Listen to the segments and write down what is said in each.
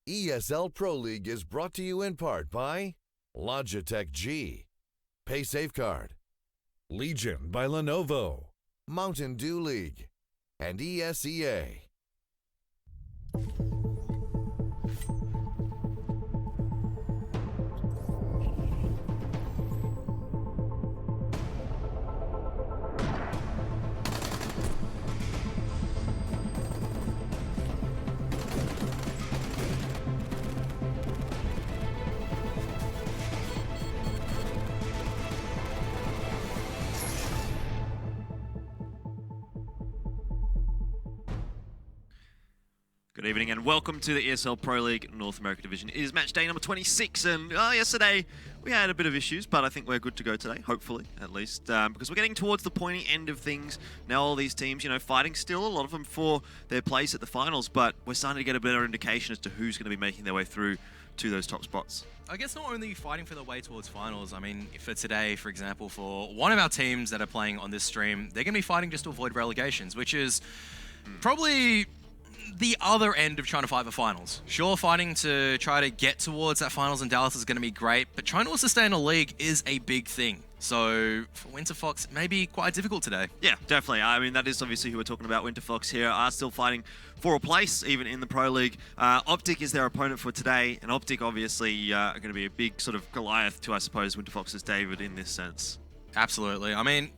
ESL Pro League is brought to you in part by Logitech G, Pay Safeguard, Legion by Lenovo, Mountain Dew League, and ESEA. Good evening and welcome to the ESL Pro League North America Division. It is match day number 26 and yesterday we had a bit of issues, but I think we're good to go today, hopefully, at least, because we're getting towards the pointy end of things. Now all these teams, fighting still, a lot of them for their place at the finals, but we're starting to get a better indication as to who's going to be making their way through to those top spots. I guess not only fighting for their way towards finals, I mean, for today, for example, for one of our teams that are playing on this stream, they're going to be fighting just to avoid relegations, which is probably the other end of trying to fight for finals. Sure, fighting to try to get towards that finals in Dallas is going to be great, but trying to also stay in a league is a big thing. So for Winterfox, it may be quite difficult today. Yeah, definitely. I mean, that is obviously who we're talking about. Winterfox here are still fighting for a place, even in the Pro League. Optic is their opponent for today, and Optic obviously are going to be a big sort of Goliath to, I suppose, Winterfox's David in this sense. Absolutely. I mean,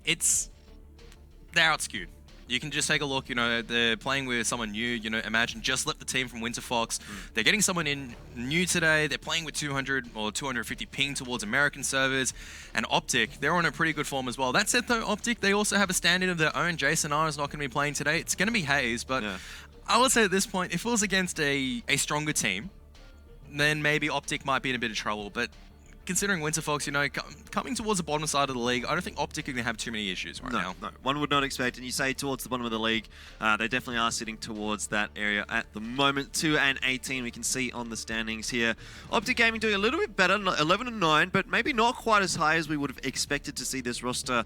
they're outskewed. You can just take a look, they're playing with someone new, imagine just left the team from Winterfox. They're getting someone in new today. They're playing with 200 or 250 ping towards American servers. And Optic, they're on a pretty good form as well. That said though, Optic, they also have a stand-in of their own. Jason R is not going to be playing today. It's going to be Hayes, but yeah. I would say at this point, if it was against a stronger team, then maybe Optic might be in a bit of trouble. But considering Winterfox, coming towards the bottom side of the league, I don't think Optic are going to have too many issues now. No, one would not expect. And you say towards the bottom of the league, they definitely are sitting towards that area at the moment. 2-18 we can see on the standings here. Optic Gaming doing a little bit better, 11-9, but maybe not quite as high as we would have expected to see this roster,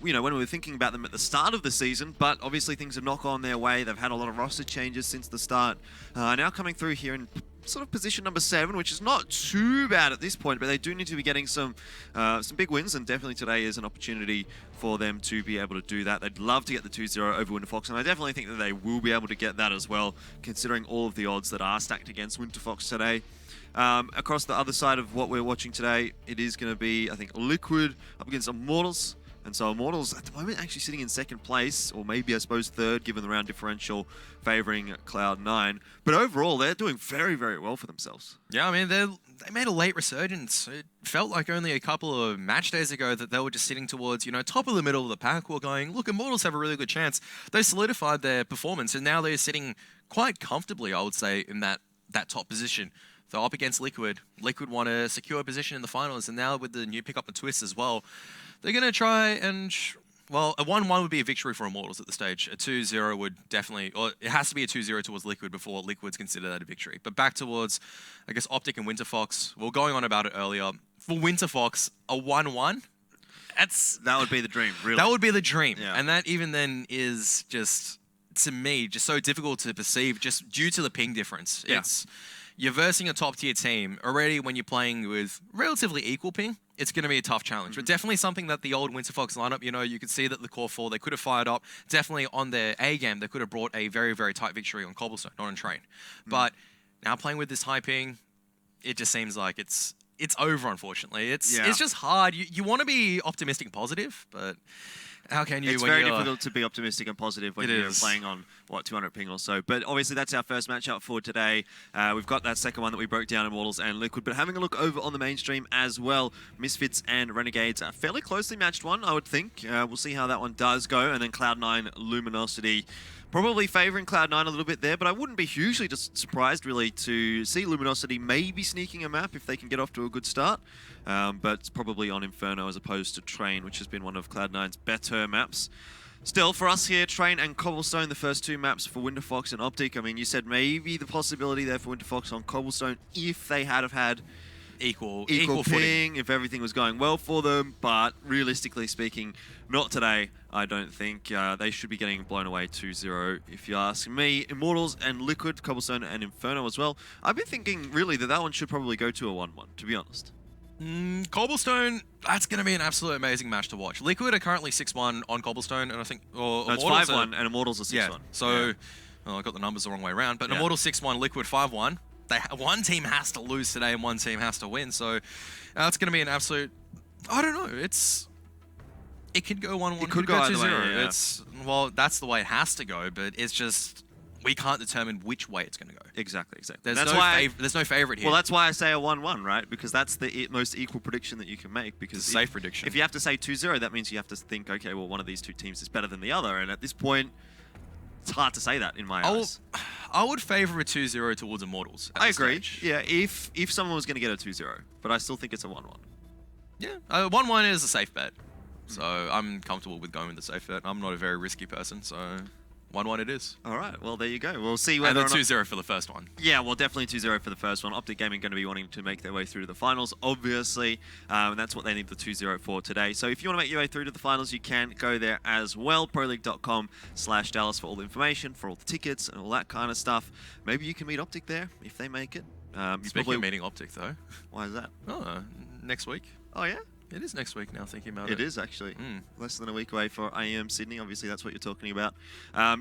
when we were thinking about them at the start of the season. But obviously things have not gone their way. They've had a lot of roster changes since the start. Now coming through here in sort of position number 7, which is not too bad at this point, but they do need to be getting some big wins, and definitely today is an opportunity for them to be able to do that. They'd love to get the 2-0 over Winterfox, and I definitely think that they will be able to get that as well, considering all of the odds that are stacked against Winterfox today. Across the other side of what we're watching today, it is going to be, I think, Liquid up against Immortals. And so Immortals, at the moment, actually sitting in second place, or maybe, I suppose, third, given the round differential favouring Cloud9. But overall, they're doing very, very well for themselves. Yeah, I mean, they made a late resurgence. It felt like only a couple of match days ago that they were just sitting towards, top of the middle of the pack. We're going, look, Immortals have a really good chance. They solidified their performance, and now they're sitting quite comfortably, I would say, in that top position. So up against Liquid. Liquid want to secure a position in the finals, and now with the new pick up and twist as well, they're going to try and, well, a 1-1 would be a victory for Immortals at the stage. A 2-0 would definitely, or it has to be a 2-0 towards Liquid before Liquid's consider that a victory. But back towards, I guess, Optic and Winterfox. We were going on about it earlier. For Winterfox, a 1-1, that would be the dream, really. That would be the dream. Yeah. And that even then is just, to me, just so difficult to perceive just due to the ping difference. Yeah. You're versing a top-tier team. Already, when you're playing with relatively equal ping, it's going to be a tough challenge. But definitely something that the old Winterfox lineup, you could see that the core 4, they could have fired up. Definitely on their A game, they could have brought a very, very tight victory on Cobblestone, not on Train. But now playing with this high ping, it just seems like it's over, unfortunately. It's just hard. You want to be optimistic and positive, but how can you? It's very difficult to be optimistic and positive when you're playing on, 200 ping or so. But obviously that's our first matchup for today. We've got that second one that we broke down, Immortals and Liquid. But having a look over on the mainstream as well, Misfits and Renegades, a fairly closely matched one, I would think. We'll see how that one does go. And then Cloud9, Luminosity, probably favouring Cloud9 a little bit there, but I wouldn't be hugely just surprised, really, to see Luminosity maybe sneaking a map if they can get off to a good start. But it's probably on Inferno as opposed to Train, which has been one of Cloud9's better maps. Still, for us here, Train and Cobblestone, the first two maps for Winterfox and Optic. I mean, you said maybe the possibility there for Winterfox on Cobblestone if they had have had equal equal footing. ping if everything was going well for them. But realistically speaking, not today. I don't think they should be getting blown away 2-0 if you ask me. Immortals and Liquid, Cobblestone and Inferno as well. I've been thinking really that one should probably go to a 1-1, to be honest. Cobblestone, that's going to be an absolute amazing match to watch. Liquid are currently 6-1 on Cobblestone, and I think... No, it's 5-1 and Immortals are 6-1. Yeah, so... Well, I got the numbers the wrong way around, but Immortals 6-1, Liquid 5-1. One team has to lose today and one team has to win, so it's going to be an absolute... I don't know, it could go 1-1, it could go 2-0. Yeah. Well, that's the way it has to go, but it's just... We can't determine which way it's going to go. Exactly. There's no favorite here. Well, that's why I say a 1-1, right? Because that's the most equal prediction that you can make. Because safe prediction. If you have to say 2-0, that means you have to think, okay, well, one of these two teams is better than the other. And at this point, it's hard to say that in my eyes. I would favor a 2-0 towards Immortals. I agree. Yeah, if someone was going to get a 2-0, but I still think it's a 1-1. Yeah, 1-1 is a safe bet. So I'm comfortable with going with the safe bet. I'm not a very risky person, so 1-1 it is. All right, well, there you go. We'll see whether and then 2-0 for the first one. Yeah, well, definitely 2-0 for the first one. Optic Gaming going to be wanting to make their way through to the finals, obviously, and that's what they need the 2-0 for today. So if you want to make your way through to the finals, you can go there as well, proleague.com/Dallas for all the information, for all the tickets and all that kind of stuff. Maybe you can meet Optic there if they make it. Speaking of meeting Optic, though. Why is that? Oh, next week. Oh, yeah? It is next week now, thinking about it. It is, actually. Less than a week away for IEM Sydney. Obviously, that's what you're talking about.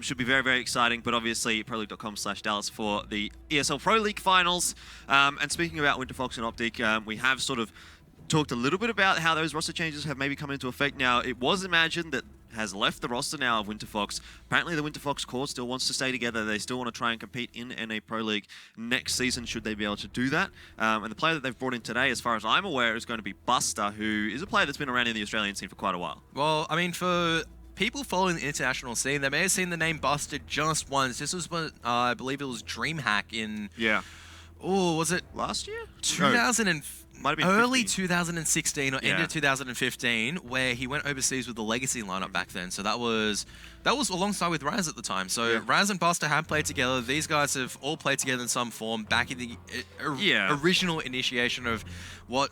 Should be very, very exciting, but obviously, proleague.com/Dallas for the ESL Pro League finals. And speaking about Winterfox and Optic, we have sort of talked a little bit about how those roster changes have maybe come into effect now. It was imagined that has left the roster now of Winterfox. Apparently the Winterfox core still wants to stay together. They still want to try and compete in NA Pro League next season should they be able to do that. And the player that they've brought in today, as far as I'm aware, is going to be Buster, who is a player that's been around in the Australian scene for quite a while. Well, I mean, for people following the international scene, they may have seen the name Buster just once. This was, I believe it was DreamHack in... Yeah. Oh, was it... Last year? Might have been early 15. 2016 or end of 2015, where he went overseas with the Legacy lineup back then. So that was alongside with Raz at the time. So Raz and Buster have played together. These guys have all played together in some form back in the original initiation of what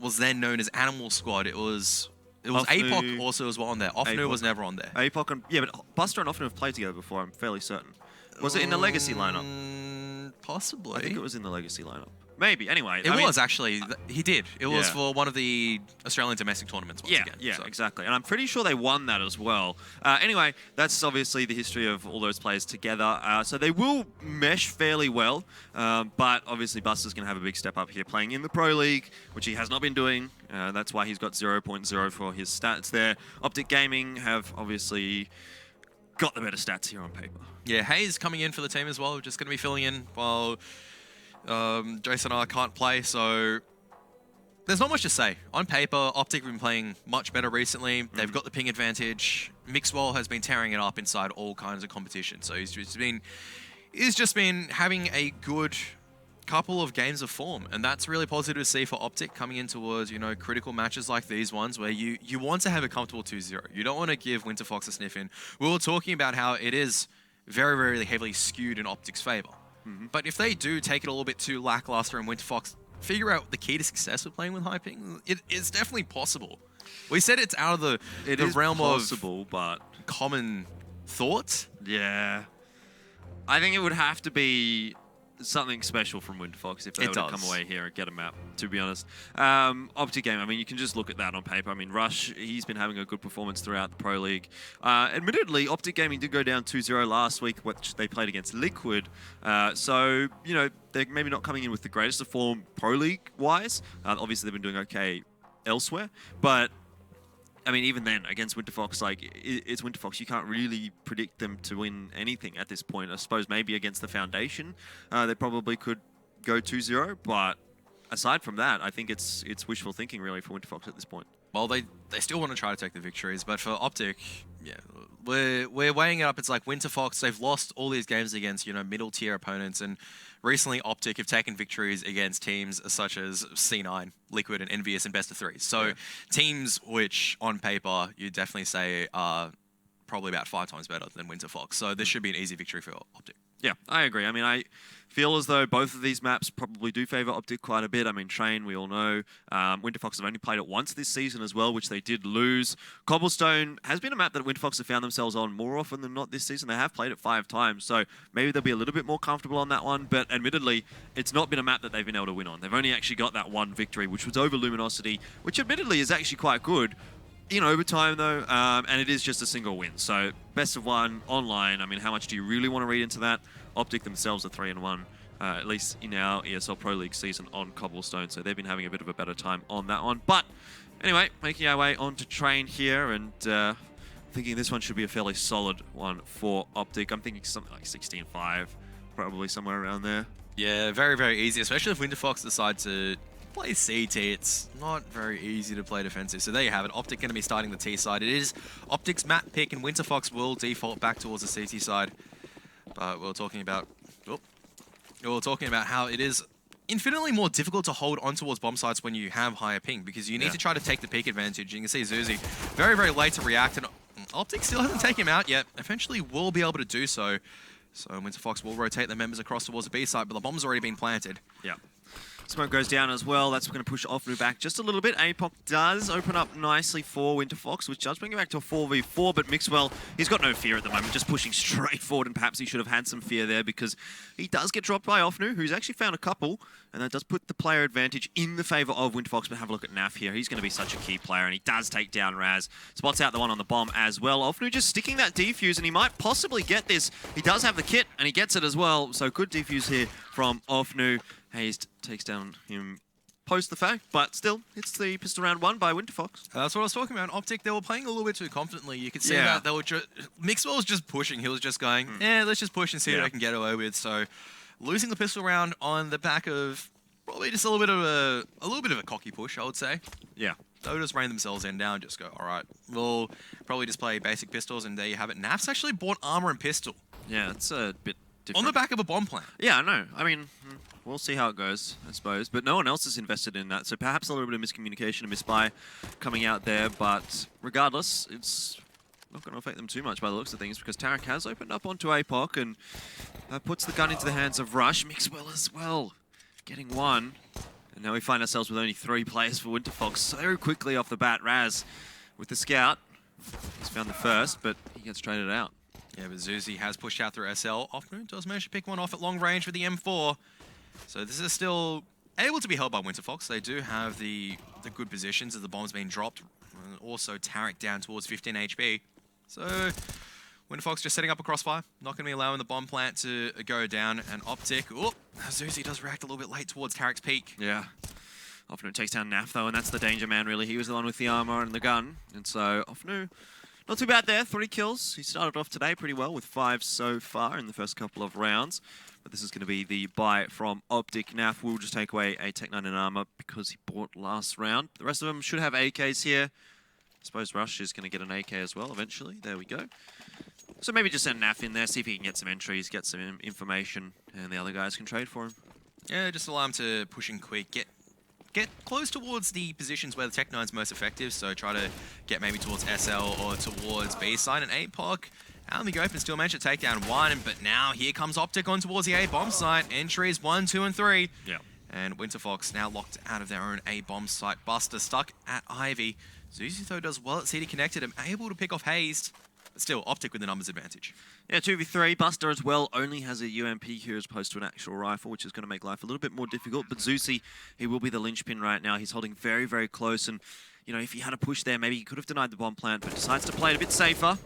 was then known as Animal Squad. It was APOC also as well on there. Offnu was never on there. APOC and but Buster and Offnu have played together before. I'm fairly certain. Was it in the Legacy lineup? Possibly. I think it was in the Legacy lineup. Maybe. Anyway, it was actually. He did. It was for one of the Australian domestic tournaments once again. Yeah, exactly. And I'm pretty sure they won that as well. Anyway, that's obviously the history of all those players together. So they will mesh fairly well. But obviously Buster's going to have a big step up here playing in the Pro League, which he has not been doing. That's why he's got 0.0 for his stats there. Optic Gaming have obviously got the better stats here on paper. Yeah, Hayes coming in for the team as well. Just going to be filling in while... Jason and I can't play, so there's not much to say. On paper, Optic have been playing much better recently. They've got the ping advantage. Mixwell has been tearing it up inside all kinds of competition. So he's just been having a good couple of games of form, and that's really positive to see for Optic coming in towards, critical matches like these ones where you want to have a comfortable 2-0. You don't want to give Winterfox a sniff in. We were talking about how it is very, very heavily skewed in Optic's favor. But if they do take it a little bit too lackluster and Winterfox figure out the key to success with playing with high ping, it's definitely possible. We said it's out of the realm possible, but common thought. Yeah. I think it would have to be something special from Winterfox if they were to come away here and get a map, to be honest. Optic Game, I mean, you can just look at that on paper. I mean, Rush, he's been having a good performance throughout the Pro League. Admittedly, Optic Gaming did go down 2-0 last week, which they played against Liquid. So, they're maybe not coming in with the greatest of form Pro League-wise. Obviously, they've been doing okay elsewhere. But I mean, even then, against Winterfox, it's Winterfox. You can't really predict them to win anything at this point. I suppose maybe against the Foundation, they probably could go 2-0. But aside from that, I think it's wishful thinking, really, for Winterfox at this point. Well, they still want to try to take the victories. But for Optic, we're weighing it up. It's like Winterfox, they've lost all these games against, middle-tier opponents. And recently, Optic have taken victories against teams such as C9, Liquid, and Envious in best of threes. So teams which, on paper, you definitely say are probably about 5 times better than Winterfox. So this should be an easy victory for Optic. Yeah, I agree. I mean, I feel as though both of these maps probably do favour Optic quite a bit. I mean, Train, we all know. Winterfox have only played it once this season as well, which they did lose. Cobblestone has been a map that Winterfox have found themselves on more often than not this season. They have played it 5 times, so maybe they'll be a little bit more comfortable on that one. But admittedly, it's not been a map that they've been able to win on. They've only actually got that one victory, which was over Luminosity, which admittedly is actually quite good. In overtime, though, and it is just a single win. So, best of one, online. I mean, how much do you really want to read into that? Optic themselves are 3-1, at least in our ESL Pro League season on Cobblestone. So, they've been having a bit of a better time on that one. But, anyway, making our way on to Train here, and thinking this one should be a fairly solid one for Optic. I'm thinking something like 16-5, probably somewhere around there. Yeah, very, very easy, especially if Winterfox decide to play CT. It's not very easy to play defensive. So there you have it. Optic going to be starting the T side. It is Optic's map pick, and Winterfox will default back towards the CT side. But we're talking about how it is infinitely more difficult to hold on towards bomb sites when you have higher ping, because you need to try to take the peak advantage. You can see Zuzi very, very late to react, and Optic still hasn't taken him out yet. Eventually will be able to do so. So Winterfox will rotate their members across towards the B side, but the bomb's already been planted. Yeah. Smoke goes down as well. That's going to push Ofnu back just a little bit. APOC does open up nicely for Winterfox, which does bring him back to a 4v4, but Mixwell, he's got no fear at the moment, just pushing straight forward, and perhaps he should have had some fear there, because he does get dropped by Ofnu, who's actually found a couple, and that does put the player advantage in the favour of Winterfox. But have a look at Naf here. He's going to be such a key player, and he does take down Raz. Spots out the one on the bomb as well. Ofnu just sticking that defuse, and he might possibly get this. He does have the kit, and he gets it as well, so good defuse here from Ofnu. Hayes takes down him post the fact, but still, it's the pistol round 1 by Winterfox. That's what I was talking about. Optic, they were playing a little bit too confidently. You could see that they were Mixwell was just pushing. He was just going, let's just push and see what I can get away with. So, losing the pistol round on the back of probably just a little bit of a cocky push, I would say. Yeah. They'll just rain themselves in down, just go, all right, we'll probably just play basic pistols, and there you have it. Naf's actually bought armor and pistol. Yeah, it's a bit different. On the back of a bomb plant. Yeah, I know. I mean, we'll see how it goes, I suppose. But no one else is invested in that, so perhaps a little bit of miscommunication and misbuy coming out there. But regardless, it's not going to affect them too much by the looks of things, because Tarek has opened up onto APOC and puts the gun into the hands of Rush. Mixwell as well, getting one. And now we find ourselves with only 3 players for Winterfox so quickly off the bat. Raz with the scout. He's found the first, but he gets traded out. Yeah, but Zuzi has pushed out through SL. Ofnu does manage to pick one off at long range with the M4. So this is still able to be held by Winterfox. They do have the good positions as the bomb's being dropped. Also Tarek down towards 15 HP. So Winterfox just setting up a crossfire. Not going to be allowing the bomb plant to go down. And Optic, Zuzi does react a little bit late towards Tarek's peak. Yeah. Ofnu takes down Naf though, and that's the danger man really. He was the one with the armor and the gun. And so Ofnu, not too bad there, 3 kills. He started off today pretty well with 5 so far in the first couple of rounds. But this is going to be the buy from Optic. Naf will just take away a Tech 9 and armor because he bought last round. The rest of them should have AKs here. I suppose Rush is going to get an AK as well eventually. There we go. So maybe just send Naf in there, see if he can get some entries, get some information, and the other guys can trade for him. Yeah, just allow him to push in quick, get close towards the positions where the Tech 9's most effective, so try to get maybe towards SL or towards B side, and APOC out in the open still managed to take down one, but now here comes Optic on towards the A bomb site. Entries 1, 2, and 3. Yeah. And Winterfox now locked out of their own A bomb site. Buster stuck at Ivy. Zuzi though does well at CD connected and able to pick off Hazed. But still, Optic with the numbers advantage. Yeah, 2v3. Buster as well only has a UMP here as opposed to an actual rifle, which is going to make life a little bit more difficult. But Zuzi, he will be the linchpin right now. He's holding very, very close. And, you know, if he had a push there, maybe he could have denied the bomb plant, but decides to play it a bit safer.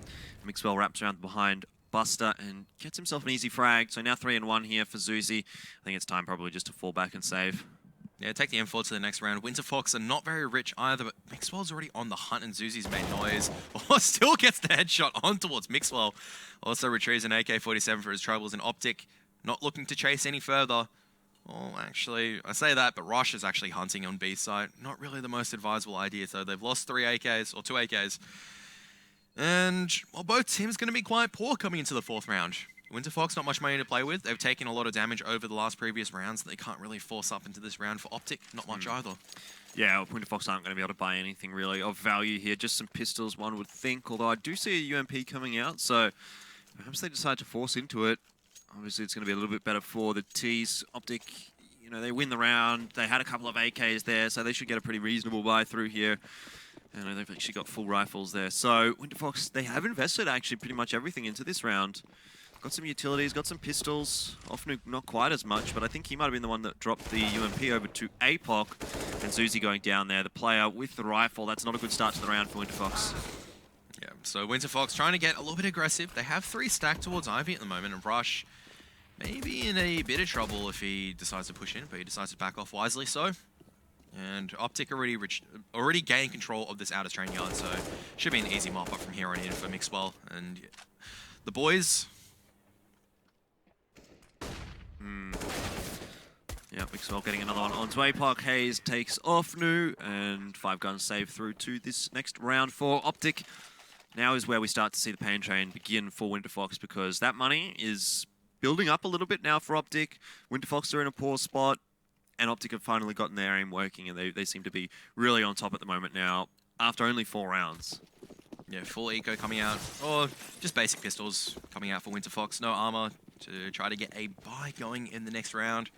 Mixwell wraps around behind Buster and gets himself an easy frag. So now 3-1 here for Zuzi. I think it's time probably just to fall back and save. Yeah, take the M4 to the next round. Winterfox are not very rich either, but Mixwell's already on the hunt and Zuzi's made noise. Still gets the headshot on towards Mixwell. Also retrieves an AK-47 for his troubles, and Optic not looking to chase any further. Well, actually, I say that, but Rush is actually hunting on B side. Not really the most advisable idea, though. They've lost 3 AKs, or 2 AKs. And, well, both teams going to be quite poor coming into the 4th round. Winterfox, not much money to play with. They've taken a lot of damage over the last previous rounds. They can't really force up into this round for Optic. Not much either. Yeah, Winterfox aren't going to be able to buy anything really of value here. Just some pistols, one would think. Although I do see a UMP coming out, so perhaps they decide to force into it. Obviously, it's going to be a little bit better for the T's. Optic, you know, they win the round. They had a couple of AKs there, so they should get a pretty reasonable buy through here. And they've actually got full rifles there. So Winterfox, they have invested actually pretty much everything into this round. Got some utilities, got some pistols. Often not quite as much, but I think he might have been the one that dropped the UMP over to APOC. And Zuzi going down there, the player with the rifle. That's not a good start to the round for Winterfox. Yeah, so Winterfox trying to get a little bit aggressive. They have 3 stacked towards Ivy at the moment, and Rush maybe in a bit of trouble if he decides to push in, but he decides to back off wisely so. And Optic already gained control of this outer train yard, so should be an easy mop up from here on in for Mixwell. And the boys... Yeah, Mixwell getting another one onto APOC. Hayes takes off Nu, and 5 guns save through to this next round for Optic. Now is where we start to see the pain train begin for Winterfox, because that money is building up a little bit now for Optic. Winterfox are in a poor spot, and Optic have finally gotten their aim working, and they seem to be really on top at the moment now, after only 4 rounds. Yeah, full eco coming out, or just basic pistols coming out for Winterfox. No armor to try to get a buy going in the next round.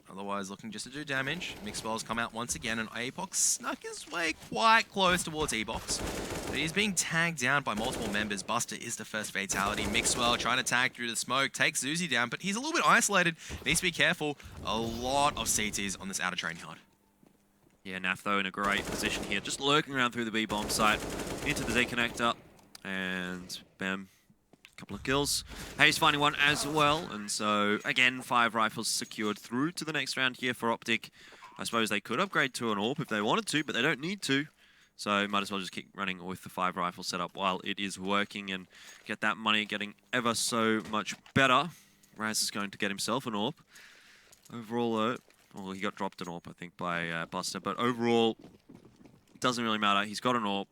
Otherwise, looking just to do damage. Mixwell's come out once again, and APOC snuck his way quite close towards E-Box. But he's being tagged down by multiple members. Buster is the first fatality. Mixwell trying to tag through the smoke, takes Zuzi down, but he's a little bit isolated. Needs to be careful. A lot of CTs on this outer train yard. Yeah, Naf, though, in a great position here. Just lurking around through the B-bomb site, into the Z connector, and bam. Couple of kills. Hayes finding one as well, and so again 5 rifles secured through to the next round here for Optic. I suppose they could upgrade to an AWP if they wanted to, but they don't need to, so might as well just keep running with the 5 rifle setup while it is working and get that money getting ever so much better. Raz is going to get himself an AWP. Overall though, well, he got dropped an AWP I think by Buster, but overall doesn't really matter. He's got an AWP.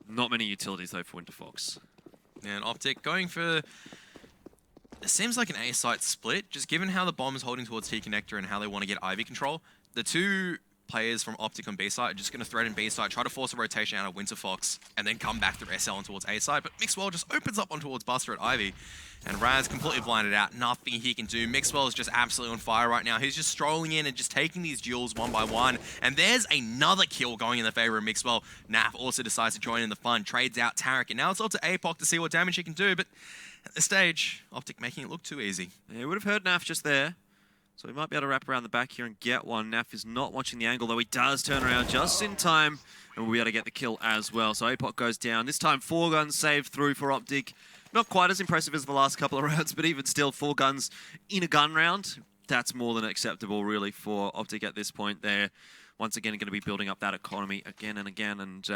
Not many utilities though for Winterfox. And Optic going for... It seems like an A-site split, just given how the bomb is holding towards T-Connector and how they want to get Ivy control. The 2 players from Optic on B-site are just going to thread in B-site, try to force a rotation out of Winterfox, and then come back through SL and towards A-site. But Mixwell just opens up on towards Buster at Ivy, and Raz completely blinded out. Nothing he can do. Mixwell is just absolutely on fire right now. He's just strolling in and just taking these duels one by one. And there's another kill going in the favor of Mixwell. Naf also decides to join in the fun, trades out Tarek, and now it's up to APOC to see what damage he can do. But at this stage, Optic making it look too easy. Yeah, would have heard Naf just there. So he might be able to wrap around the back here and get one. Naf is not watching the angle, though he does turn around just in time. And we'll be able to get the kill as well. So APOC goes down. This time 4 guns saved through for Optic. Not quite as impressive as the last couple of rounds, but even still 4 guns in a gun round. That's more than acceptable, really, for Optic at this point. They're once again going to be building up that economy again and again. And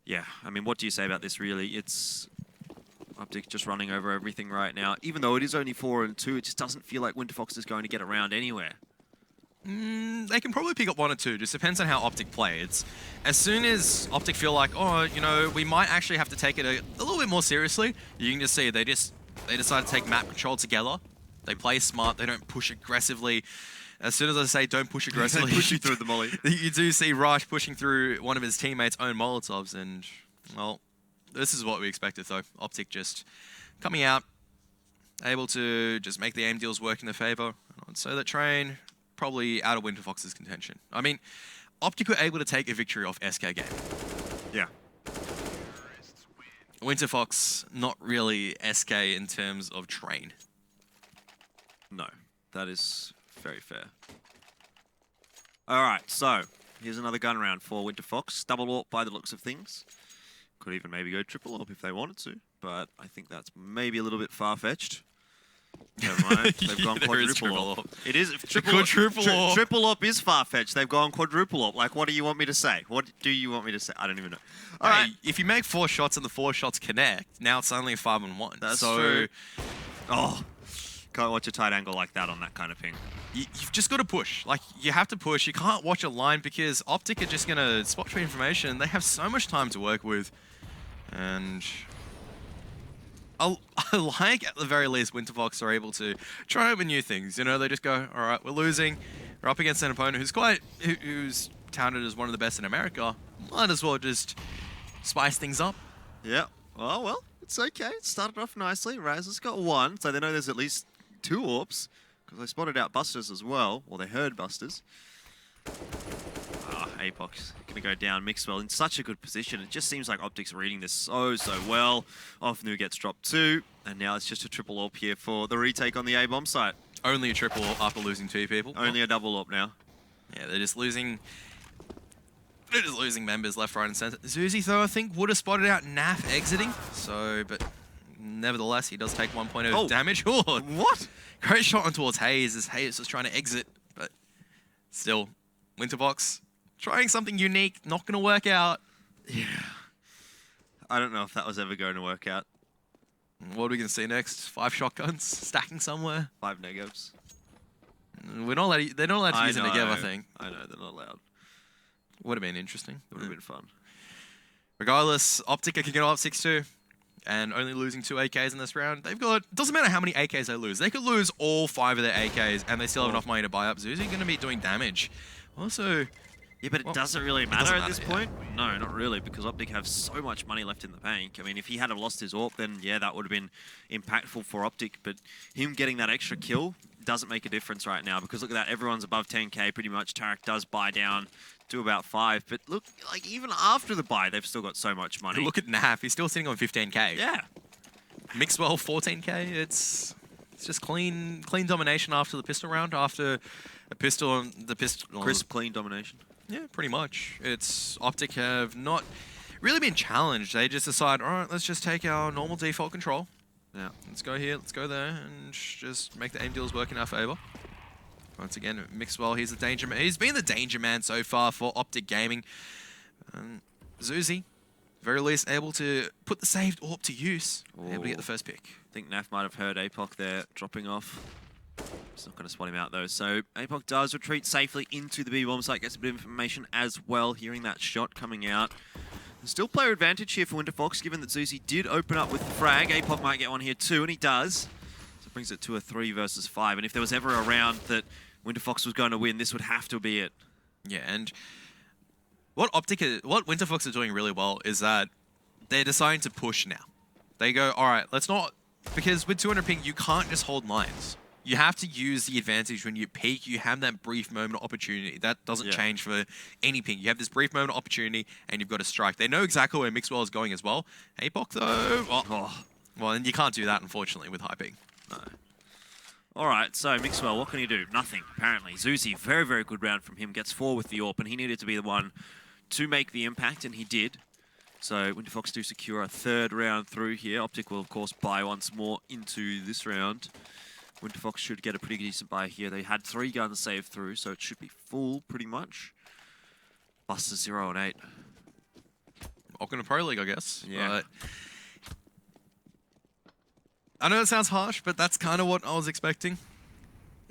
yeah, I mean, what do you say about this, really? It's Optic just running over everything right now. Even though it is only 4 and 2, it just doesn't feel like Winterfox is going to get around anywhere. They can probably pick up 1 or 2. Just depends on how Optic play. It's as soon as Optic feel like, oh, you know, we might actually have to take it a little bit more seriously. You can just see they decide to take map control together. They play smart. They don't push aggressively. As soon as I say don't push aggressively, pushing through the molly. You do see Rush pushing through one of his teammates' own Molotovs, and well, this is what we expected. Though Optic just coming out, able to just make the aim deals work in their favor. So that train. Probably out of Winterfox's contention. I mean, Optic were able to take a victory off SK game. Yeah. Winterfox, not really SK in terms of train. No, that is very fair. All right, so here's another gun round for Winterfox. Double AWP by the looks of things. Could even maybe go triple AWP if they wanted to, but I think that's maybe a little bit far-fetched. Never mind. They've gone quadruple AWP. It is Quadruple AWP. Triple AWP is far-fetched. They've gone quadruple AWP. Like, what do you want me to say? What do you want me to say? I don't even know. All right. If you make 4 shots and the 4 shots connect, now it's only a 5-on-1. That's true. Oh, can't watch a tight angle like that on that kind of ping. You've just got to push. Like, you have to push. You can't watch a line because Optic are just going to spot trade information. They have so much time to work with. And I like, at the very least, Winterfox are able to try out with new things. You know, they just go, all right, we're losing. We're up against an opponent who's touted as one of the best in America. Might as well just spice things up. Yeah. Oh, well, It's okay. It started off nicely. Raz has got one, so they know there's at least 2 AWPs, because they spotted out Busters as well, or they heard Busters. Apoc's going to go down. Mixwell in such a good position. It just seems like Optic's reading this so well. Offnu gets dropped 2, and now it's just a triple AWP here for the retake on the A-bomb site. Only a triple after losing 2 people. Only a double AWP now. Yeah, they're just losing members left, right, and center. Zuzi, though, I think would have spotted out Naf exiting. So, but nevertheless, he does take 1 point of damage. Oh, what? Great shot on towards Hayes as Hayes was trying to exit, but still, Winterfox trying something unique, not going to work out. Yeah. I don't know if that was ever going to work out. What are we going to see next? 5 shotguns stacking somewhere? 5 negatives. We're not allowed. They're not allowed to use it together, I think. I know, they're not allowed. Would have been interesting. Would have been fun. Regardless, Optic are kicking off 6-2 and only losing 2 AKs in this round. They've got, doesn't matter how many AKs they lose. They could lose all 5 of their AKs and they still have enough money to buy up. Zuzi going to be doing damage. Also, yeah, but it doesn't really matter at this point. No, not really, because Optic have so much money left in the bank. I mean, if he had lost his AWP, then yeah, that would have been impactful for Optic. But him getting that extra kill doesn't make a difference right now, because look at that, everyone's above 10k pretty much. Tarek does buy down to about 5, but look, like even after the buy, they've still got so much money. Look at Naf, he's still sitting on 15k. Yeah. Mixwell 14k. It's just clean domination after the pistol round. After a pistol, Crisp, clean domination. Yeah, pretty much. It's Optic have not really been challenged. They just decide, all right, let's just take our normal default control. Yeah. Let's go here, let's go there, and just make the aim deals work in our favor. Once again, Mixwell, he's the danger man. He's been the danger man so far for Optic Gaming. Zuzi, very least, able to put the saved AWP to use. Able to get the first pick. I think Naf might have heard Apoc there dropping off. It's not going to spot him out though. So Apoc does retreat safely into the B-bomb site, gets a bit of information as well, hearing that shot coming out. Still player advantage here for Winterfox, given that Zuzi did open up with the frag. Apoc might get one here too, and he does. So it brings it to a 3 versus 5. And if there was ever a round that Winterfox was going to win, this would have to be it. Yeah, and what Winterfox are doing really well is that they're deciding to push now. They go, all right, let's not, because with 200 ping, you can't just hold lines. You have to use the advantage when you peak. You have that brief moment of opportunity. That doesn't change for any ping. You have this brief moment of opportunity, and you've got to strike. They know exactly where Mixwell is going as well. Apoc, though, well, and you can't do that, unfortunately, with high ping. No. All right, so Mixwell, what can he do? Nothing, apparently. Zuzi, very, very good round from him. Gets 4 with the AWP, and he needed to be the one to make the impact, and he did. So Winterfox do secure a 3rd round through here. Optic will, of course, buy once more into this round. Winterfox should get a pretty decent buy here. They had 3 guns saved through, so it should be full, pretty much. Buster 0 and 8. Welcome to Pro League, I guess. Yeah. I know it sounds harsh, but that's kind of what I was expecting.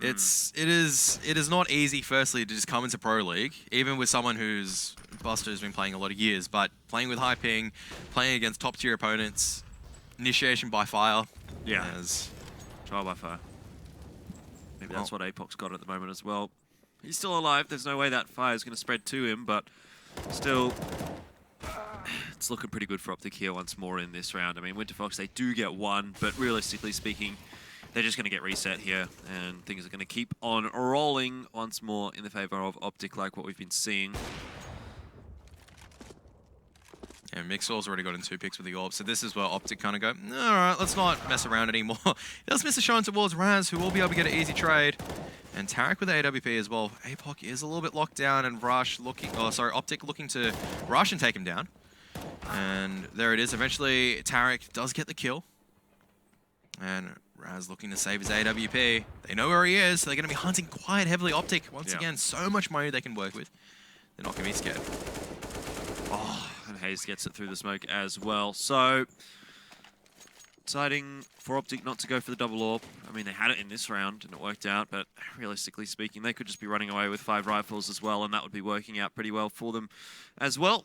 It is not easy, firstly, to just come into Pro League, even with someone who's Buster's been playing a lot of years, but playing with high ping, playing against top tier opponents, initiation by fire. Yeah. Trial by fire. Maybe that's what Apoc's got at the moment as well. He's still alive. There's no way that fire is going to spread to him, but still, it's looking pretty good for Optic here once more in this round. I mean, Winterfox, they do get 1, but realistically speaking, they're just going to get reset here, and things are going to keep on rolling once more in the favor of Optic, like what we've been seeing. Yeah, Mixwell's already gotten 2 picks with the AWP, so this is where Optic kind of go, all right, let's not mess around anymore. He does miss a shot towards Raz, who will be able to get an easy trade. And Tarek with the AWP as well. Apoc is a little bit locked down, and Optic looking to rush and take him down. And there it is. Eventually, Tarek does get the kill. And Raz looking to save his AWP. They know where he is, so they're going to be hunting quite heavily. Optic, once again, so much money they can work with. They're not going to be scared. Oh, and Hayes gets it through the smoke as well. So, deciding for Optic not to go for the double AWP. I mean, they had it in this round and it worked out, but realistically speaking, they could just be running away with 5 rifles as well, and that would be working out pretty well for them as well.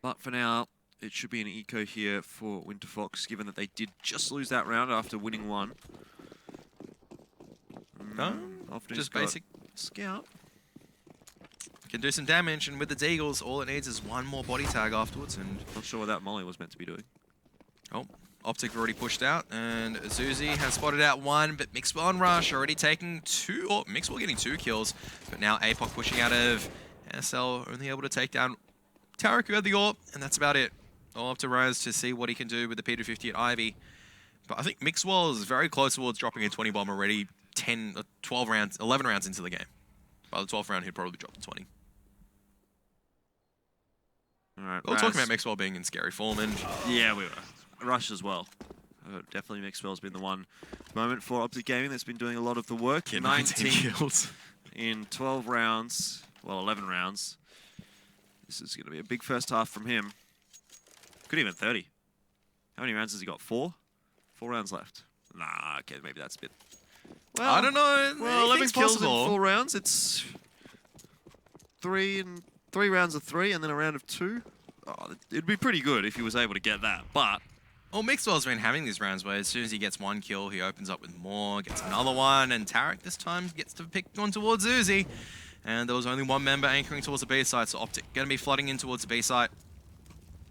But for now, it should be an eco here for Winterfox, given that they did just lose that round after winning 1. Just basic scout. Can do some damage, and with the Deagles, all it needs is 1 more body tag afterwards. And not sure what that molly was meant to be doing. Oh, Optic already pushed out, and Zuzi has spotted out one, but Mixwell and Rush already taking two, or Mixwell getting 2 kills, but now APOC pushing out of SL, only able to take down Tarek, who had the AWP, and that's about it. All up to Rise to see what he can do with the P250 at Ivy. But I think Mixwell is very close towards dropping a 20 bomb already 11 rounds into the game. By the 12th round, he'd probably drop the 20. All right, We were talking about Mixwell being in scary form, and yeah, we were. Rush as well. Definitely Mixwell's been the one moment for Optic Gaming that's been doing a lot of the work. 19 kills. In 12 rounds, well, 11 rounds. This is going to be a big first half from him. Could even 30. How many rounds has he got? 4? 4 rounds left. Nah, okay, maybe that's a bit... Well, I don't know. Well, 11 kills possible. in 4 rounds. It's 3 rounds of 3 and then a round of 2. Oh, it'd be pretty good if he was able to get that, but... Well, Mixwell's been having these rounds where as soon as he gets 1 kill, he opens up with more, gets another one, and Tarek this time gets to pick one towards Uzi. And there was only one member anchoring towards the B side, so Optic going to be flooding in towards the B side.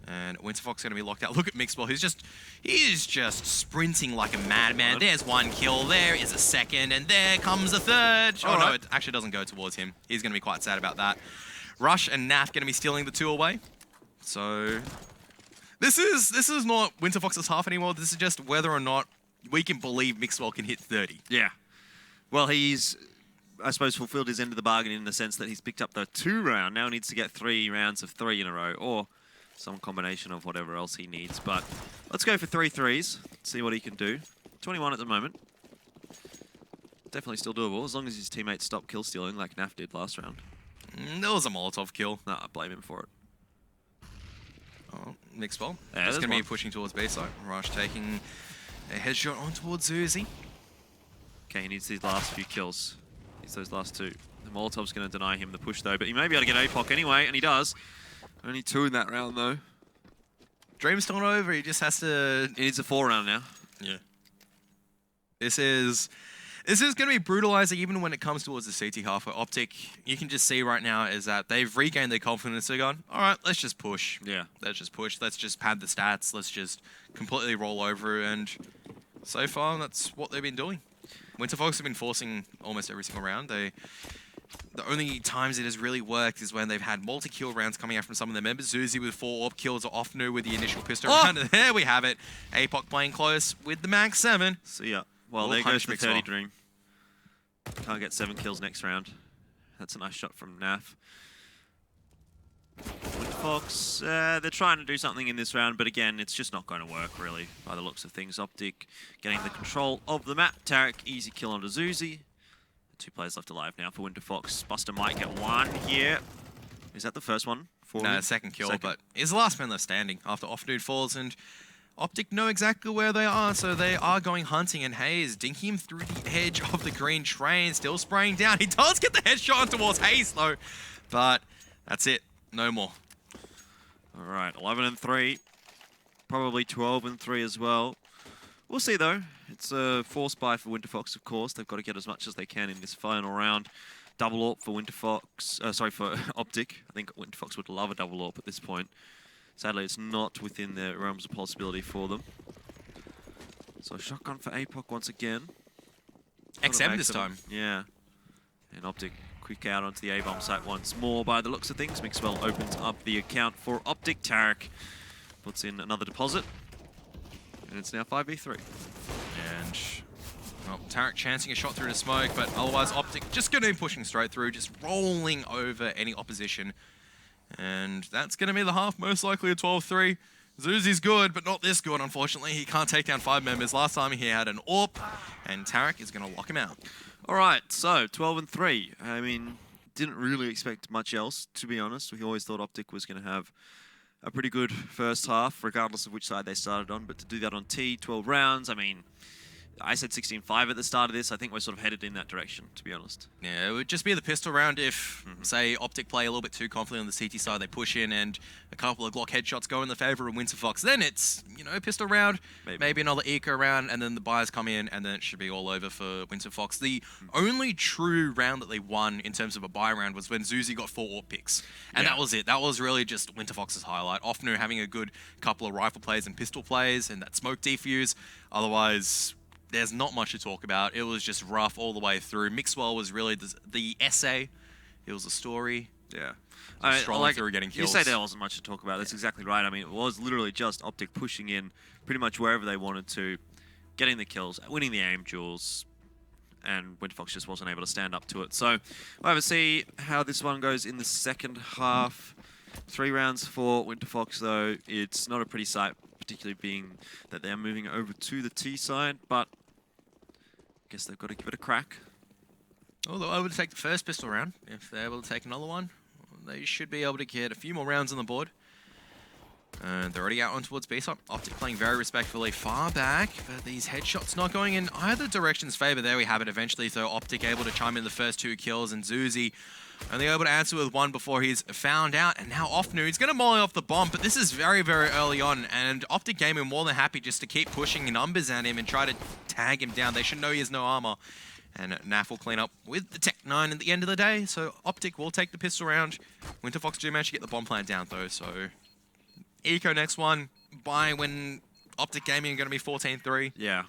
And Winterfox going to be locked out. Look at Mixwell, he is just sprinting like a madman. There's 1 kill, there is a second, and there comes a third. Oh no, it actually doesn't go towards him. He's going to be quite sad about that. Rush and Naf going to be stealing the 2 away. So this is not Winterfox's half anymore. This is just whether or not we can believe Mixwell can hit 30. Yeah. Well, he's, I suppose, fulfilled his end of the bargain in the sense that he's picked up the 2 round. Now needs to get 3 rounds of 3 in a row, or some combination of whatever else he needs. But let's go for 3 threes, see what he can do. 21 at the moment. Definitely still doable, as long as his teammates stop kill stealing like Naf did last round. There was a Molotov kill. Nah, I blame him for it. Oh, Mixwell. Yeah, Just going to be one. pushing towards B side. Rush taking a headshot on towards Uzi. Okay, he needs these last few kills. Needs those last 2. The Molotov's going to deny him the push though, but he may be able to get APOC anyway, and he does. Only 2 in that round though. Dream's not over, he just has to... He needs a 4 round now. Yeah. This is going to be brutalizing even when it comes towards the CT half where Optic, you can just see right now is that they've regained their confidence. They're going, all right, let's just push. Yeah. Let's just push. Let's just pad the stats. Let's just completely roll over. And so far, that's what they've been doing. Winterfox have been forcing almost every single round. The only times it has really worked is when they've had multi-kill rounds coming out from some of their members. Zuzi with 4 AWP kills, or Offnu with the initial pistol round. And there we have it. APOC playing close with the Max 7. See ya. Well, there goes the 30 dream. Can't get 7 kills next round. That's a nice shot from Naf. Fox, they're trying to do something in this round, but again, it's just not going to work, really, by the looks of things. Optic getting the control of the map. Tarek, easy kill onto Zuzi. 2 players left alive now for Winterfox. Buster might get 1 here. Is that the first one? No, second kill, but he's the last man left standing after Offnude falls, and Optic know exactly where they are, so they are going hunting, and Hayes dinking him through the edge of the green train, still spraying down. He does get the headshot towards Hayes, though, but that's it. No more. All right, 11 and 3. Probably 12 and 3 as well. We'll see, though. It's a force buy for Winterfox, of course. They've got to get as much as they can in this final round. Double AWP for Winterfox. Sorry, for Optic. I think Winterfox would love a double AWP at this point. Sadly, it's not within the realms of possibility for them. So shotgun for APOC once again. XM this time. Yeah. And Optic quick out onto the A-bomb site once more by the looks of things. Mixwell opens up the account for Optic. Tarek puts in another deposit. And it's now 5v3. And well, Tarek chancing a shot through the smoke, but otherwise Optic just going to be pushing straight through, just rolling over any opposition. And that's going to be the half, most likely a 12-3. Zuzi's good, but not this good, unfortunately. He can't take down 5 members. Last time he had an AWP, and Tarek is going to lock him out. All right, so 12 and 3. I mean, didn't really expect much else, to be honest. We always thought Optic was going to have a pretty good first half, regardless of which side they started on. But to do that on T, 12 rounds, I mean, I said 16-5 at the start of this. I think we're sort of headed in that direction, to be honest. Yeah, it would just be the pistol round if, say, Optic play a little bit too confidently on the CT side, they push in and a couple of Glock headshots go in the favor of Winterfox. Then it's, pistol round, maybe another eco round, and then the buyers come in, and then it should be all over for Winterfox. The only true round that they won in terms of a buy round was when Zuzi got 4 AWP picks. And that was it. That was really just Winterfox's highlight. Offnu having a good couple of rifle plays and pistol plays and that smoke defuse. Otherwise, there's not much to talk about. It was just rough all the way through. Mixwell was really the essay. It was a story. Yeah. Strolling through getting kills. You say there wasn't much to talk about. That's exactly right. I mean, it was literally just Optic pushing in pretty much wherever they wanted to, getting the kills, winning the aim duels, and Winterfox just wasn't able to stand up to it. So we'll have to see how this one goes in the second half. 3 rounds for Winterfox, though. It's not a pretty sight, particularly being that they're moving over to the T side, but I guess they've got to give it a crack. Although I would take the first pistol round. If they're able to take another one, they should be able to get a few more rounds on the board. And they're already out on towards B side. Optic playing very respectfully far back, but these headshots not going in either direction's favor. There we have it eventually, so Optic able to chime in the first 2 kills, and Zuzi only able to answer with 1 before he's found out. And now Offnu, he's going to molly off the bomb, but this is very, very early on, and Optic Gaming more than happy just to keep pushing numbers at him and try to tag him down. They should know he has no armor. And NAF will clean up with the Tech 9 at the end of the day, so Optic will take the pistol round. Winterfox do manage to get the bomb plant down, though, so Eco next one, by when Optic Gaming are going to be 14-3. Yeah.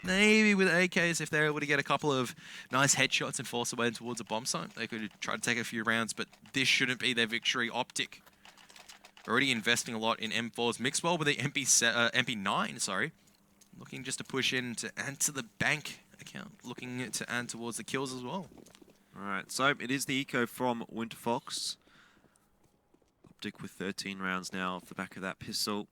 Maybe with AKs, if they're able to get a couple of nice headshots and force away towards a bomb site, they could try to take a few rounds, but this shouldn't be their victory. Optic already investing a lot in M4s. Mixwell with the MP9, sorry. Looking just to push in to add to the bank account. Looking to add towards the kills as well. All right, so it is the eco from Winterfox. Optic with 13 rounds now off the back of that pistol.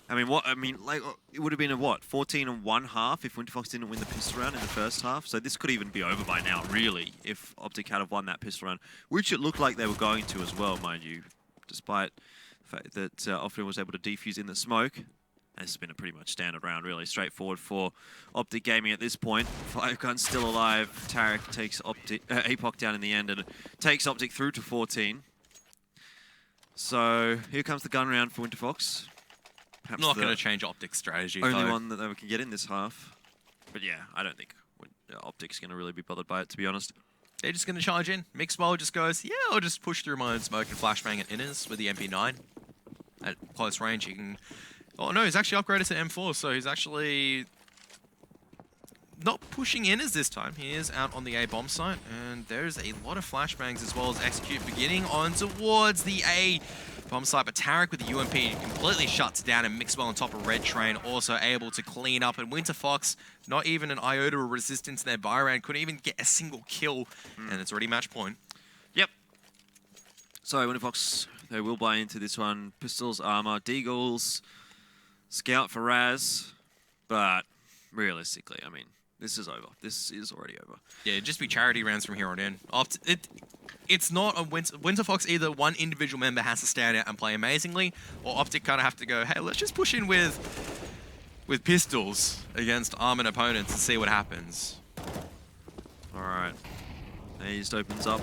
It would have been a what? 14-1/2 if Winterfox didn't win the pistol round in the first half. So this could even be over by now, really, if Optic had have won that pistol round, which it looked like they were going to as well, mind you, despite the fact that Offnu was able to defuse in the smoke. This has been a pretty much standard round, really straightforward for Optic Gaming at this point. 5 guns still alive. Tarek takes APOC down in the end and takes Optic through to 14. So here comes the gun round for Winterfox. Perhaps not going to change Optic's strategy. Only one that they can get in this half. But yeah, I don't think Optic's going to really be bothered by it, to be honest. They're just going to charge in. Mixwell just goes, yeah, I'll just push through my own smoke and flashbang at inners with the MP9. At close range, he can... Oh no, he's actually upgraded to M4, so he's actually not pushing inners this time. He is out on the A bomb site, and there's a lot of flashbangs as well as execute beginning on towards the A bomb site, but Tarek with the UMP completely shuts down, and Mixwell on top of Red Train also able to clean up, and Winterfox, not even an iota of resistance in their buy round, couldn't even get a single kill, and it's already match point. Yep. So Winterfox, they will buy into this one. Pistols, armor, Deagles, Scout for Raz, but realistically, I mean, this is over. This is already over. Yeah, it'd just be charity rounds from here on in. It's not a Winterfox. Either one individual member has to stand out and play amazingly, or Optic kind of have to go, hey, let's just push in with pistols against armored opponents and see what happens. All right. He just opens up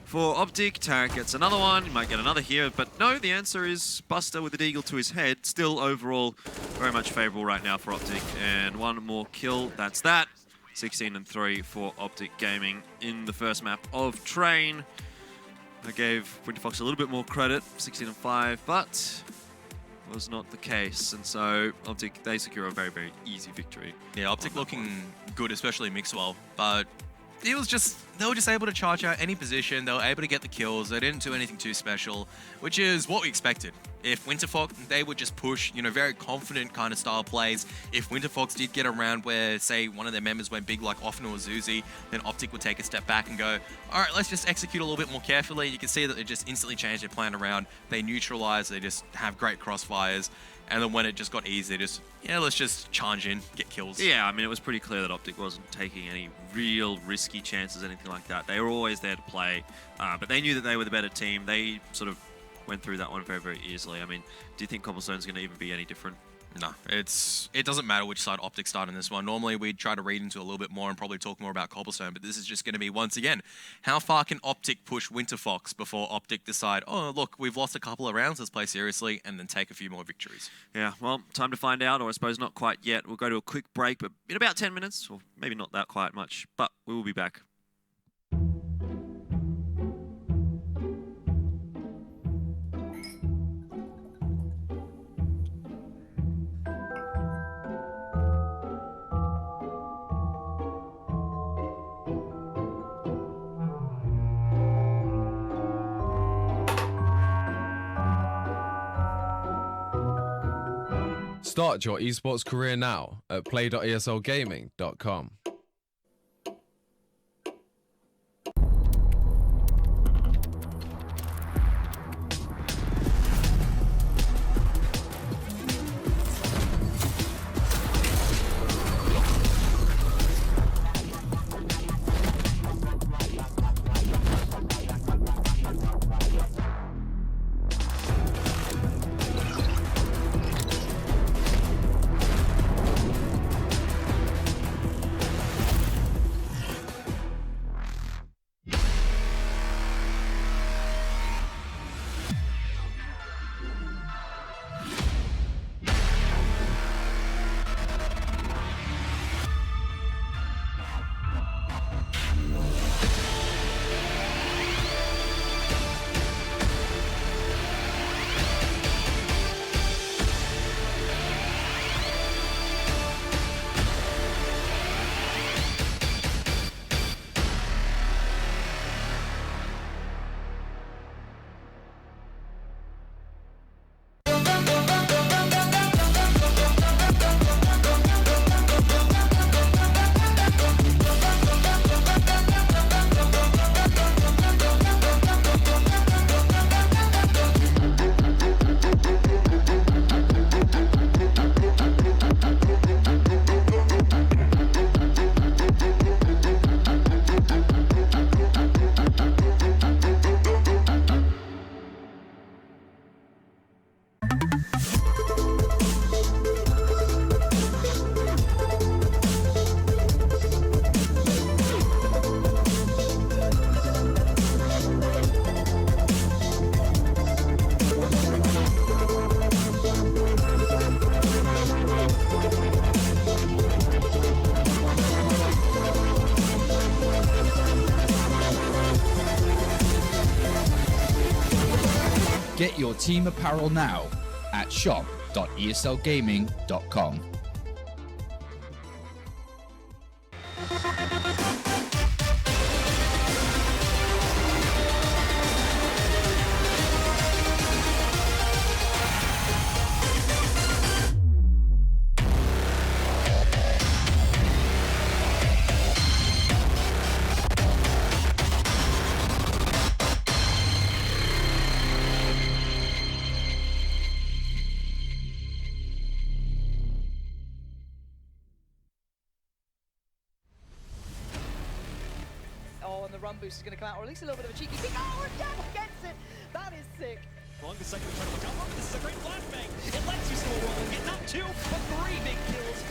for Optic. Tarek gets another one. He might get another here, but no, the answer is Buster with the Deagle to his head. Still overall very much favorable right now for Optic. And one more kill. That's that. 16-3 for Optic Gaming in the first map of Train. I gave Winterfox a little bit more credit, 16-5, but was not the case. And so Optic, they secure a very, very easy victory. Yeah, Optic looking good, especially Mixwell, but they were just able to charge out any position. They were able to get the kills. They didn't do anything too special, which is what we expected. If Winterfox, they would just push, very confident kind of style plays. If Winterfox did get around where, say, one of their members went big like Offnu or Zuzi, then Optic would take a step back and go, all right, let's just execute a little bit more carefully. You can see that they just instantly changed their plan around. They neutralize. They just have great crossfires. And then when it just got easy, let's just charge in, get kills. Yeah, I mean, it was pretty clear that Optic wasn't taking any real risky chances, anything like that. They were always there to play, but they knew that they were the better team. They sort of went through that one very, very easily. I mean, do you think Cobblestone's going to even be any different? No, it doesn't matter which side Optic start in this one. Normally, we'd try to read into a little bit more and probably talk more about Cobblestone, but this is just going to be, once again, how far can Optic push Winterfox before Optic decide, oh, look, we've lost a couple of rounds, let's play seriously, and then take a few more victories. Yeah, well, time to find out, or I suppose not quite yet. We'll go to a quick break, but in about 10 minutes, or maybe not that quite much, but we will be back. Start your esports career now at play.eslgaming.com. Get your team apparel now at shop.eslgaming.com. Oh, and the run boost is going to come out, or at least a little bit of a cheeky kick. Oh, and Devil gets it! That is sick. Long the second trying to look out. This is a great flashbang. It lets you still roll and get not 2, but 3 big kills.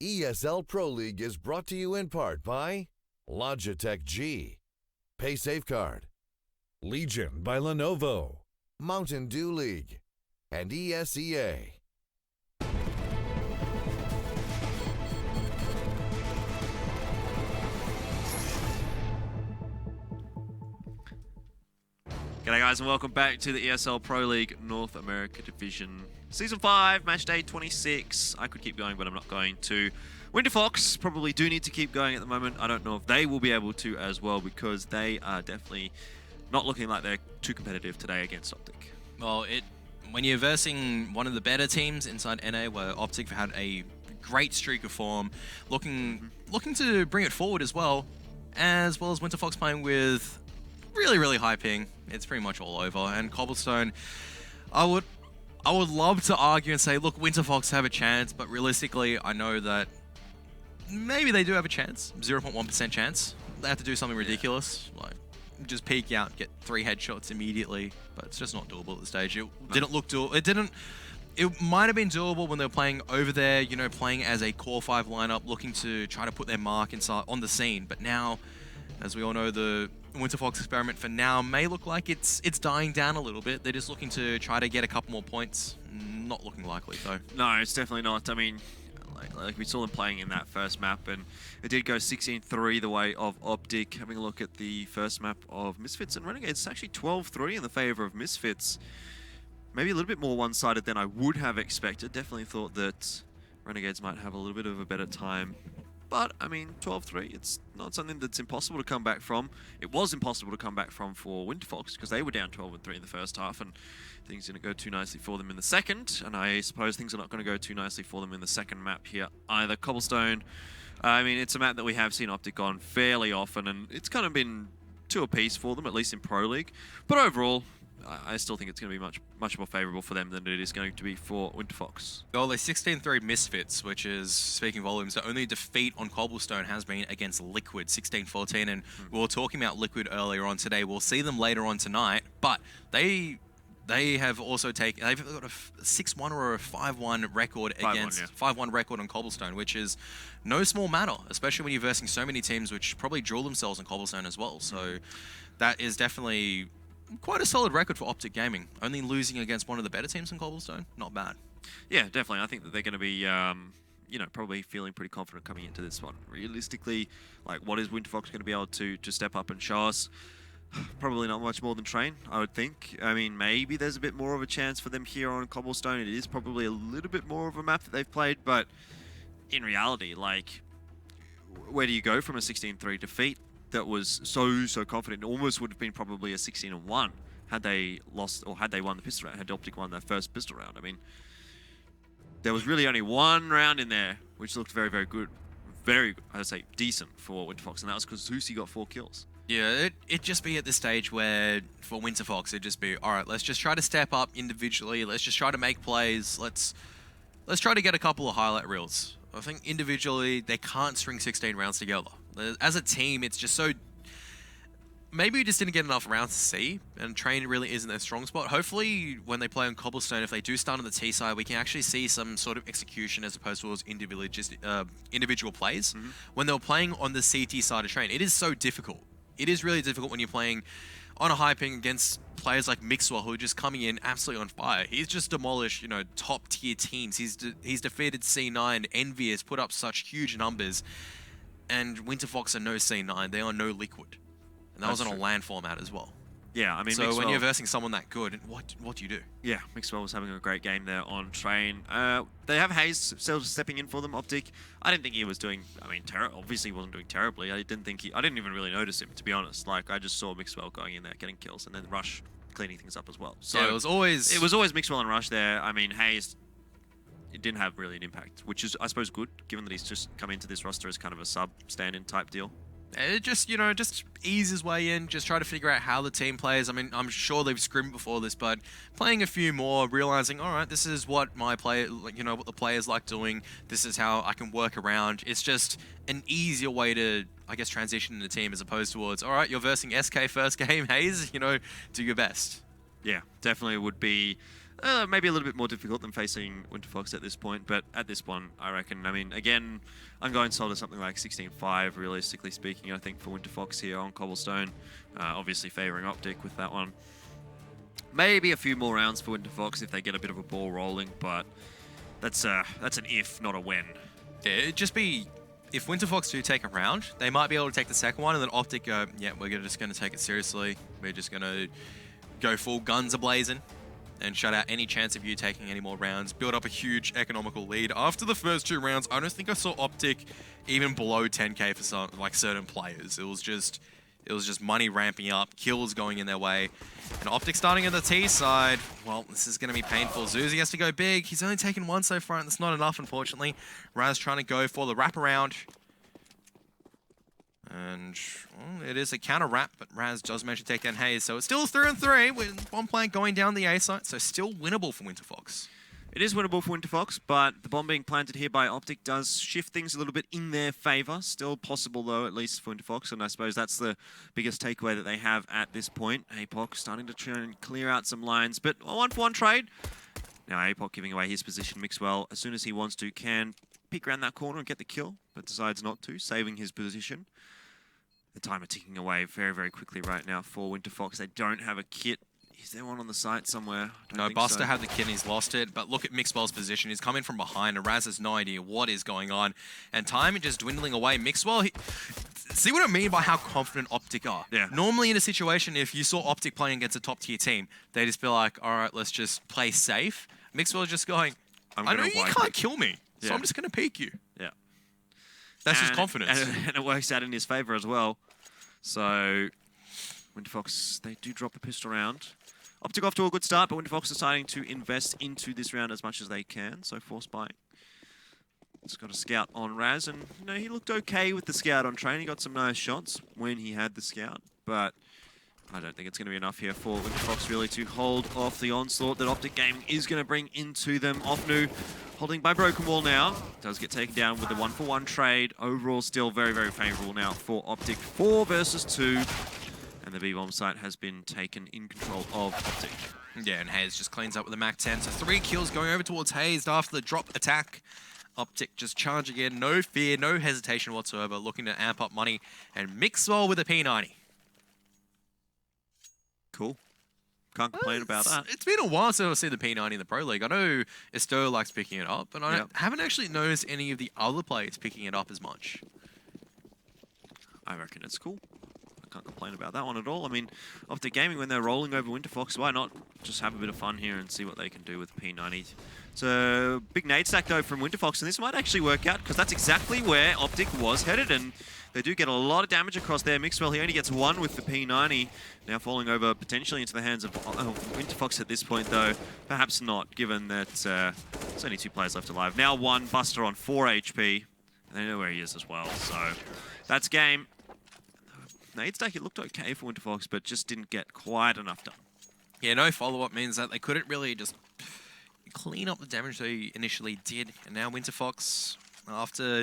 ESL Pro League is brought to you in part by Logitech G, Pay Safeguard, Legion by Lenovo, Mountain Dew League, and ESEA. G'day guys and welcome back to the ESL Pro League North America Division Season 5, Match Day 26. I could keep going, but I'm not going to. Winterfox probably do need to keep going at the moment. I don't know if they will be able to as well because they are definitely not looking like they're too competitive today against Optic. Well, when you're versing one of the better teams inside NA, where Optic had a great streak of form, looking to bring it forward as well as Winterfox playing with really high ping. It's pretty much all over. And Cobblestone, I would love to argue and say, look, Winterfox have a chance, but realistically, I know that maybe they do have a chance, 0.1% chance. They have to do something ridiculous, like just peek out, get 3 headshots immediately, but it's just not doable at the stage. It didn't look doable. It might have been doable when they were playing over there, you know, playing as a core 5 lineup, looking to try to put their mark inside on the scene. But now, as we all know, the Winterfox experiment for now may look like it's dying down a little bit. They're just looking to try to get a couple more points. Not looking likely, though. No, it's definitely not. I mean, like we saw them playing in that first map, and it did go 16-3 the way of Optic. Having a look at the first map of Misfits and Renegades, it's actually 12-3 in the favor of Misfits. Maybe a little bit more one-sided than I would have expected. Definitely thought that Renegades might have a little bit of a better time. But, I mean, 12-3, it's not something that's impossible to come back from. It was impossible to come back from for Winterfox because they were down 12-3 in the first half, and things didn't go too nicely for them in the second. And I suppose things are not going to go too nicely for them in the second map here either. Cobblestone, I mean, it's a map that we have seen Optic on fairly often, and it's kind of been two apiece for them, at least in Pro League. But overall, I still think it's going to be much more favourable for them than it is going to be for Winterfox. Well, they're 16-3 Misfits, which is, speaking volumes, the only defeat on Cobblestone has been against Liquid, 16-14. And we were talking about Liquid earlier on today. We'll see them later on tonight, but they have also they've got a 6-1 or a 5-1 record against 5-1 record on Cobblestone, which is no small matter, especially when you're versing so many teams which probably drill themselves on Cobblestone as well. So that is definitely quite a solid record for Optic Gaming. Only losing against one of the better teams in Cobblestone, not bad. Yeah, definitely. I think that they're going to be, you know, probably feeling pretty confident coming into this one. Realistically, like, what is Winterfox going to be able to step up and show us? Probably not much more than Train, I would think. I mean, maybe there's a bit more of a chance for them here on Cobblestone. It is probably a little bit more of a map that they've played, but in reality, like, where do you go from a 16-3 defeat that was so confident? It almost would have been probably a 16-1 had they lost, or had they won the pistol round, had Optic won their first pistol round. I mean, there was really only one round in there which looked very good, I'd say decent for Winterfox, and that was because Zusi got 4 kills. Yeah, it'd just be at this stage where, for Winterfox, it'd just be, alright, let's just try to step up individually, let's just try to make plays, let's try to get a couple of highlight reels. I think individually, they can't string 16 rounds together. As a team, it's just so... Maybe we just didn't get enough rounds to see, and Train really isn't their strong spot. Hopefully, when they play on Cobblestone, if they do start on the T side, we can actually see some sort of execution as opposed to individual plays. When they were playing on the CT side of Train, it is so difficult. It is really difficult when you're playing on a high ping against players like Mixwell, who are just coming in absolutely on fire. He's just demolished, you know, top tier teams. He's defeated C9, Envious, put up such huge numbers. And Winterfox are no C9, they are no Liquid. And that was on a LAN format as well. Yeah, I mean, so Mixwell, when you're versing someone that good, what do you do? Yeah, Mixwell was having a great game there on Train. They have Hayes still stepping in for them, Optic. I didn't think he was doing, I mean, obviously he wasn't doing terribly. I didn't even really notice him, to be honest. Like, I just saw Mixwell going in there, getting kills, and then Rush cleaning things up as well. So yeah, it was always Mixwell and Rush there. I mean, Hayes, it didn't have really an impact, which is, I suppose, good, given that he's just come into this roster as kind of a sub stand-in type deal. It just, you know, just ease his way in, just try to figure out how the team plays. I mean, I'm sure they've scrimmed before this, but playing a few more, realizing, all right, this is what my player, you know, what the players like doing. This is how I can work around. It's just an easier way to, I guess, transition in the team as opposed towards, all right, you're versing SK first game, Hayes, you know, do your best. Yeah, definitely would be Maybe a little bit more difficult than facing Winterfox at this point, but at this one, I reckon. I mean, again, I'm going sold to something like 16-5, realistically speaking, I think, for Winterfox here on Cobblestone. Obviously favoring Optic with that one. Maybe a few more rounds for Winterfox if they get a bit of a ball rolling, but that's an if, not a when. Yeah, it'd just be, if Winterfox do take a round, they might be able to take the second one, and then Optic go, yeah, we're just going to take it seriously. We're just going to go full guns a-blazing and shut out any chance of you taking any more rounds, build up a huge economical lead. After the first 2 rounds, I don't think I saw Optic even below 10k for some, like, certain players. It was just money ramping up, kills going in their way. And Optic starting at the T side, well, this is going to be painful. Zuzi has to go big. He's only taken 1 so far, and that's not enough, unfortunately. Raz trying to go for the wraparound. And well, it is a counter wrap, but Raz does manage to take down Hayes. So it's still 3-3 with one plant going down the A site. So still winnable for Winterfox. It is winnable for Winterfox, but the bomb being planted here by Optic does shift things a little bit in their favor. Still possible, though, at least for Winterfox, and I suppose that's the biggest takeaway that they have at this point. APOC starting to try and clear out some lines, but a 1-for-1 trade. Now APOC giving away his position. Mixwell, as soon as he wants to, can peek around that corner and get the kill, but decides not to, saving his position. The timer ticking away very, very quickly right now for Winterfox. They don't have a kit. Is there one on the site somewhere? No, Buster had the kit and he's lost it, but look at Mixwell's position. He's coming from behind, and Raz has no idea what is going on. And time is just dwindling away. Mixwell, see what I mean by how confident Optic are? Yeah. Normally in a situation, if you saw Optic playing against a top-tier team, they just be like, all right, let's just play safe. Mixwell's just going, I know you can't kill me, so I'm just going to peek you. Yeah. That's just confidence. And it works out in his favor as well. So, Winterfox, they do drop a pistol round. Optic off to a good start, but Winterfox is deciding to invest into this round as much as they can. So, force buying. It's got a scout on Raz, and you know, he looked okay with the scout on train. He got some nice shots when he had the scout, but I don't think it's going to be enough here for Winterfox really to hold off the onslaught that Optic Gaming is going to bring into them. Offnu holding by Broken Wall now. Does get taken down with the 1-for-1 trade. Overall still very, very favorable now for Optic. 4 versus 2. And the B-bomb site has been taken in control of Optic. Yeah, and Hayes just cleans up with a Mac 10. So 3 kills going over towards Hayes after the drop attack. Optic just charging in. No fear, no hesitation whatsoever. Looking to amp up money. And Mixwell with a P90. Cool. Can't complain about that. It's been a while since I've seen the P90 in the Pro League. I know Esto likes picking it up, but I haven't actually noticed any of the other players picking it up as much. I reckon it's cool. I can't complain about that one at all. I mean, Optic Gaming, when they're rolling over Winterfox, why not just have a bit of fun here and see what they can do with P90. It's a big nade stack, though, from Winterfox, and this might actually work out, because that's exactly where Optic was headed, and they do get a lot of damage across there. Mixwell, he only gets 1 with the P90, now falling over potentially into the hands of Winterfox at this point, though. Perhaps not, given that there's only 2 players left alive. Now 1, Buster on 4 HP, and they know where he is as well, so that's game. Nade stack, it looked okay for Winterfox, but just didn't get quite enough done. Yeah, no follow-up means that they couldn't really just clean up the damage they initially did. And now Winterfox, after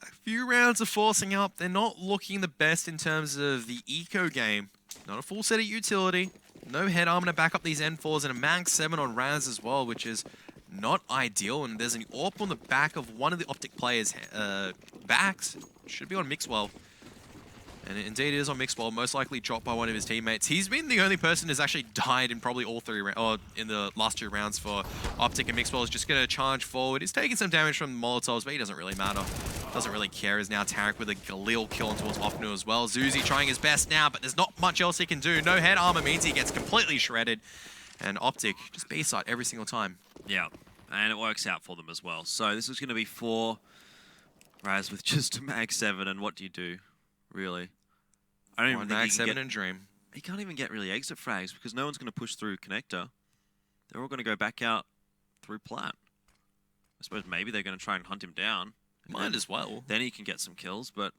a few rounds of forcing up, they're not looking the best in terms of the eco game. Not a full set of utility, no head armor to back up these N4s, and a Mag 7 on Raz as well, which is not ideal. And there's an AWP on the back of one of the Optic players' backs. Should be on Mixwell. And indeed it is on Mixwell, most likely dropped by one of his teammates. He's been the only person who's actually died in probably all 3 or in the last 2 rounds for Optic, and Mixwell is just going to charge forward. He's taking some damage from the Molotovs, but he doesn't really matter. Doesn't really care. Is now Tarek with a Galil kill towards Offnu as well. Zuzi trying his best now, but there's not much else he can do. No head armor means he gets completely shredded. And Optic just B-side every single time. Yeah, and it works out for them as well. So this is going to be 4 Raz with just a Mag 7, and what do you do, really? I don't even think Mag 7 and Dream. He can't even get really exit frags because no one's going to push through Connector. They're all going to go back out through Plat. I suppose maybe they're going to try and hunt him down. Might as well. Then he can get some kills, but...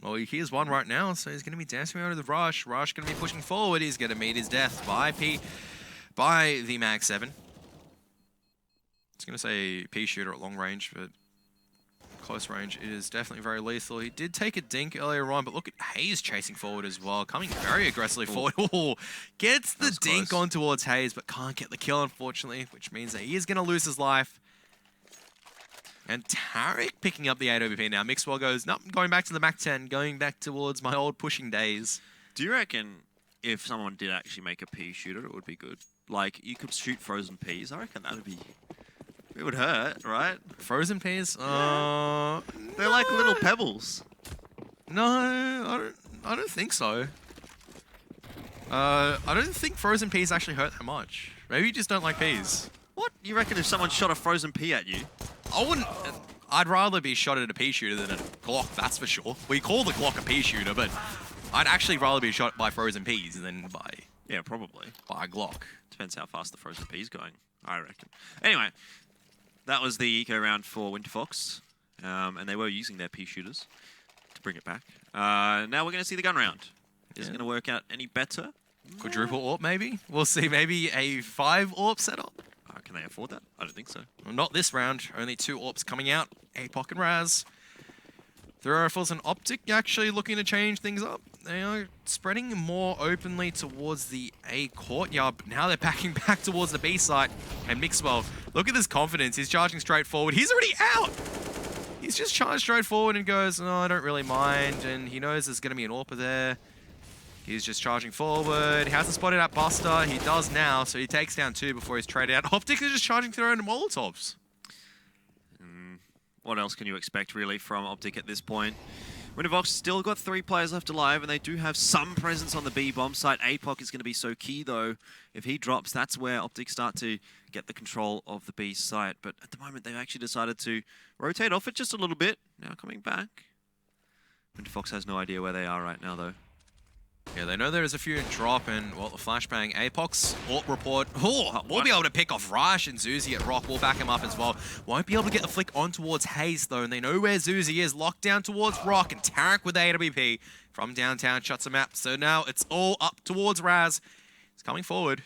Well, here's one right now, so he's going to be dancing around with the Rush. Rush going to be pushing forward. He's going to meet his death by the Mag 7. It's going to say P shooter at long range, but close range, it is definitely very lethal. He did take a dink earlier on, but look at Hayes chasing forward as well, coming very aggressively forward. Oh, gets the dink on towards Hayes, but can't get the kill, unfortunately, which means that he is going to lose his life. And Tarek picking up the AWP now. Mixwell goes, nope, going back to the Mac 10, going back towards my old pushing days. Do you reckon if someone did actually make a pea shooter, it would be good? Like, you could shoot frozen peas. I reckon that would be... It would hurt, right? Frozen peas? They're like little pebbles. No, I don't think so. I don't think frozen peas actually hurt that much. Maybe you just don't like peas. What? You reckon if someone shot a frozen pea at you? I wouldn't... I'd rather be shot at a pea shooter than a Glock, that's for sure. We call the Glock a pea shooter, but I'd actually rather be shot by frozen peas than by... Yeah, probably. By a Glock. Depends how fast the frozen pea's going, I reckon. Anyway, that was the eco round for Winterfox, and they were using their pea shooters to bring it back. Now we're going to see the gun round. Is it going to work out any better? Quadruple AWP, maybe? We'll see. Maybe a 5 AWP setup? Can they afford that? I don't think so. Well, not this round. Only 2 AWPs coming out. APOC and Raz. The Rifles and Optic actually looking to change things up. They are spreading more openly towards the A courtyard, but now they're backing back towards the B site. And Mixwell, look at this confidence. He's charging straight forward. He's already out! He's just charged straight forward and goes, no, I don't really mind. And he knows there's going to be an AWP there. He's just charging forward. He hasn't spotted out Buster. He does now, so he takes down 2 before he's traded out. Optic is just charging through into Molotovs. What else can you expect, really, from Optic at this point? Winterfox still got 3 players left alive, and they do have some presence on the B bomb site. APOC is going to be so key, though. If he drops, that's where Optic start to get the control of the B site. But at the moment, they've actually decided to rotate off it just a little bit. Now coming back. Winterfox has no idea where they are right now, though. Yeah, they know there is a few in drop, and, well, the flashbang APOC's AWP report. Oh, we'll be able to pick off Rush and Zuzi at Rock. We'll back him up as well. Won't be able to get the flick on towards Hayes, though, and they know where Zuzi is. Locked down towards Rock, and Tarek with AWP from downtown shuts him out. So now it's all up towards Raz. He's coming forward.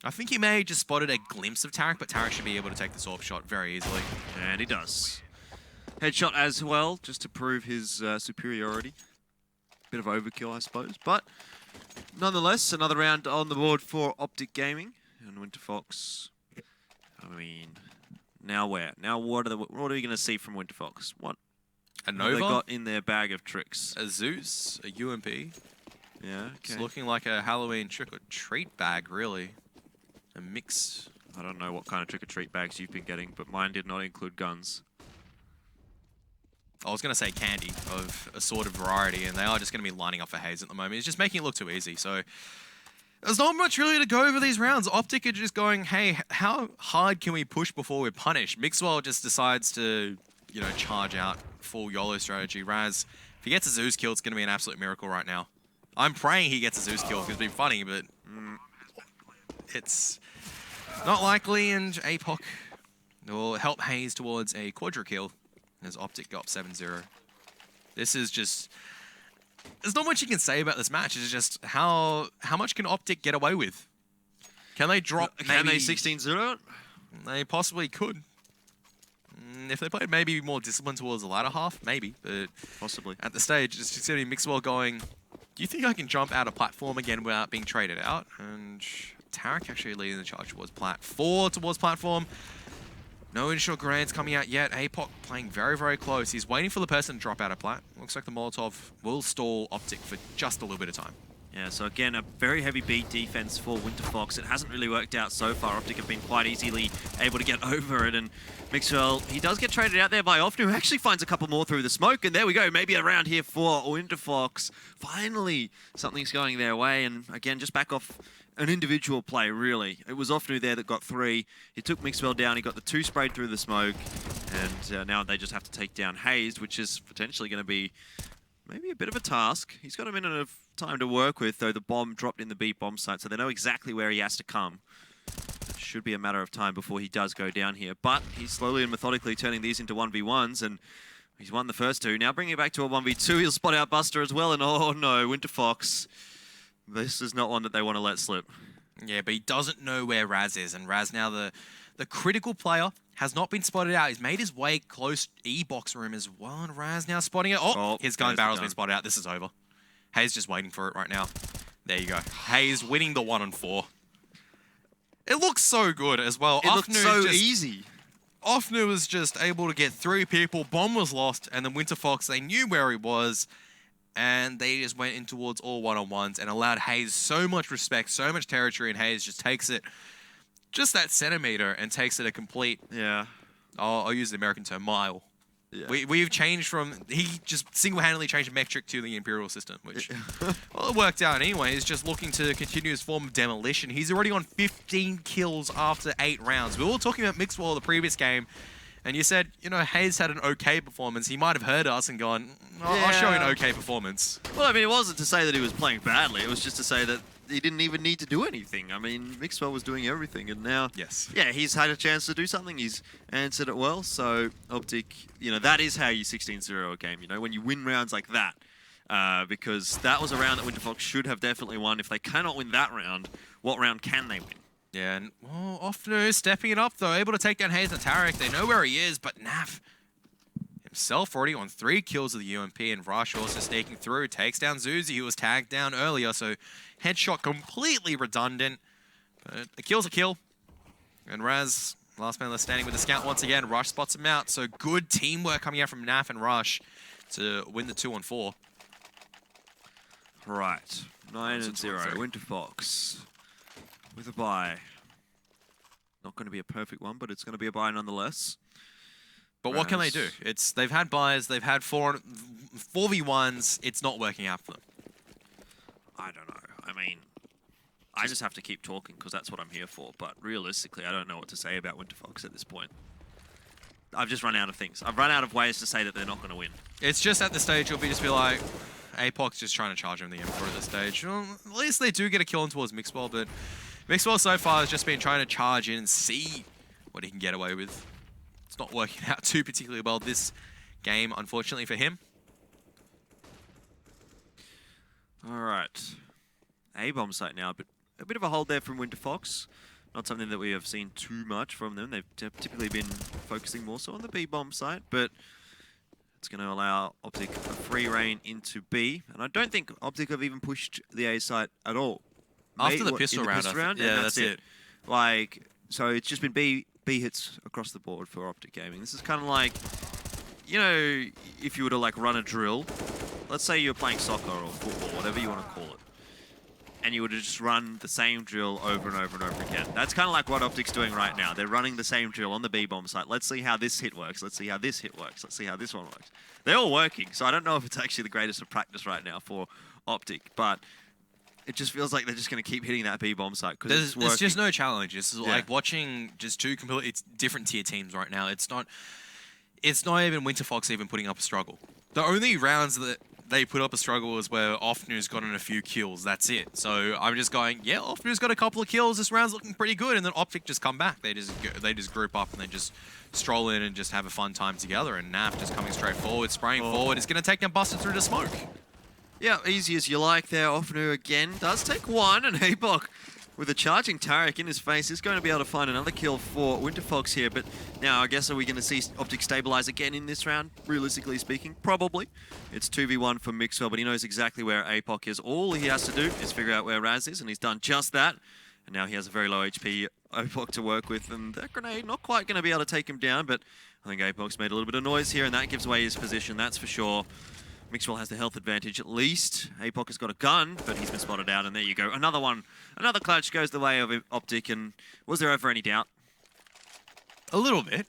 I think he may have just spotted a glimpse of Tarek, but Tarek should be able to take this AWP shot very easily. And he does. Headshot as well, just to prove his superiority. Bit of overkill, I suppose, but nonetheless, another round on the board for Optic Gaming and Winterfox. I mean, now where? Now what are we going to see from Winterfox? What A have Nova, they got in their bag of tricks? a Zeus, a UMP. Yeah, It's okay. looking like a Halloween trick-or-treat bag, really. A mix. I don't know what kind of trick-or-treat bags you've been getting, but mine did not include guns. I was going to say candy of a sort of variety, and they are just going to be lining up for Hayes at the moment. It's just making it look too easy. So there's not much really to go over these rounds. Optic are just going, hey, how hard can we push before we're punished? Mixwell just decides to, you know, charge out full YOLO strategy. Raz, if he gets a Zeus kill, it's going to be an absolute miracle right now. I'm praying he gets a Zeus kill because it's been funny, but it's not likely, and APOC will help Hayes towards a quadra kill. As Optic go up 7-0. This is just... There's not much you can say about this match. It's just how much can Optic get away with? Can they drop Can they maybe... 16-0? They possibly could. If they played maybe more discipline towards the latter half, maybe. But Possibly. at the stage, it's just going to be Mixwell going, do you think I can jump out of platform again without being traded out? And Tarek actually leading the charge towards plat. 4 towards platform. No initial grenades coming out yet. APOC playing very, very close. He's waiting for the person to drop out of plat. Looks like the Molotov will stall Optic for just a little bit of time. Yeah, so again, a very heavy beat defense for Winterfox. It hasn't really worked out so far. Optic have been quite easily able to get over it, and Mixwell, he does get traded out there by Ofnu, who actually finds a couple more through the smoke, and there we go, maybe a round here for Winterfox. Finally, something's going their way, and again, just back off an individual play, really. It was Ofnu there that got 3. He took Mixwell down, he got the 2 sprayed through the smoke, and now they just have to take down Hayes, which is potentially going to be maybe a bit of a task. He's got a minute of time to work with, though the bomb dropped in the B bomb site, so they know exactly where he has to come. It should be a matter of time before he does go down here, but he's slowly and methodically turning these into 1v1s, and he's won the first 2. Now bringing it back to a 1v2, he'll spot out Buster as well, and oh no, Winterfox. This is not one that they want to let slip. Yeah, but he doesn't know where Raz is, and Raz now the critical player has not been spotted out. He's made his way close E-box room as well, and Raz now spotting it. Oh, his gun barrel's been spotted out. This is over. Hayes just waiting for it right now. There you go. Hayes winning the 1-on-4. It looks so good as well. It looked so easy. Offnu was just able to get 3 people. Bomb was lost, and then Winter Fox, they knew where he was, and they just went in towards all one-on-ones and allowed Hayes so much respect, so much territory, and Hayes just takes it just that centimeter and takes it a complete, I'll use the American term, mile. Yeah. We've changed from, he just single-handedly changed the metric to the Imperial system, which, well, it worked out anyway. He's just looking to continue his form of demolition. He's already on 15 kills after 8 rounds. We were all talking about Mixwell the previous game, and you said, you know, Hayes had an okay performance. He might have heard us and gone, I'll show you an okay performance. Well, I mean, it wasn't to say that he was playing badly. It was just to say that he didn't even need to do anything. I mean, Mixwell was doing everything, and now, yeah, he's had a chance to do something. He's answered it well. So, Optic, you know, that is how you 16-0 a game, you know, when you win rounds like that. Because that was a round that Winter Fox should have definitely won. If they cannot win that round, what round can they win? Yeah, and well, Offnu stepping it up, though, able to take down Hayes and Tarek. They know where he is, but Naf himself already on 3 kills of the UMP, and Rush also sneaking through, takes down Zuzi, who was tagged down earlier, so headshot completely redundant, but a kill's a kill. And Raz, last man left standing with the scout once again. Rush spots him out, so good teamwork coming out from Naf and Rush to win the 2-on-4. Right, 9-0, Winter Fox with a bye. Not going to be a perfect one, but it's going to be a bye nonetheless. But what can they do? They've had buys, they've had 4v1s, it's not working out for them. I don't know. I mean, I just have to keep talking because that's what I'm here for. But realistically, I don't know what to say about Winter Fox at this point. I've just run out of things. I've run out of ways to say that they're not going to win. It's just at the stage, you'll just be like, Apoc's just trying to charge him the M4 at this stage. Well, at least they do get a kill in towards Mixwell, but Mixwell so far has just been trying to charge in and see what he can get away with. It's not working out too particularly well this game, unfortunately for him. All right. A-bomb site now, but a bit of a hold there from Winter Fox. Not something that we have seen too much from them. They've typically been focusing more so on the B-bomb site, but it's going to allow Optic a free reign into B. And I don't think Optic have even pushed the A site at all. After the pistol round, yeah, that's it. Like, so it's just been B hits across the board for Optic Gaming. This is kind of like, you know, if you were to like run a drill, let's say you're playing soccer or football, whatever you want to call it, and you were to just run the same drill over and over and over again. That's kind of like what Optic's doing right now. They're running the same drill on the B-bomb site. Let's see how this hit works. Let's see how this hit works. Let's see how this one works. They're all working, so I don't know if it's actually the greatest of practice right now for Optic, but it just feels like they're just going to keep hitting that B-bomb site because there's just no challenge. It's like watching just 2 completely different tier teams right now. It's not even Winter Fox even putting up a struggle. The only rounds that they put up a struggle is where Offnu's gotten a few kills. That's it. So I'm just going, yeah, Offnu's got a couple of kills. This round's looking pretty good. And then Optic just come back. They just group up and they just stroll in and just have a fun time together. And Naf just coming straight forward, spraying forward. It's going to take them busted through the smoke. Yeah, easy as you like there. Offnu again does take one, and Apoc with a charging Tarek in his face is going to be able to find another kill for Winter Fox here. But now I guess are we going to see Optic stabilize again in this round? Realistically speaking, probably. It's 2v1 for Mixwell, but he knows exactly where Apoc is. All he has to do is figure out where Raz is, and he's done just that. And now he has a very low HP Apoc to work with, and that grenade not quite going to be able to take him down, but I think Apoc's made a little bit of noise here, and that gives away his position, that's for sure. Mixwell has the health advantage at least. Apoc has got a gun, but he's been spotted out, and there you go. Another one. Another clutch goes the way of Optic, and was there ever any doubt? A little bit.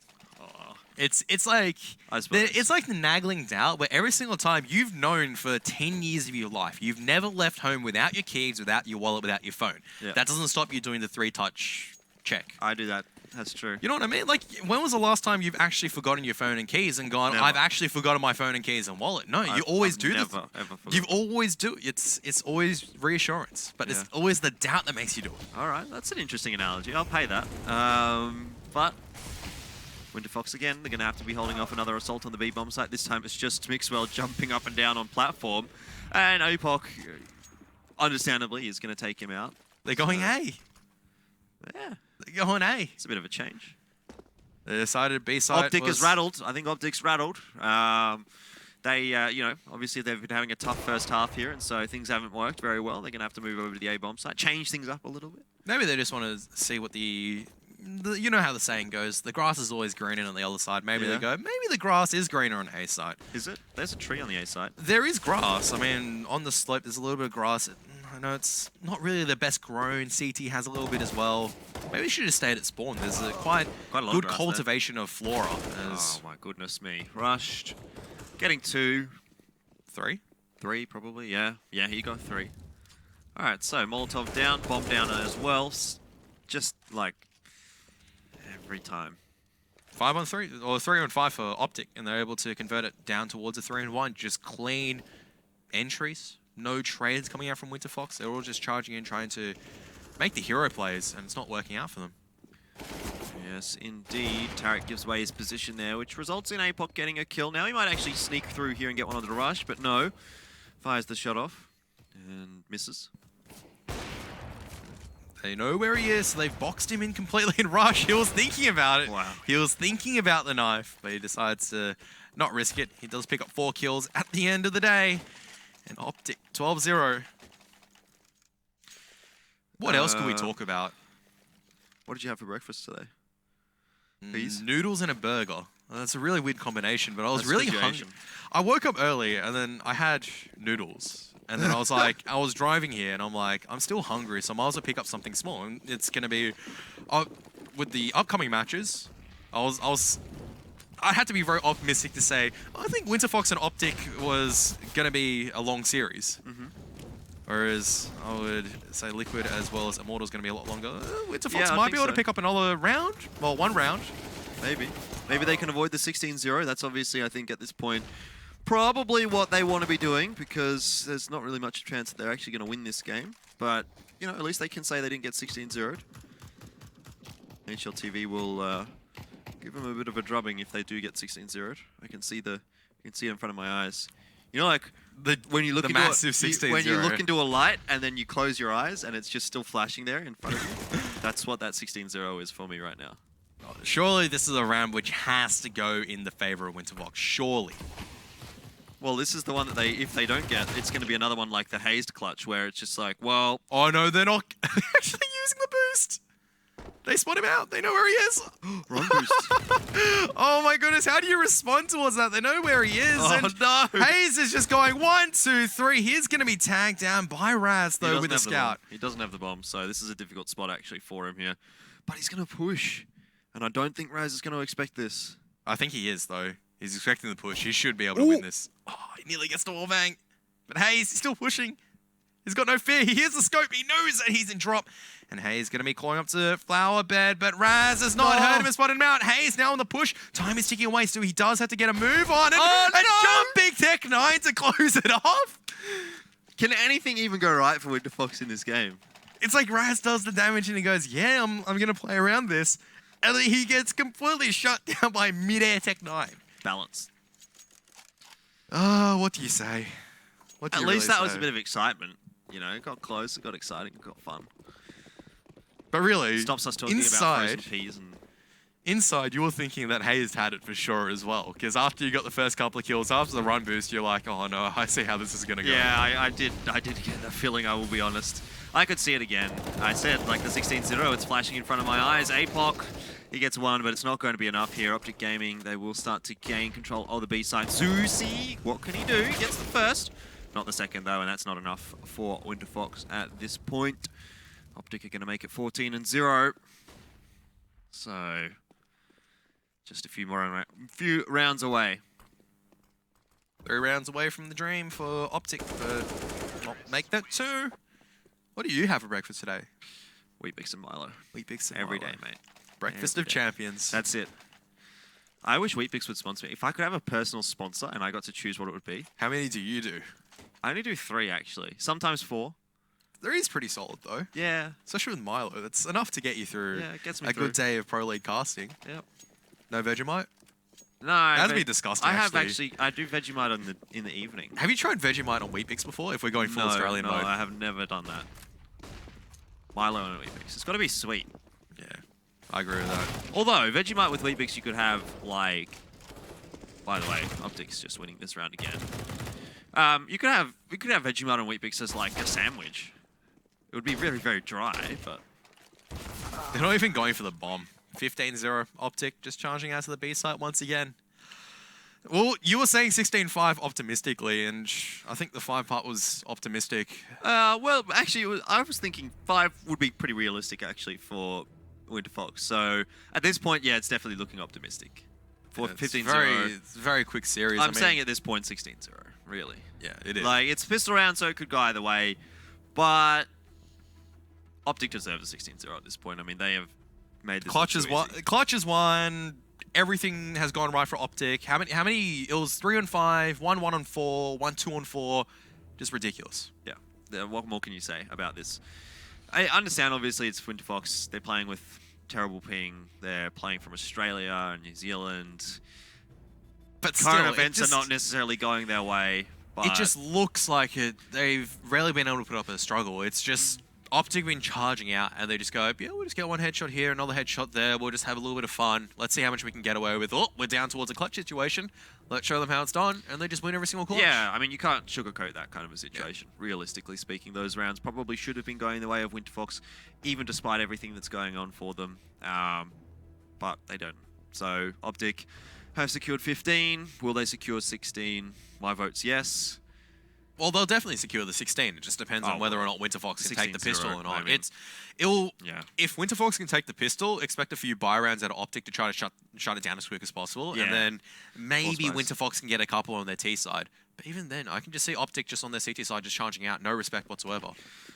It's like the nagging doubt where every single time you've known for 10 years of your life, you've never left home without your keys, without your wallet, without your phone. Yeah. That doesn't stop you doing the 3-touch check. I do that. That's true. You know what I mean? Like, when was the last time you've actually forgotten your phone and keys and gone, I've actually forgotten my phone and keys and wallet? No, you always do this. You always do. It's always reassurance, but it's always the doubt that makes you do it. All right, that's an interesting analogy. I'll pay that. But Winter Fox again, they're going to have to be holding off another assault on the B-bomb site. This time it's just Mixwell jumping up and down on platform, and Apoc, understandably, is going to take him out. They're going A. Yeah, They're going A. it's a bit of a change. They decided B-side Optic was... is rattled. I think Optic's rattled. They, you know, obviously they've been having a tough first half here, and so things haven't worked very well. They're going to have to move over to the A-bomb side, change things up a little bit. Maybe they just want to see what the you know how the saying goes, the grass is always greener on the other side. Maybe Yeah. they go, maybe the grass is greener on A side. Is it? There's a tree on the A side. There is grass. I mean, on the slope, there's a little bit of grass. I know it's not really the best grown. CT has a little bit as well. Maybe we should have stayed at spawn. There's a quite a lot of good grass cultivation of flora. Oh my goodness me. Rushed. Getting 2. 3. 3 probably, yeah. Yeah, he got 3. Alright, so Molotov down, bomb down as well. Just like every time. 5-on-3, or 3-on-5 for Optic, and they're able to convert it down towards a 3-on-1. Just clean entries. No trades coming out from Winter Fox. They're all just charging in, trying to make the hero plays, and it's not working out for them. Yes, indeed. Tarek gives away his position there, which results in APOC getting a kill. Now he might actually sneak through here and get one on the rush, but no. Fires the shot off and misses. They know where he is, so they've boxed him in completely in rush. He was thinking about it. Wow. He was thinking about the knife, but he decides to not risk it. He does pick up 4 kills at the end of the day. And Optic, 12-0. What else could we talk about? What did you have for breakfast today? Peas? Noodles and a burger. Well, that's a really weird combination, but I was That's really because you're hungry. Asian. I woke up early and then I had noodles. And then I was like, I was driving here and I'm like, I'm still hungry, so I might as well pick up something small. And it's going to be, with the upcoming matches, I had to be very optimistic to say, I think Winter Fox and Optic was going to be a long series. Whereas I would say Liquid as well as Immortal is going to be a lot longer. Winter Fox Yeah, I might think be able to so. pick up another round. Well, 1 round. Maybe. Maybe they can avoid the 16-0. That's obviously, I think, at this point, probably what they want to be doing, because there's not really much chance that they're actually going to win this game. But, you know, at least they can say they didn't get 16-0'd. HLTV will give them a bit of a drubbing if they do get 16-0'd. I can see it in front of my eyes. You know, like when you look the into massive when you 16-0. look into a light and then you close your eyes and it's just still flashing there in front of you. That's what that 16-0 is for me right now. Surely this is a round which has to go in the favor of Winter Fox. Surely. Well, this is the one that if they don't get, it's going to be another one like the hazed clutch, where it's just like, well, Oh no, they're not actually using the boost. They spot him out. They know where he is. wrong boost. Oh my goodness, how do you respond towards that? They know where he is. Oh, and no. Hayes is just going 1, 2, 3. He's going to be tagged down by Raz, He though, doesn't with the have the bomb. scout. He doesn't have the bomb, so this is a difficult spot actually for him here. But he's going to push, and I don't think Raz is going to expect this. I think he is, though. He's expecting the push. He should be able to win this. Oh, he nearly gets the wallbang. But Hayes, he's still pushing. He's got no fear. He hears the scope. He knows that he's in drop. And Hayes going to be calling up to Flower Bed, but Raz has not heard him and spotted him out. Hayes now on the push. Time is ticking away, so he does have to get a move on. And jumping Tech 9 to close it off. Can anything even go right for Winter Fox in this game? It's like Raz does the damage and he goes, yeah, I'm going to play around this. And then he gets completely shut down by mid-air Tech 9. Balance. Oh, what do you say? What do At you least really that was say? a bit of excitement. You know, it got close, it got exciting, it got fun. But really, Stops us talking about inside, frozen peas and... inside, you were thinking that Hayes had it for sure as well. Because after you got the first couple of kills, after the run boost, you're like, oh no, I see how this is going to go. Yeah, I did get that feeling, I will be honest. I could see it again. I said, like the 16-0, it's flashing in front of my eyes. APOC, he gets 1, but it's not going to be enough here. Optic Gaming, they will start to gain control of the B side. Zusi, what can he do? He gets the first. Not the second, though, and that's not enough for Winter Fox at this point. Optic are going to make it 14-0. So, just a few rounds away. 3 rounds away from the dream for Optic, but not make that 2. What do you have for breakfast today? Wheat Bix and Milo. Wheat Bix and Every Milo. day, mate. Breakfast Every of day. champions. That's it. I wish Wheat Bix would sponsor me. If I could have a personal sponsor and I got to choose what it would be. How many do you do? I only do 3, actually. Sometimes 4. 3 is pretty solid, though. Yeah. Especially with Milo. That's enough to get you through Yeah, it gets me a through. good day of Pro League casting. Yep. No Vegemite? No, That'd be disgusting, I have actually. I do Vegemite in the evening. Have you tried Vegemite on Wheat Bix before, if we're going full Australian no, mode? I have never done that. Milo and Wheat Bix. It's got to be sweet. I agree with that. Although, Vegemite with Weet-Bix, you could have, like... By the way, Optic's just winning this round again. We could have Vegemite and Weet-Bix as, like, a sandwich. It would be very, very dry, but... They're not even going for the bomb. 15-0 Optic just charging out to the B site once again. Well, you were saying 16-5 optimistically, and I think the 5 part was optimistic. Well, actually, I was thinking 5 would be pretty realistic, actually, for Winter Fox. So, at this point, yeah, it's definitely looking optimistic. For 15-0. It's a very quick series. I'm saying at this point, 16-0, really. Yeah, it is. Like, it's pistol round, so it could go either way. But Optic deserves a 16-0 at this point. I mean, they have made this Clutch look is too one. easy. Clutch is one. Everything has gone right for Optic. How many? It was 3-5, 1-1-4, 1-2-4. Just ridiculous. Yeah. What more can you say about this? I understand, obviously, it's Winter Fox. They're playing with terrible ping. They're playing from Australia and New Zealand. But Current still, events are not necessarily going their way. But It just looks like it. They've rarely been able to put up a struggle. It's just Optic been charging out, and they just go, yeah, we'll just get one headshot here, another headshot there. We'll just have a little bit of fun. Let's see how much we can get away with. Oh, we're down towards a clutch situation. Let's show them how it's done, and they just win every single clutch. Yeah, I mean, you can't sugarcoat that kind of a situation. Yeah. Realistically speaking, those rounds probably should have been going the way of Winter Fox, even despite everything that's going on for them. But they don't. So, Optic have secured 15. Will they secure 16? My vote's yes. Well, they'll definitely secure the 16. It just depends on whether or not Winter Fox can take the pistol or not. I mean, if Winter Fox can take the pistol, expect a few buy rounds out of Optic to try to shut it down as quick as possible, and then maybe Winter Fox can get a couple on their T side. But even then, I can just see Optic just on their CT side just charging out, no respect whatsoever.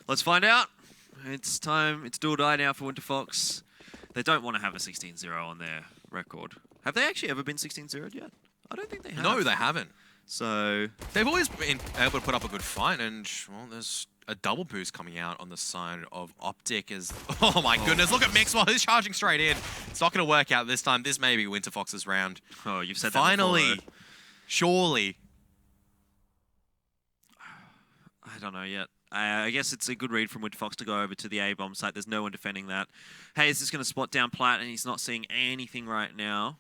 Let's find out. It's time. It's do or die now for Winter Fox. They don't want to have a 16-0 on their record. Have they actually ever been 16-0'd yet? I don't think they have. No, they haven't. So they've always been able to put up a good fight, and well, there's a double boost coming out on the side of Optic. Oh my goodness, look at Mixwell, he's charging straight in. It's not going to work out this time. This may be Winter Fox's round. Oh, you've said finally, that before, surely. I don't know yet. I guess it's a good read from Winter Fox to go over to the A-bomb site. There's no one defending that. Hey, is this going to spot down Platt, and he's not seeing anything right now.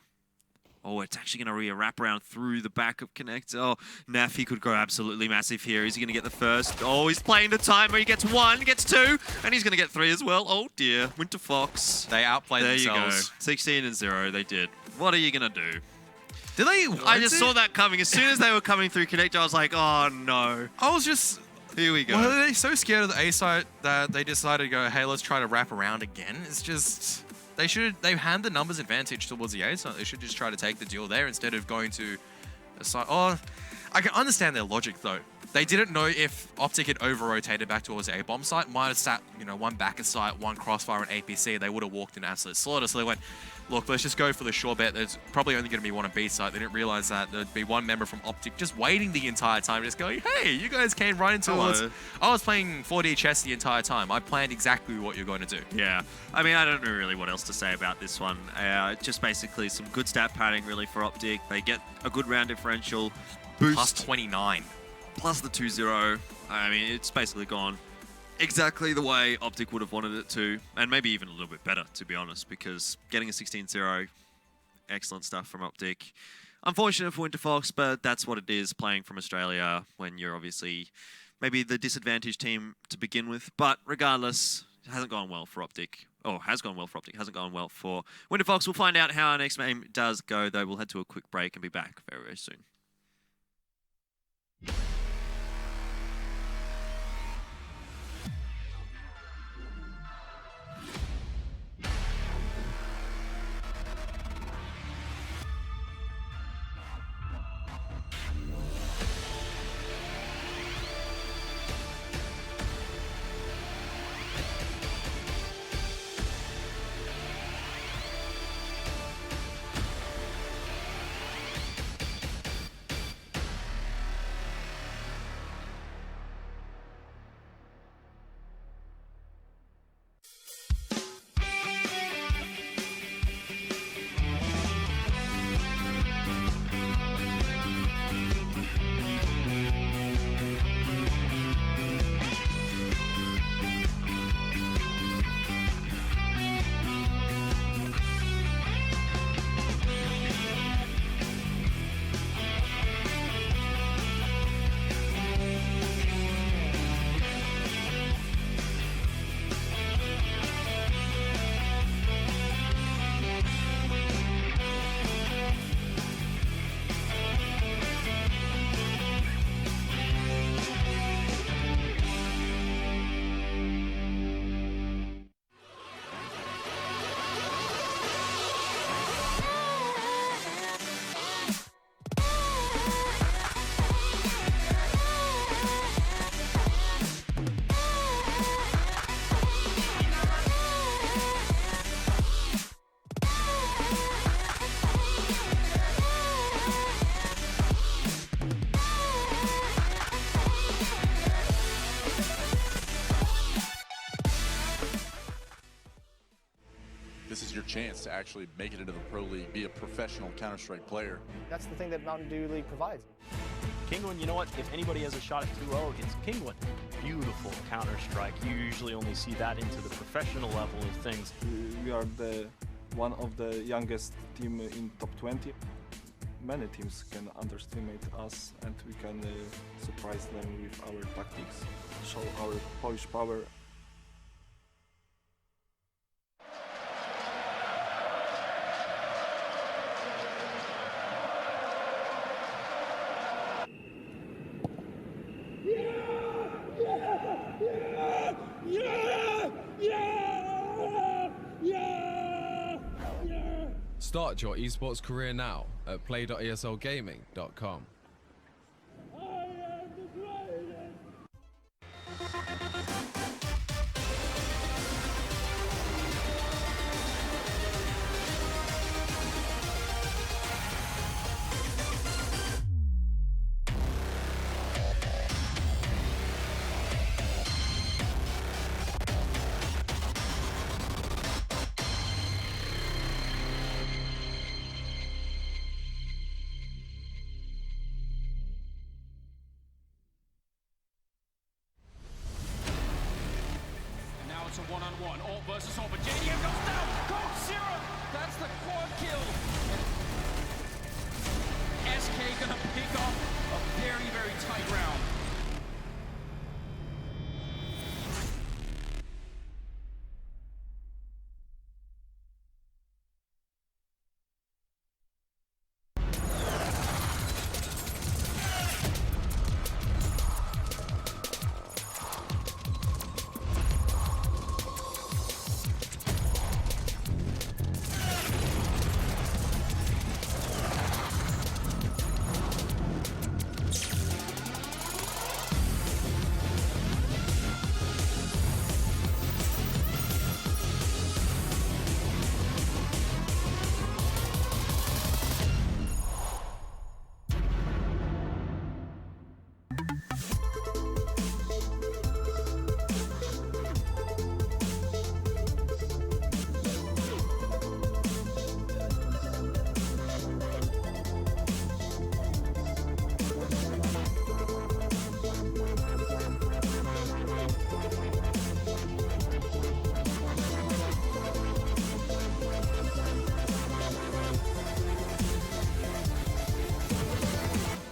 Oh, it's actually going to be a wraparound through the back of Connect. Oh, Nafi could go absolutely massive here. Is he going to get the first? Oh, he's playing the timer. He gets 1, gets 2, and he's going to get 3 as well. Oh, dear. Winter Fox. They outplayed themselves. There you go. 16-0, they did. What are you going to do? Did they? I just saw that coming. As soon as they were coming through Connect, I was like, oh, no. I was just... Here we go. Were they so scared of the A site that they decided to go, hey, let's try to wrap around again? It's just... They've had the numbers advantage towards the A site. They should just try to take the deal there instead of going to a site. Oh, I can understand their logic, though. They didn't know if Optic had over-rotated back towards the A-bomb site. Might have sat, one back of site, one crossfire, and APC. They would have walked in absolute slaughter. So they went, look, let's just go for the sure bet. There's probably only going to be one on B site. They didn't realize that there'd be one member from Optic just waiting the entire time, just going, hey, you guys came right into us. I was playing 4D chess the entire time. I planned exactly what you're going to do. Yeah. I mean, I don't know really what else to say about this one. Just basically some good stat padding, really, for Optic. They get a good round differential boost. Plus 29. Plus the 2-0. I mean, it's basically gone exactly the way Optic would have wanted it to, and maybe even a little bit better, to be honest, because getting a 16-0, excellent stuff from Optic. Unfortunate for Winter Fox, but that's what it is, playing from Australia when you're obviously maybe the disadvantaged team to begin with. But regardless, it hasn't gone well for Optic. Oh, has gone well for Optic, hasn't gone well for Winter Fox. We'll find out how our next game does go, though. We'll head to a quick break and be back very, very soon. chance to actually make it into the Pro League, be a professional Counter-Strike player. That's the thing that Mountain Dew League provides. Kinguin, you know what? If anybody has a shot at 2-0, it's Kinguin. Beautiful Counter-Strike. You usually only see that into the professional level of things. We are one of the youngest team in top 20. Many teams can underestimate us, and we can surprise them with our tactics, show our Polish power. Start your esports career now at play.eslgaming.com. It's a one-on-one, Alt versus Alt, but JDM goes down! Cold Zero! That's the quad kill! SK gonna pick up a very, very tight round.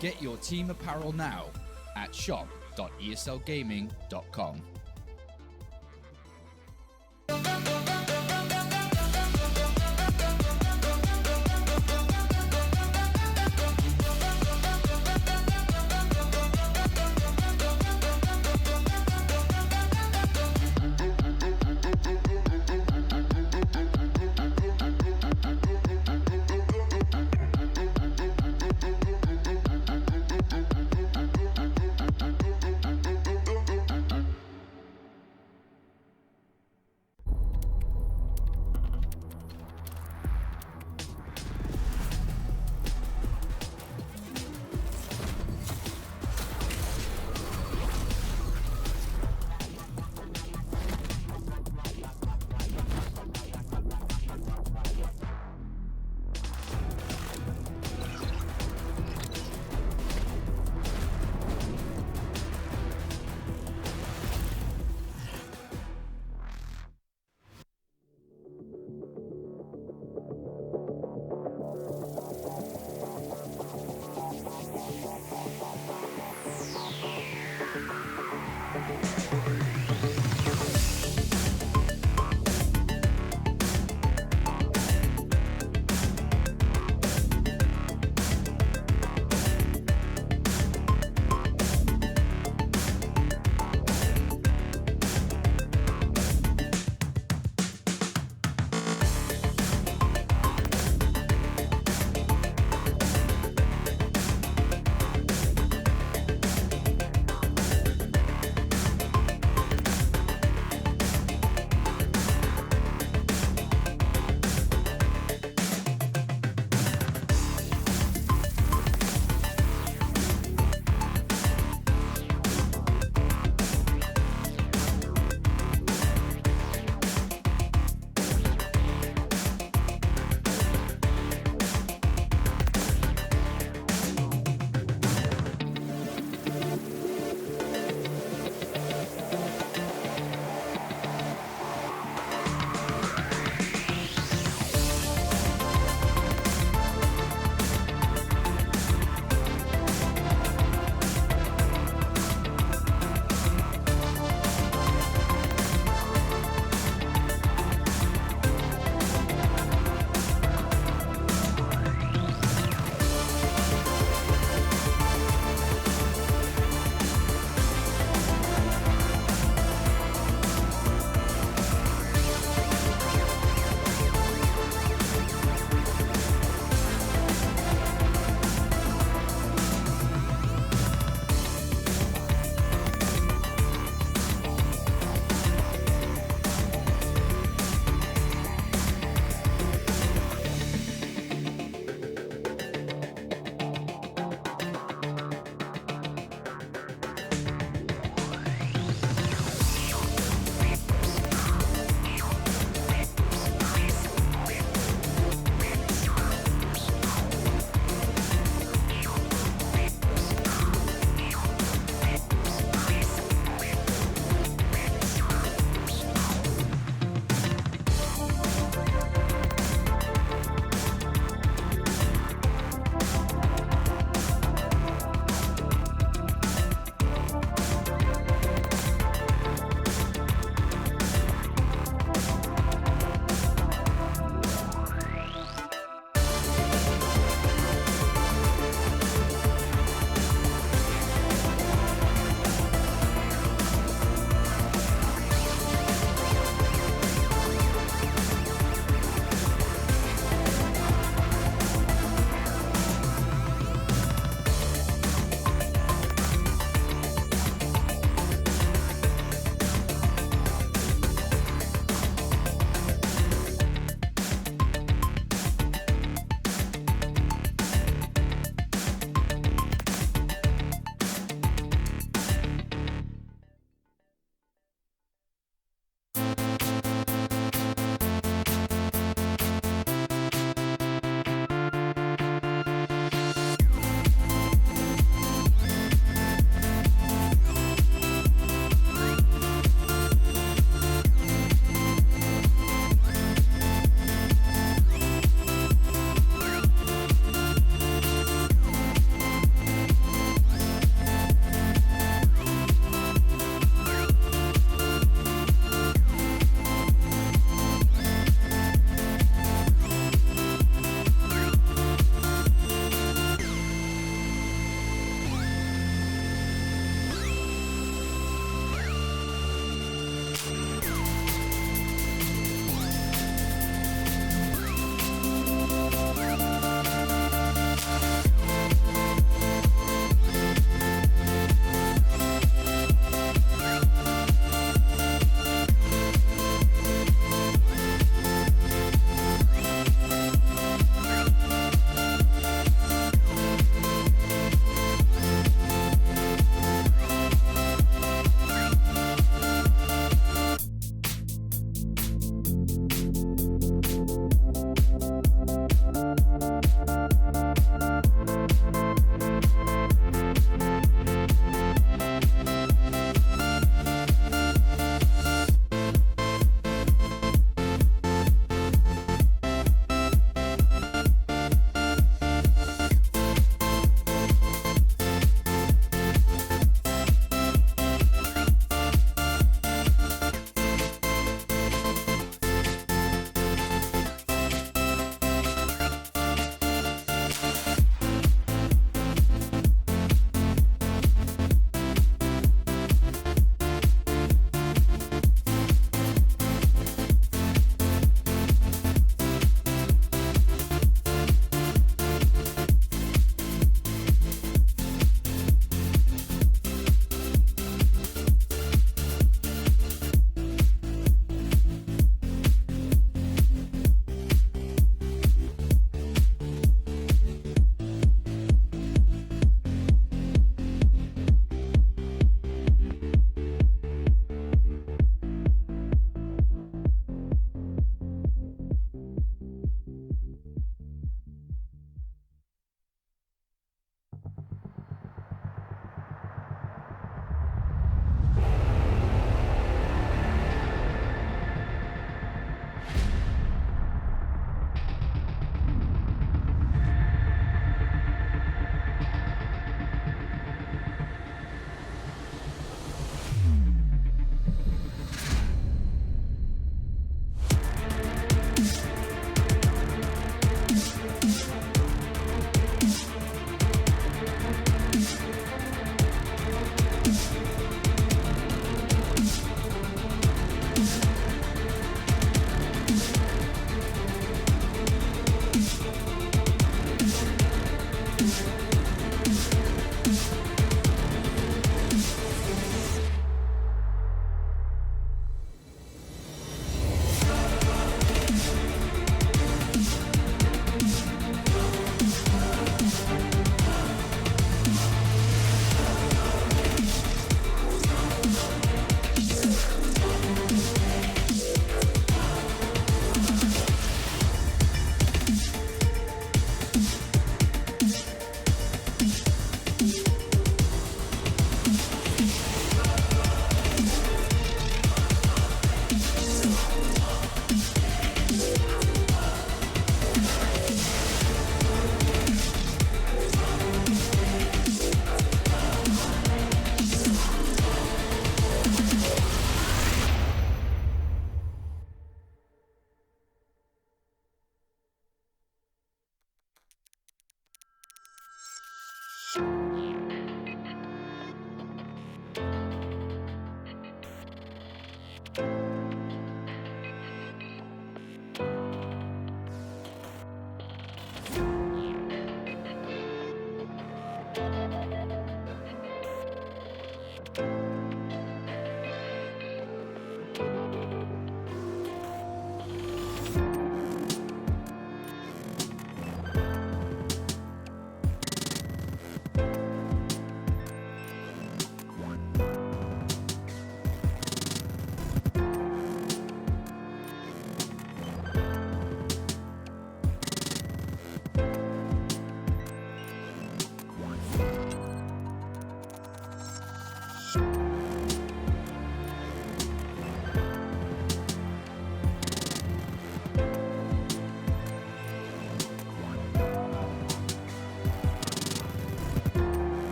Get your team apparel now at shop.eslgaming.com.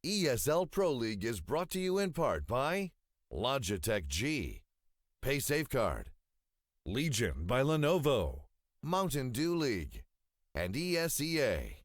ESL Pro League is brought to you in part by Logitech G, Pay Safeguard, Legion by Lenovo, Mountain Dew League, and ESEA.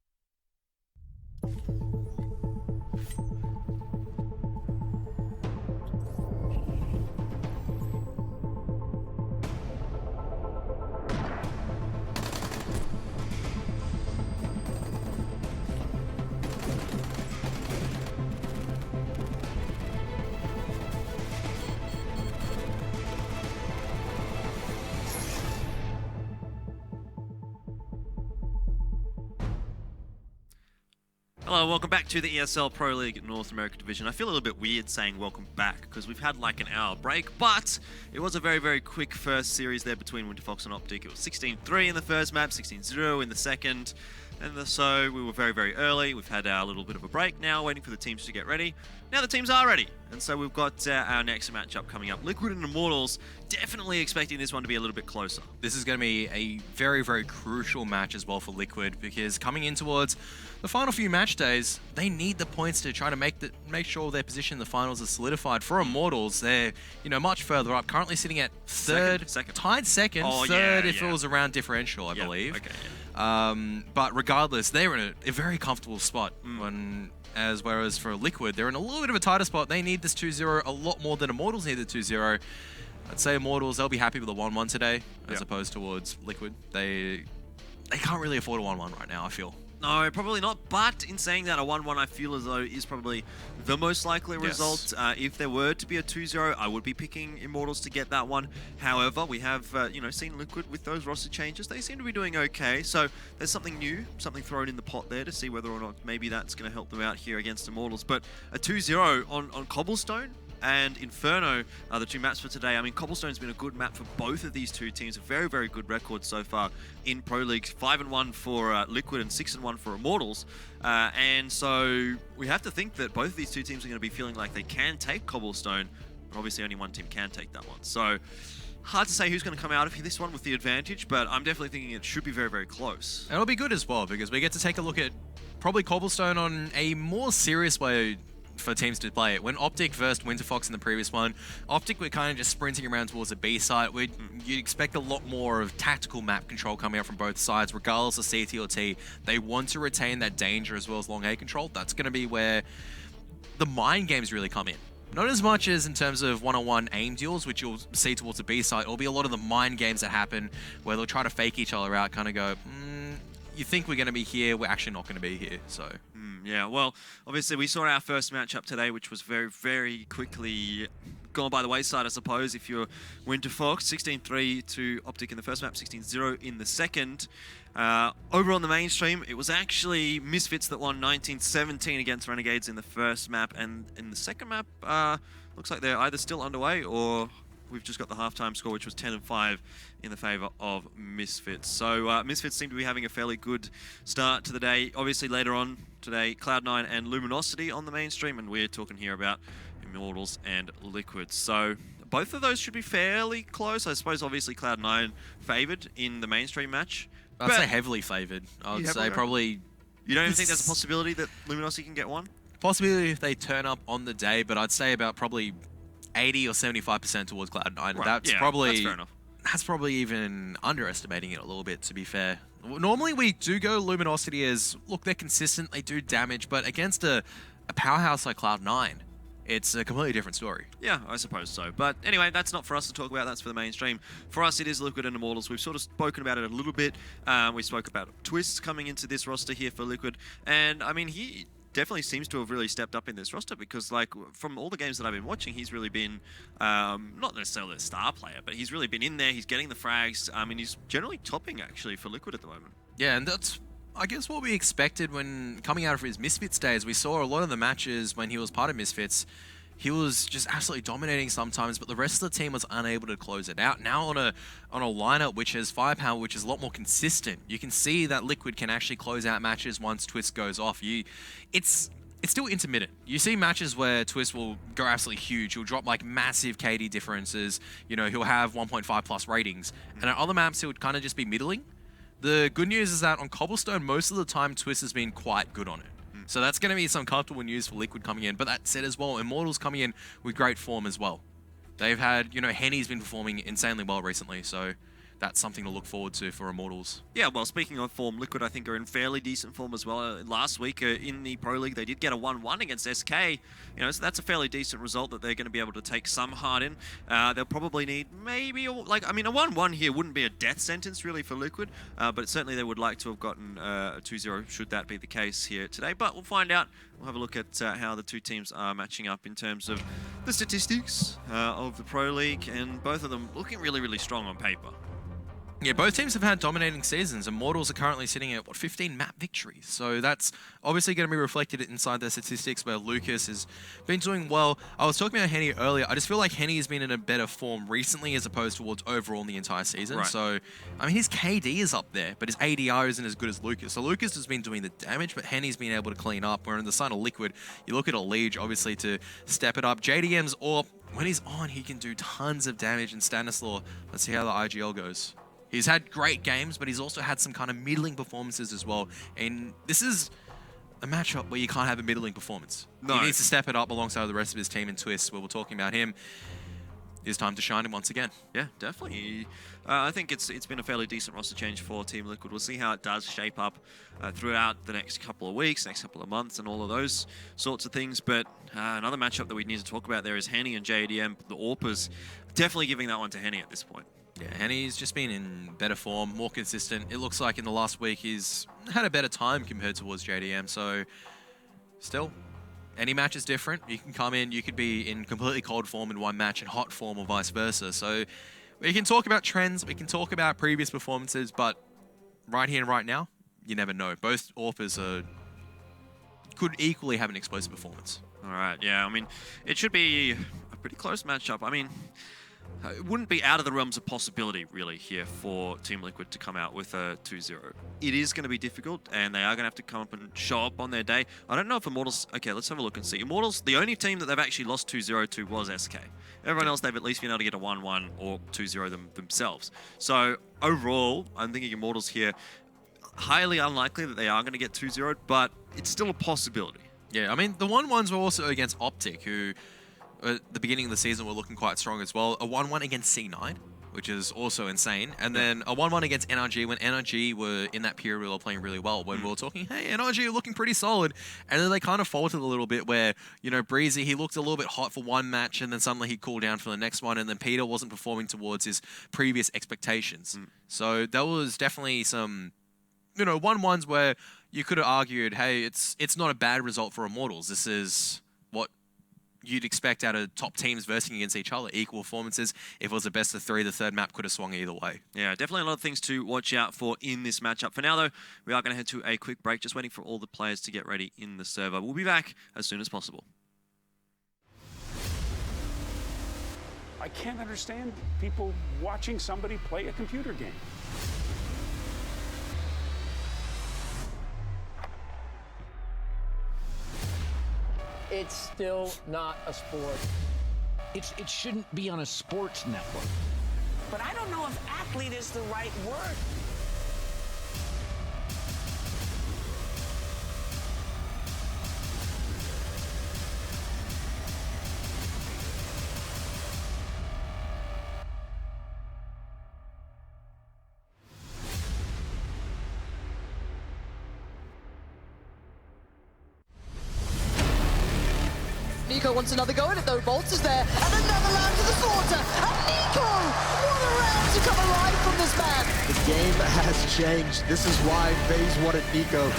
Hello, welcome back to the ESL Pro League North America Division. I feel a little bit weird saying welcome back because we've had like an hour break, but it was a very, very quick first series there between Winter Fox and Optic. It was 16-3 in the first map, 16-0 in the second. And so we were very, very early. We've had our little bit of a break now, waiting for the teams to get ready. Now the teams are ready. And so we've got our next matchup coming up. Liquid and Immortals, definitely expecting this one to be a little bit closer. This is going to be a very, very crucial match as well for Liquid, because coming in towards the final few match days, they need the points to try to make sure their position in the finals is solidified. For Immortals, they're much further up, currently sitting at third, tied second, third if it was around differential, I believe. Okay, yeah. But regardless, they're in a very comfortable spot. Whereas for Liquid, they're in a little bit of a tighter spot. They need this 2-0 a lot more than Immortals need the 2-0. I'd say Immortals, they'll be happy with a 1-1 today, as opposed towards Liquid. They can't really afford a 1-1 right now, I feel. No, probably not. But in saying that, a 1-1 I feel as though is probably the most likely result. If there were to be a 2-0, I would be picking Immortals to get that one. However, we have seen Liquid with those roster changes. They seem to be doing okay. So there's something new, something thrown in the pot there to see whether or not maybe that's going to help them out here against Immortals. But a 2-0 on Cobblestone and Inferno are the two maps for today. I mean, Cobblestone's been a good map for both of these two teams. A very, very good record so far in Pro League. 5-1 for Liquid and 6-1 for Immortals. And so we have to think that both of these two teams are going to be feeling like they can take Cobblestone, but obviously only one team can take that one. So hard to say who's going to come out of this one with the advantage, but I'm definitely thinking it should be very, very close. And it'll be good as well, because we get to take a look at probably Cobblestone on a more serious way for teams to play it. When Optic versed Winterfox in the previous one, Optic were kind of just sprinting around towards the B side. You'd expect a lot more of tactical map control coming out from both sides, regardless of CT or T. They want to retain that danger as well as long A control. That's going to be where the mind games really come in. Not as much as in terms of one-on-one aim deals, which you'll see towards the B side. It'll be a lot of the mind games that happen where they'll try to fake each other out, kind of go, you think we're going to be here, we're actually not going to be here, so... Yeah, well, obviously we saw our first matchup today, which was very, very quickly gone by the wayside, I suppose, if you're Winterfox. 16-3 to Optic in the first map, 16-0 in the second. Over on the mainstream, it was actually Misfits that won 19-17 against Renegades in the first map, and in the second map, looks like they're either still underway or we've just got the halftime score, which was 10-5 in the favor of Misfits. So Misfits seem to be having a fairly good start to the day. Obviously later on today, Cloud9 and Luminosity on the mainstream, and we're talking here about Immortals and Liquid. So both of those should be fairly close. I suppose obviously Cloud9 favored in the mainstream match. I'd say heavily favored. I would say probably... You don't even think there's a possibility that Luminosity can get one? Possibility if they turn up on the day, but I'd say about probably 80 or 75% towards Cloud9. Right. That's that's fair enough. That's probably even underestimating it a little bit, to be fair. Normally we do go Luminosity as, look, they're consistent, they do damage, but against a powerhouse like Cloud9, it's a completely different story. Yeah, I suppose so. But anyway, that's not for us to talk about. That's for the mainstream. For us, it is Liquid and Immortals. We've sort of spoken about it a little bit. We spoke about Twist coming into this roster here for Liquid. And, I mean, he definitely seems to have really stepped up in this roster because, like, from all the games that I've been watching, he's really been, not necessarily a star player, but he's really been in there. He's getting the frags. I mean, he's generally topping, actually, for Liquid at the moment. Yeah, and that's, I guess, what we expected when coming out of his Misfits days. We saw a lot of the matches when he was part of Misfits. He was just absolutely dominating sometimes, but the rest of the team was unable to close it out. Now on a lineup which has firepower, which is a lot more consistent, you can see that Liquid can actually close out matches once Twist goes off. It's still intermittent. You see matches where Twist will go absolutely huge. He'll drop like massive KD differences. You know, he'll have 1.5 plus ratings. And on other maps, he'll kind of just be middling. The good news is that on Cobblestone, most of the time, Twist has been quite good on it. So that's going to be some comfortable news for Liquid coming in. But that said as well, Immortals coming in with great form as well. They've had, Henny's been performing insanely well recently, so that's something to look forward to for Immortals. Yeah, well, speaking of form, Liquid, I think, are in fairly decent form as well. Last week in the Pro League, they did get a 1-1 against SK. So that's a fairly decent result that they're going to be able to take some heart in. They'll probably need maybe, a 1-1 here wouldn't be a death sentence, really, for Liquid. But certainly they would like to have gotten a 2-0, should that be the case here today. But we'll find out. We'll have a look at how the two teams are matching up in terms of the statistics of the Pro League. And both of them looking really, really strong on paper. Yeah, both teams have had dominating seasons. Immortals are currently sitting at, 15 map victories. So that's obviously going to be reflected inside their statistics, where Lucas has been doing well. I was talking about Henny earlier. I just feel like Henny has been in a better form recently as opposed towards overall in the entire season. Right. So, I mean, his KD is up there, but his ADR isn't as good as Lucas. So Lucas has been doing the damage, but Henny's been able to clean up. Where in the side of Liquid, you look at Elige, obviously, to step it up. JDM's AWP, when he's on, he can do tons of damage. And Stanislaw, let's see how the IGL goes. He's had great games, but he's also had some kind of middling performances as well. And this is a matchup where you can't have a middling performance. No. He needs to step it up alongside the rest of his team in Twist, where we're talking about him. It's time to shine him once again. Yeah, definitely. I think it's been a fairly decent roster change for Team Liquid. We'll see how it does shape up throughout the next couple of weeks, next couple of months, and all of those sorts of things. But another matchup that we need to talk about there is Henny and JDM, the AWPers. Definitely giving that one to Henny at this point. Yeah, Henny's just been in better form, more consistent. It looks like in the last week he's had a better time compared towards JDM. So still, any match is different. You can come in, you could be in completely cold form in one match and hot form or vice versa. So we can talk about trends, we can talk about previous performances, but right here and right now, you never know. Both AWPers could equally have an explosive performance. All right, yeah, I mean, it should be a pretty close matchup. I mean, it wouldn't be out of the realms of possibility, really, here for Team Liquid to come out with a 2-0. It is going to be difficult, and they are going to have to come up and show up on their day. I don't know if Immortals... Okay, let's have a look and see. Immortals, the only team that they've actually lost 2-0 to was SK. Everyone else, they've at least been able to get a 1-1 or 2-0 themselves. So, overall, I'm thinking Immortals here, highly unlikely that they are going to get 2-0, but it's still a possibility. Yeah, I mean, the 1-1s were also against Optic, who... at the beginning of the season, we're looking quite strong as well. A 1-1 against C9, which is also insane. And then a 1-1 against NRG, when NRG were in that period where they were playing really well. When we were talking, hey, NRG are looking pretty solid. And then they kind of faltered a little bit where, you know, Breezy, he looked a little bit hot for one match, and then suddenly he cooled down for the next one. And then Peter wasn't performing towards his previous expectations. So there was definitely some, you know, 1-1s where you could have argued, hey, it's not a bad result for Immortals. This is what you'd expect out of top teams versing against each other, equal performances. If it was a best of 3, the third map could have swung either way. Yeah, definitely a lot of things to watch out for in this matchup. For now, though, we are going to head to a quick break, just waiting for all the players to get ready in the server. We'll be back as soon as possible. I can't understand people watching somebody play a computer game. It's still not a sport. It shouldn't be on a sports network. But I don't know if athlete is the right word. Nico wants another go at it though. Bolts is there, and another round to the slaughter. And Nico, what a round to come alive from this man. The game has changed. This is why FaZe wanted Nico.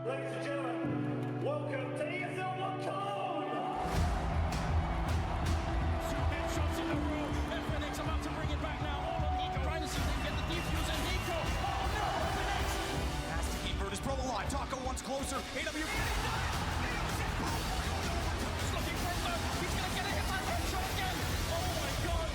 Ladies and gentlemen, welcome to ESL One Code! 2 big shots in a row. Phoenix about to bring it back now. All on Nico. Trying to see if they can get the defuse and Nico. Oh no, Phoenix! Has to keep Virtus Pro alive. Taco once closer. AW. He's looking for a look. He's gonna get a hit by headshot again. Oh my god.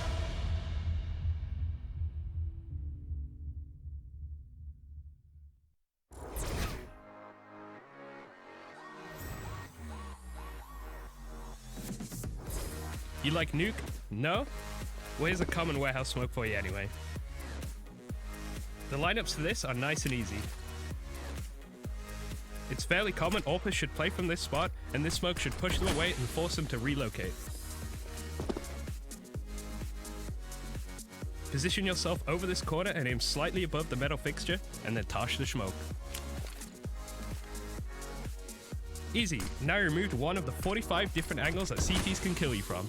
You like Nuke? No? Well, here's a common warehouse smoke for you anyway. The lineups for this are nice and easy. It's fairly common AWPers should play from this spot, and this smoke should push them away and force them to relocate. Position yourself over this corner and aim slightly above the metal fixture, and then toss the smoke. Easy. Now you removed one of the 45 different angles that CTs can kill you from.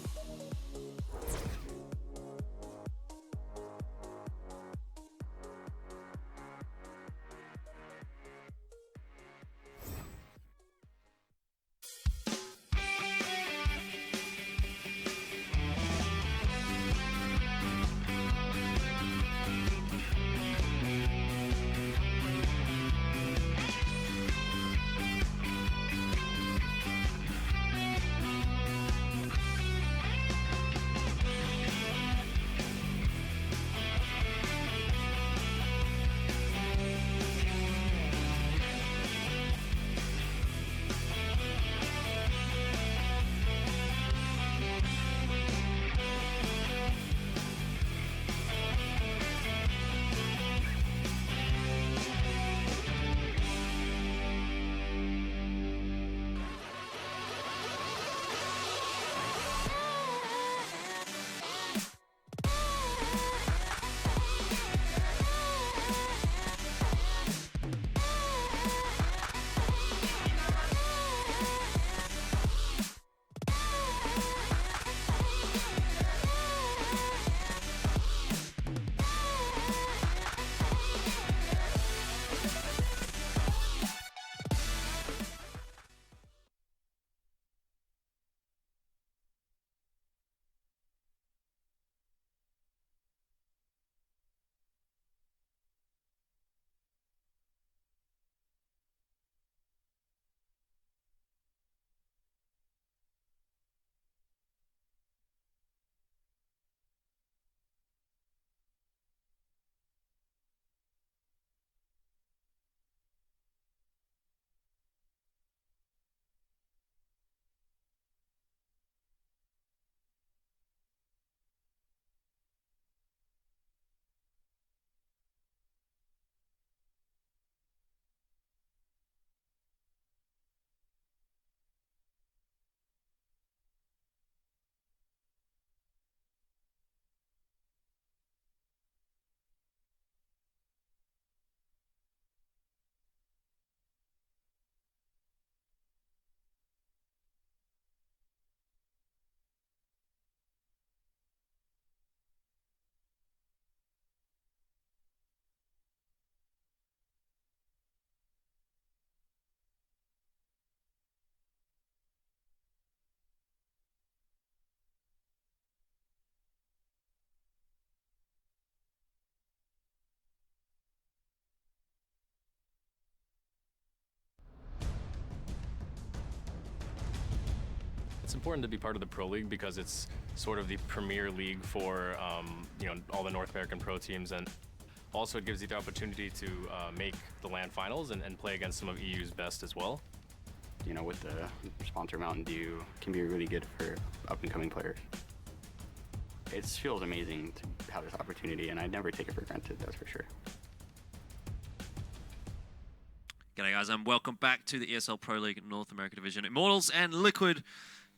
important to be part of the Pro League because it's sort of the premier league for all the North American pro teams, and also it gives you the opportunity to make the LAN finals and play against some of EU's best as well. With the sponsor Mountain Dew, can be really good for up-and-coming players. It feels amazing to have this opportunity, and I'd never take it for granted, that's for sure. G'day guys, and welcome back to the ESL Pro League North America Division. Immortals and Liquid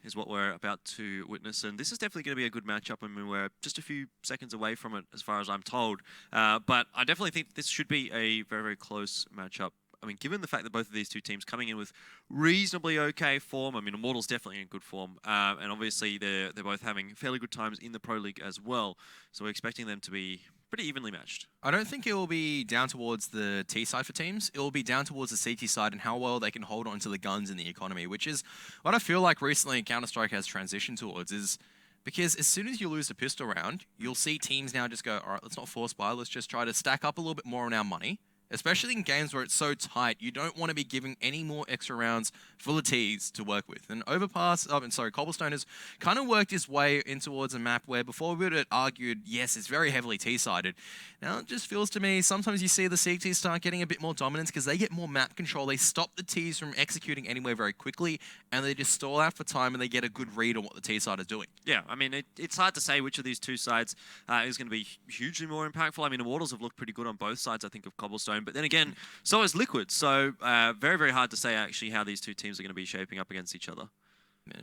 is what we're about to witness, and this is definitely going to be a good matchup. I mean, we're just a few seconds away from it as far as I'm told, but I definitely think this should be a very, very close matchup. I mean, given the fact that both of these two teams coming in with reasonably okay form, I mean, Immortals definitely in good form, and obviously they're both having fairly good times in the Pro League as well, so we're expecting them to be pretty evenly matched. I don't think it will be down towards the T side for teams. It will be down towards the CT side and how well they can hold on to the guns in the economy, which is what I feel like recently Counter-Strike has transitioned towards, is because as soon as you lose a pistol round, you'll see teams now just go, all right, let's not force buy, let's just try to stack up a little bit more on our money. Especially in games where it's so tight, you don't want to be giving any more extra rounds for the T's to work with. And Cobblestone has kind of worked his way in towards a map where before we would have argued, yes, it's very heavily T-sided. Now it just feels to me, sometimes you see the CTs start getting a bit more dominance because they get more map control. They stop the T's from executing anywhere very quickly, and they just stall out for time and they get a good read on what the T side is doing. Yeah, I mean, it's hard to say which of these two sides is going to be hugely more impactful. I mean, Immortals have looked pretty good on both sides, I think, of Cobblestone. But then again, so is Liquid. So very, very hard to say actually how these two teams are going to be shaping up against each other.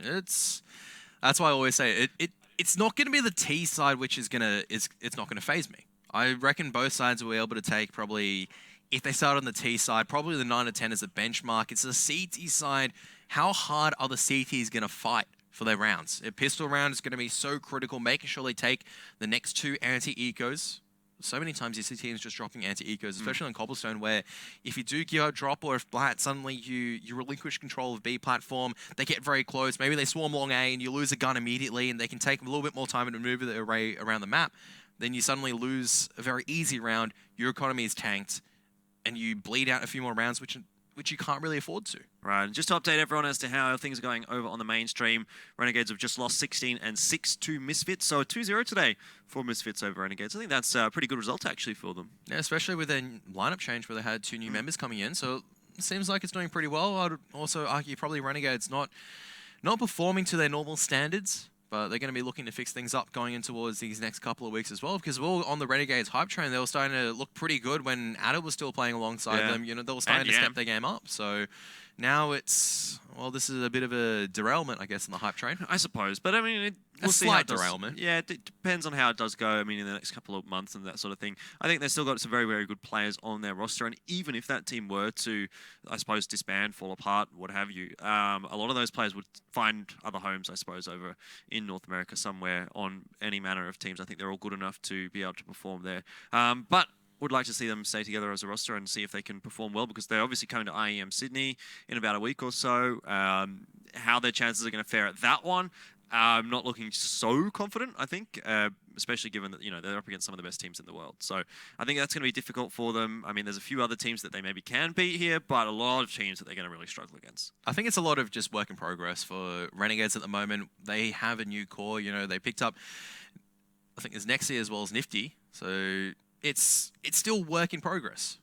That's why I always say it's not going to be the T side which is it's not going to phase me. I reckon both sides will be able to take probably, if they start on the T side, probably the 9 to 10 as a benchmark. It's the CT side. How hard are the CTs going to fight for their rounds? A pistol round is going to be so critical, making sure they take the next 2 anti-ecos. So many times you see teams just dropping anti-ecos, especially on Cobblestone, where if you do give out drop or if Blat suddenly you relinquish control of B platform, they get very close. Maybe they swarm long A and you lose a gun immediately and they can take a little bit more time to maneuver the array around the map. Then you suddenly lose a very easy round, your economy is tanked, and you bleed out a few more rounds, which you can't really afford to. Right, and just to update everyone as to how things are going over on the mainstream, Renegades have just lost 16 and 6 to Misfits, so a 2-0 today for Misfits over Renegades. I think that's a pretty good result actually for them. Yeah, especially with their lineup change where they had 2 new members coming in, so it seems like it's doing pretty well. I'd also argue probably Renegades not performing to their normal standards, but they're going to be looking to fix things up going in towards these next couple of weeks as well, because we're all on the Renegades hype train. They were starting to look pretty good when Adder was still playing alongside them. You know, they were starting to step their game up. So now it's, well, this is a bit of a derailment, I guess, in the hype train. I suppose, but I mean, we'll see how it does. Derailment. Yeah, it depends on how it does go. I mean, in the next couple of months and that sort of thing. I think they've still got some very, very good players on their roster, and even if that team were to, I suppose, disband, fall apart, what have you, a lot of those players would find other homes, I suppose, over in North America somewhere on any manner of teams. I think they're all good enough to be able to perform there. But would like to see them stay together as a roster and see if they can perform well, because they're obviously coming to IEM Sydney in about a week or so. How their chances are going to fare at that one, I'm not looking so confident, I think, especially given that, you know, they're up against some of the best teams in the world. So I think that's going to be difficult for them. I mean, there's a few other teams that they maybe can beat here, but a lot of teams that they're going to really struggle against. I think it's a lot of just work in progress for Renegades at the moment. They have a new core, you know, they picked up, I think there's Nexia as well as Nifty. So it's still work in progress.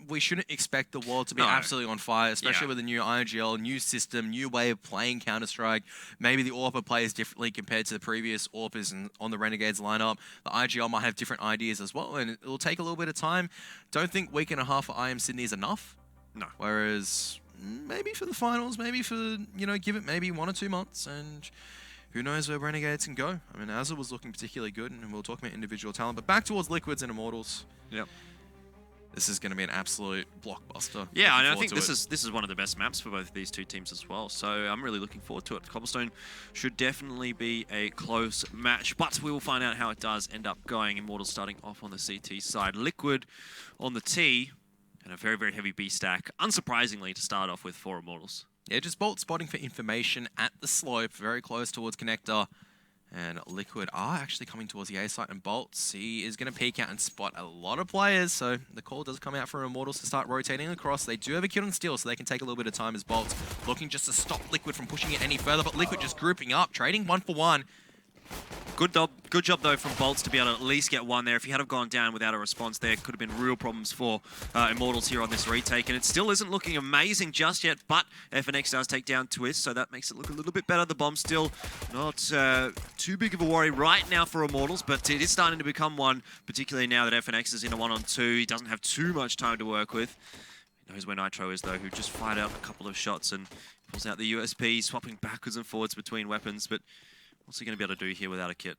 We shouldn't expect the world to be absolutely on fire, especially with the new IGL, new system, new way of playing Counter-Strike. Maybe the AWPer plays differently compared to the previous AWPers on the Renegades lineup. The IGL might have different ideas as well, and it'll take a little bit of time. Don't think week and a half for IEM Sydney is enough. No. Whereas maybe for the finals, maybe for, you know, give it maybe 1 or 2 months, and who knows where Renegades can go. I mean, Azza was looking particularly good, and we'll talk about individual talent, but back towards Liquids and Immortals. Yep. This is going to be an absolute blockbuster. Yeah, and I think this is one of the best maps for both of these two teams as well. So I'm really looking forward to it. Cobblestone should definitely be a close match, but we will find out how it does end up going. Immortals starting off on the CT side, Liquid on the T, and a very, very heavy B stack, unsurprisingly, to start off with for Immortals. Yeah, just bolt spotting for information at the slope, very close towards Connector. And Liquid are actually coming towards the A site, and Bolts, he is going to peek out and spot a lot of players, so the call does come out for Immortals to start rotating across. They do have a kill on steal, so they can take a little bit of time as Bolts looking just to stop Liquid from pushing it any further, but Liquid just grouping up, trading 1-for-1. Good job, though, from Bolts to be able to at least get one there. If he had have gone down without a response there, could have been real problems for Immortals here on this retake. And it still isn't looking amazing just yet, but FNX does take down Twist, so that makes it look a little bit better. The bomb's still not too big of a worry right now for Immortals, but it is starting to become one, particularly now that FNX is in a 1-on-2. He doesn't have too much time to work with. He knows where Nitro is, though, who just fired out a couple of shots and pulls out the USP, swapping backwards and forwards between weapons. But what's he going to be able to do here without a kit?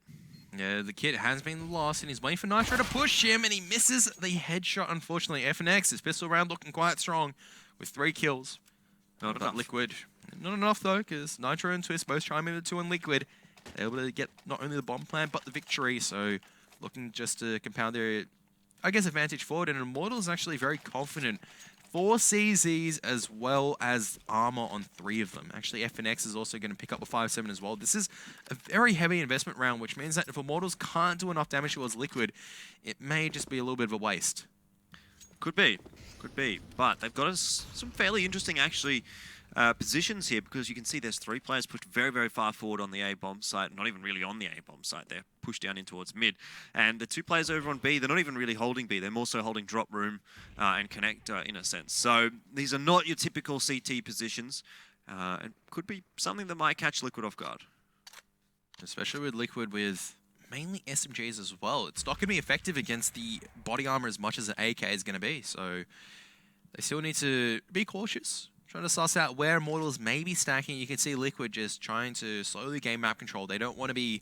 Yeah, the kit has been lost, and he's waiting for Nitro to push him, and he misses the headshot, unfortunately. FNX, his pistol round looking quite strong with 3 kills. Not enough. Liquid. Not enough, though, because Nitro and Twist both chime in the 2 on Liquid. They're able to get not only the bomb plan, but the victory, so looking just to compound their, I guess, advantage forward, and Immortals actually very confident. 4 CZs as well as armor on 3 of them. Actually, FNX is also going to pick up a 5-7 as well. This is a very heavy investment round, which means that if Immortals can't do enough damage towards Liquid, it may just be a little bit of a waste. Could be. But they've got some fairly interesting, actually, positions here, because you can see there's 3 players pushed very, very far forward on the A-bomb site. Not even really on the A-bomb site. They're pushed down in towards mid. And the 2 players over on B, they're not even really holding B. They're more so holding drop room and connect in a sense. So these are not your typical CT positions. And could be something that might catch Liquid off guard. Especially with Liquid with mainly SMGs as well. It's not going to be effective against the body armor as much as an AK is going to be. So they still need to be cautious. Trying to suss out where Immortals may be stacking. You can see Liquid just trying to slowly gain map control. They don't want to be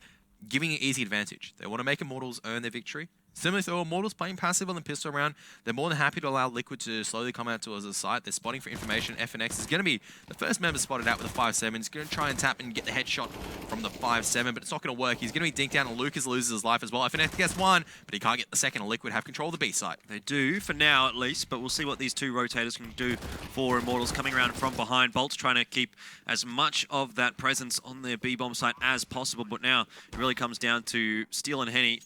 giving an easy advantage. They want to make Immortals earn their victory. Similar to Immortals playing passive on the pistol round, they're more than happy to allow Liquid to slowly come out towards the site. They're spotting for information. FNX is going to be the first member spotted out with a 5-7. He's going to try and tap and get the headshot from the 5-7, but it's not going to work. He's going to be dinked down, and Lucas loses his life as well. FNX gets 1, but he can't get the second, and Liquid have control of the B site. They do, for now at least, but we'll see what these 2 rotators can do for Immortals coming around from behind. Bolt's trying to keep as much of that presence on their B-bomb site as possible, but now it really comes down to Steel and Henny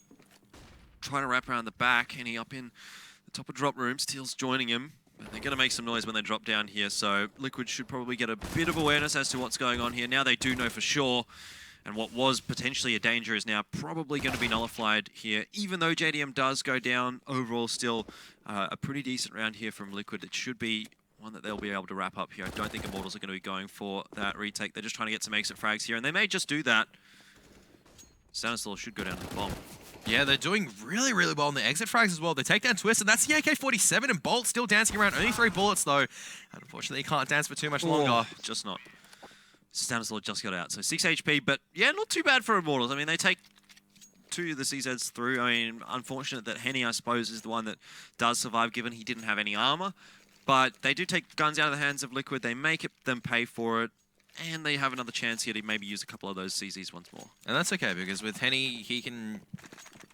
trying to wrap around the back. Henny up in the top of drop room. Steel's joining him. They're going to make some noise when they drop down here, so Liquid should probably get a bit of awareness as to what's going on here. Now they do know for sure, and what was potentially a danger is now probably going to be nullified here. Even though JDM does go down, overall still a pretty decent round here from Liquid. It should be one that they'll be able to wrap up here. I don't think Immortals are going to be going for that retake. They're just trying to get some exit frags here, and they may just do that. Stanislaw should go down to the bomb. Yeah, they're doing really, really well on the exit frags as well. They take down Twist, and that's the AK-47, and Bolt still dancing around. Only 3 bullets, though. And unfortunately, he can't dance for too much longer. Just not. Stanislaw just got out. So 6 HP, but yeah, not too bad for Immortals. I mean, they take 2 of the CZs through. I mean, unfortunate that Henny, I suppose, is the one that does survive, given he didn't have any armor. But they do take guns out of the hands of Liquid. They make them pay for it. And they have another chance here to maybe use a couple of those CZs once more. And that's okay, because with Henny, he can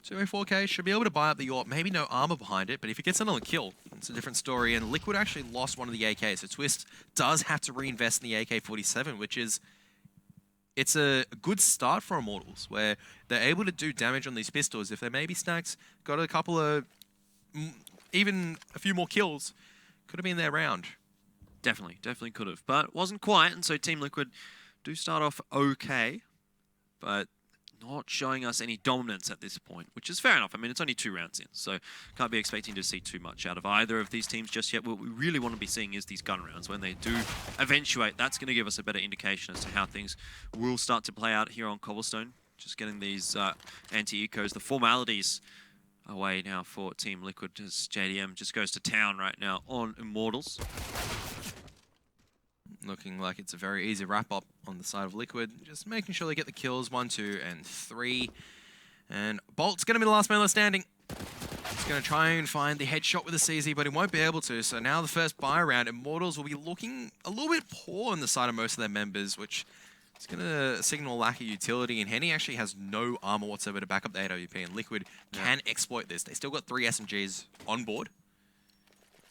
204k, should be able to buy up the AWP. Maybe no armor behind it, but if he gets another kill, it's a different story. And Liquid actually lost one of the AKs, so Twist does have to reinvest in the AK-47, which is... It's a good start for Immortals, where they're able to do damage on these pistols. If they maybe stacked, got a couple of... even a few more kills, could have been their round. Definitely could have, but wasn't quite, and so Team Liquid do start off okay, but not showing us any dominance at this point, which is fair enough. I mean, it's only 2 rounds in, so can't be expecting to see too much out of either of these teams just yet. What we really want to be seeing is these gun rounds. When they do eventuate, that's going to give us a better indication as to how things will start to play out here on Cobblestone. Just getting these anti-ecos, the formalities away now for Team Liquid, as JDM just goes to town right now on Immortals. Looking like it's a very easy wrap-up on the side of Liquid. Just making sure they get the kills, 1, 2, and 3. And Bolt's going to be the last man left standing. He's going to try and find the headshot with the CZ, but he won't be able to. So now the first buy round, Immortals will be looking a little bit poor on the side of most of their members, which is going to signal lack of utility. And Henny actually has no armor whatsoever to back up the AWP, and Liquid can exploit this. They still got 3 SMGs on board.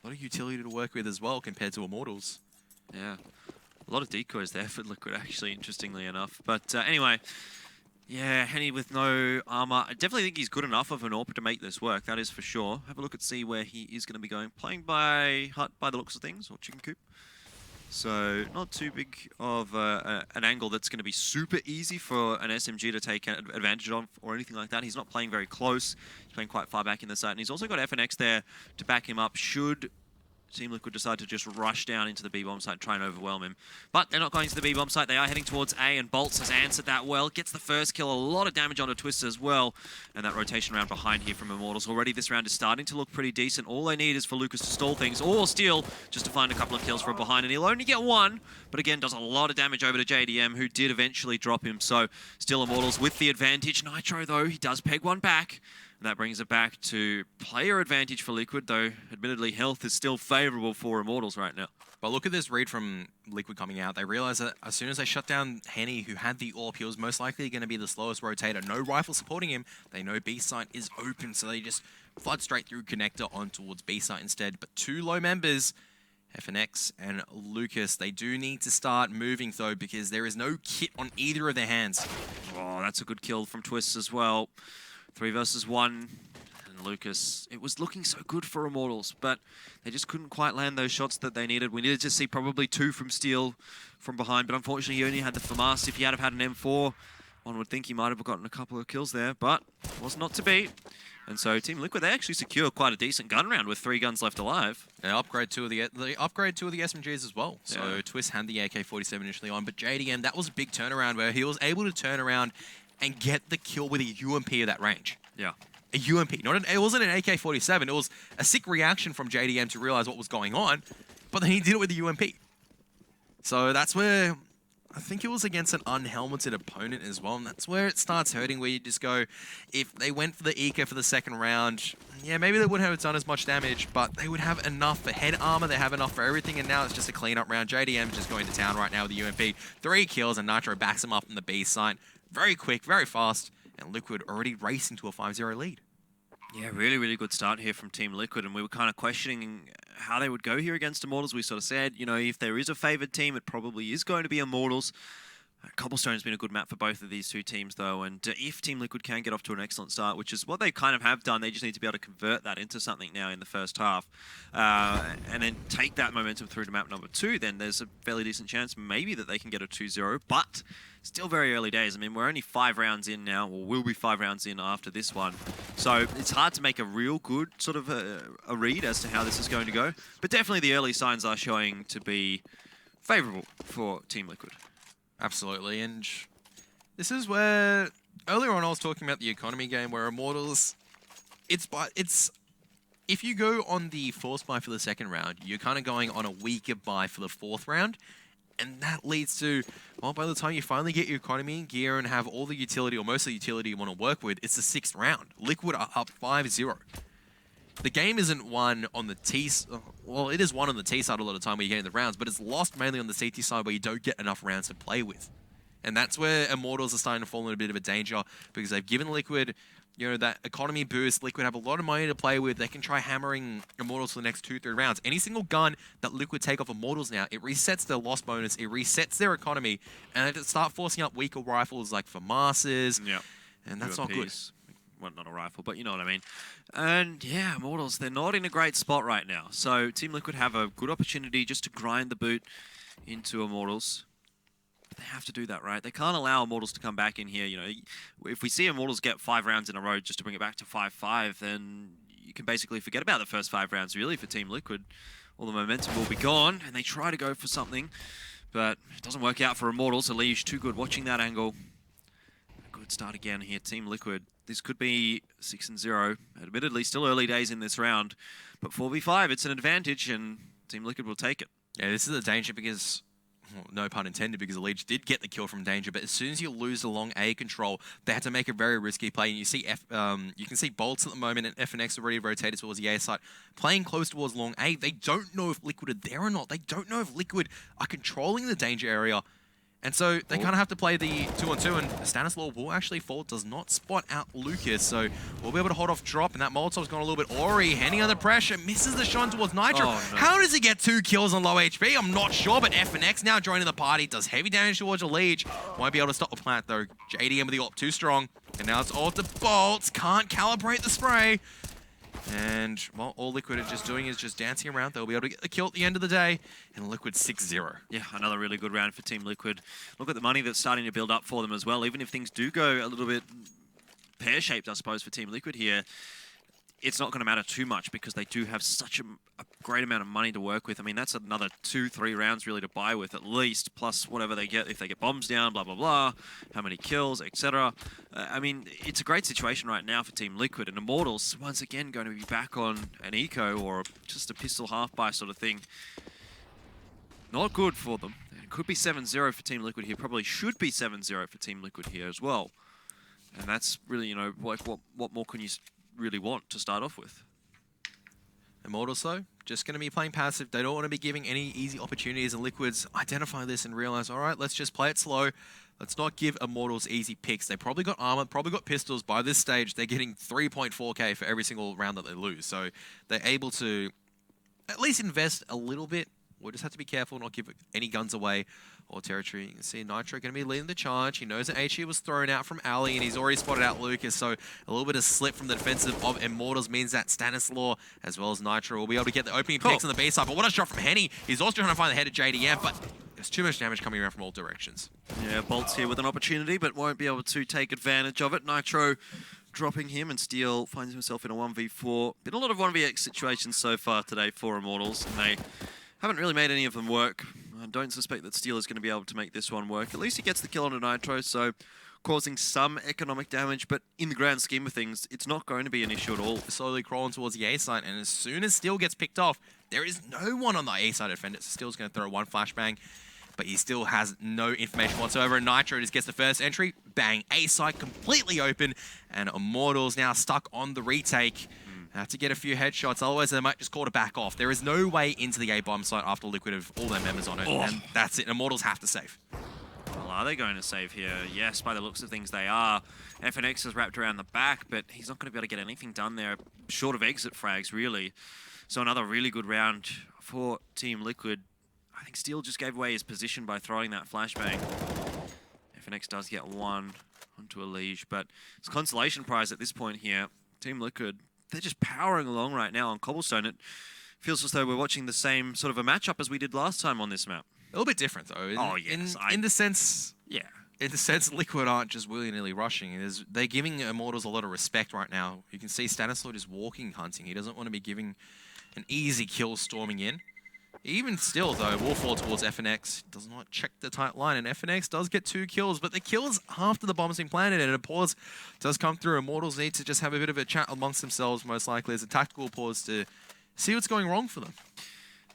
A lot of utility to work with as well compared to Immortals. Yeah, a lot of decoys there for Liquid, actually, interestingly enough. But anyway, Yeah, Henny with no armor. I definitely think he's good enough of an AWP to make this work, that is for sure. Have a look and see where he is going to be going. Playing by Hut by the looks of things, or Chicken Coop. So not too big of an angle that's going to be super easy for an SMG to take advantage of or anything like that. He's not playing very close. He's playing quite far back in the site. And he's also got FNX there to back him up should Team Liquid decide to just rush down into the B-bomb site and try and overwhelm him. But they're not going to the B-bomb site. They are heading towards A, and Bolts has answered that well. Gets the first kill. A lot of damage onto Twister as well. And that rotation round behind here from Immortals. Already this round is starting to look pretty decent. All they need is for Lucas to stall things or steal just to find a couple of kills from behind. And he'll only get one, but again, does a lot of damage over to JDM, who did eventually drop him. So still Immortals with the advantage. Nitro, though, he does peg one back. And that brings it back to player advantage for Liquid, though admittedly health is still favorable for Immortals right now. But look at this read from Liquid coming out. They realize that as soon as they shut down Henny, who had the AWP, he was most likely going to be the slowest rotator. No rifle supporting him. They know B site is open, so they just flood straight through connector on towards B site instead. But two low members, FNX and Lucas, they do need to start moving though, because there is no kit on either of their hands. Oh, that's a good kill from Twist as well. 3 versus 1, and Lucas, it was looking so good for Immortals, but they just couldn't quite land those shots that they needed. We needed to see probably 2 from Steel from behind, but unfortunately he only had the FAMAS. If he had an M4, one would think he might have gotten a couple of kills there, but it was not to be. And so Team Liquid, they actually secure quite a decent gun round with 3 guns left alive. They upgrade two of the SMGs as well. So yeah. Twist had the AK-47 initially on, but JDM, that was a big turnaround where he was able to turn around and get the kill with a UMP at that range. Yeah. A UMP. It wasn't an AK-47. It was a sick reaction from JDM to realize what was going on, but then he did it with the UMP. So that's where, I think it was against an unhelmeted opponent as well, and that's where it starts hurting, where you just go, if they went for the eco for the second round, yeah, maybe they wouldn't have done as much damage, but they would have enough for head armor, they have enough for everything, and now it's just a cleanup round. JDM's just going to town right now with the UMP. 3 kills, and Nitro backs him up in the B site. Very quick, very fast, and Liquid already racing to a 5-0 lead. Yeah, really, really good start here from Team Liquid, and we were kind of questioning how they would go here against Immortals. We sort of said, you know, if there is a favoured team, it probably is going to be Immortals. Cobblestone's been a good map for both of these two teams, though, and if Team Liquid can get off to an excellent start, which is what they kind of have done, they just need to be able to convert that into something now in the first half, and then take that momentum through to map number 2, then there's a fairly decent chance maybe that they can get a 2-0, but still very early days. I mean, we're only 5 rounds in now, or will be 5 rounds in after this one, so it's hard to make a real good sort of a read as to how this is going to go, but definitely the early signs are showing to be favourable for Team Liquid. Absolutely, and this is where earlier on I was talking about the economy game where Immortals, it's if you go on the force buy for the second round, you're kind of going on a weaker buy for the 4th round, and that leads to, well, by the time you finally get your economy in gear and have all the utility or most of the utility you want to work with, it's the 6th round. Liquid are up 5-0. The game isn't won on the T... Well, it is won on the T side a lot of the time where you're getting the rounds, but it's lost mainly on the CT side where you don't get enough rounds to play with. And that's where Immortals are starting to fall in a bit of a danger, because they've given Liquid, you know, that economy boost. Liquid have a lot of money to play with. They can try hammering Immortals for the next 2-3 rounds. Any single gun that Liquid take off Immortals now, it resets their loss bonus, it resets their economy, and they start forcing up weaker rifles like FAMASes. Yeah. And that's not good. Well, not a rifle, but you know what I mean. And yeah, Immortals, they're not in a great spot right now. So Team Liquid have a good opportunity just to grind the boot into Immortals. But they have to do that, right? They can't allow Immortals to come back in here. You know, if we see Immortals get 5 rounds in a row just to bring it back to 5-5, then you can basically forget about the first 5 rounds, really, for Team Liquid. All the momentum will be gone, and they try to go for something, but it doesn't work out for Immortals. Elige, too good watching that angle. A good start again here, Team Liquid. This could be 6-0. Admittedly, still early days in this round. But 4v5, it's an advantage, and Team Liquid will take it. Yeah, this is a danger because, well, no pun intended, because Elige did get the kill from danger, but as soon as you lose the long A control, they had to make a very risky play. And you see you can see Bolts at the moment, and FNX already rotated towards the A site, playing close towards long A. They don't know if Liquid are there or not. They don't know if Liquid are controlling the danger area. And so they kind of have to play the 2-on-2, and Stanislaw will actually fall, does not spot out Lucas, so we'll be able to hold off drop, and that Molotov's gone a little bit Ori, Henny under pressure, misses the shot towards Nitro. Oh, no. How does he get 2 kills on low HP? I'm not sure, but FNX now joining the party, does heavy damage towards a Leech. Won't be able to stop the plant though. JDM with the op too strong, and now it's all to Bolts, can't calibrate the spray. And, well, all Liquid are just doing is just dancing around. They'll be able to get the kill at the end of the day. And Liquid 6-0. Yeah, another really good round for Team Liquid. Look at the money that's starting to build up for them as well. Even if things do go a little bit pear-shaped, I suppose, for Team Liquid here, it's not going to matter too much because they do have such a great amount of money to work with. I mean, that's another 2-3 rounds really to buy with at least, plus whatever they get if they get bombs down, blah, blah, blah, how many kills, etc. I mean, it's a great situation right now for Team Liquid, and Immortals, once again, going to be back on an eco or just a pistol half-buy sort of thing. Not good for them. It could be 7-0 for Team Liquid here. Probably should be 7-0 for Team Liquid here as well. And that's really, you know, like what more can you really want to start off with? Immortals, though, just going to be playing passive. They don't want to be giving any easy opportunities, and Liquids identify this and realize, all right, let's just play it slow. Let's not give Immortals easy picks. They probably got armor, probably got pistols. By this stage, they're getting 3.4k for every single round that they lose. So they're able to at least invest a little bit. We'll just have to be careful, not give any guns away or territory. You can see Nitro going to be leading the charge. He knows that HE was thrown out from Ali, and he's already spotted out Lucas, so a little bit of slip from the defensive of Immortals means that Stanislaw, as well as Nitro, will be able to get the opening picks on the B side. But what a shot from Henny. He's also trying to find the head of JDM, but there's too much damage coming around from all directions. Yeah, Bolt's here with an opportunity, but won't be able to take advantage of it. Nitro dropping him, and Steel finds himself in a 1v4. Been a lot of 1vx situations so far today for Immortals, and they haven't really made any of them work. I don't suspect that Steel is going to be able to make this one work. At least he gets the kill on a Nitro, so causing some economic damage, but in the grand scheme of things, it's not going to be an issue at all. Slowly crawling towards the A side, and as soon as Steel gets picked off, there is no one on the A side defender, so Steel's going to throw one flashbang, but he still has no information whatsoever. Nitro just gets the first entry, bang, A side completely open, and Immortals now stuck on the retake. Have to get a few headshots, otherwise they might just call to back off. There is no way into the A-bomb site after Liquid have all their members on it, and that's it. Immortals have to save. Well, are they going to save here? Yes, by the looks of things they are. FNX is wrapped around the back, but he's not going to be able to get anything done there, short of exit frags, really. So another really good round for Team Liquid. I think Steel just gave away his position by throwing that flashbang. FNX does get one onto a Liege, but it's a consolation prize at this point here. Team Liquid, they're just powering along right now on Cobblestone. It feels as though we're watching the same sort of a matchup as we did last time on this map. A little bit different, though. In the sense... Yeah. In the sense, Liquid aren't just willy-nilly rushing. They're giving Immortals a lot of respect right now. You can see Stanislaw just walking, hunting. He doesn't want to be giving an easy kill storming in. Even still, though, will fall towards FNX. Does not check the tight line, and FNX does get 2 kills, but the kills after the bomb's been planted, and a pause does come through. Immortals need to just have a bit of a chat amongst themselves, most likely, as a tactical pause to see what's going wrong for them.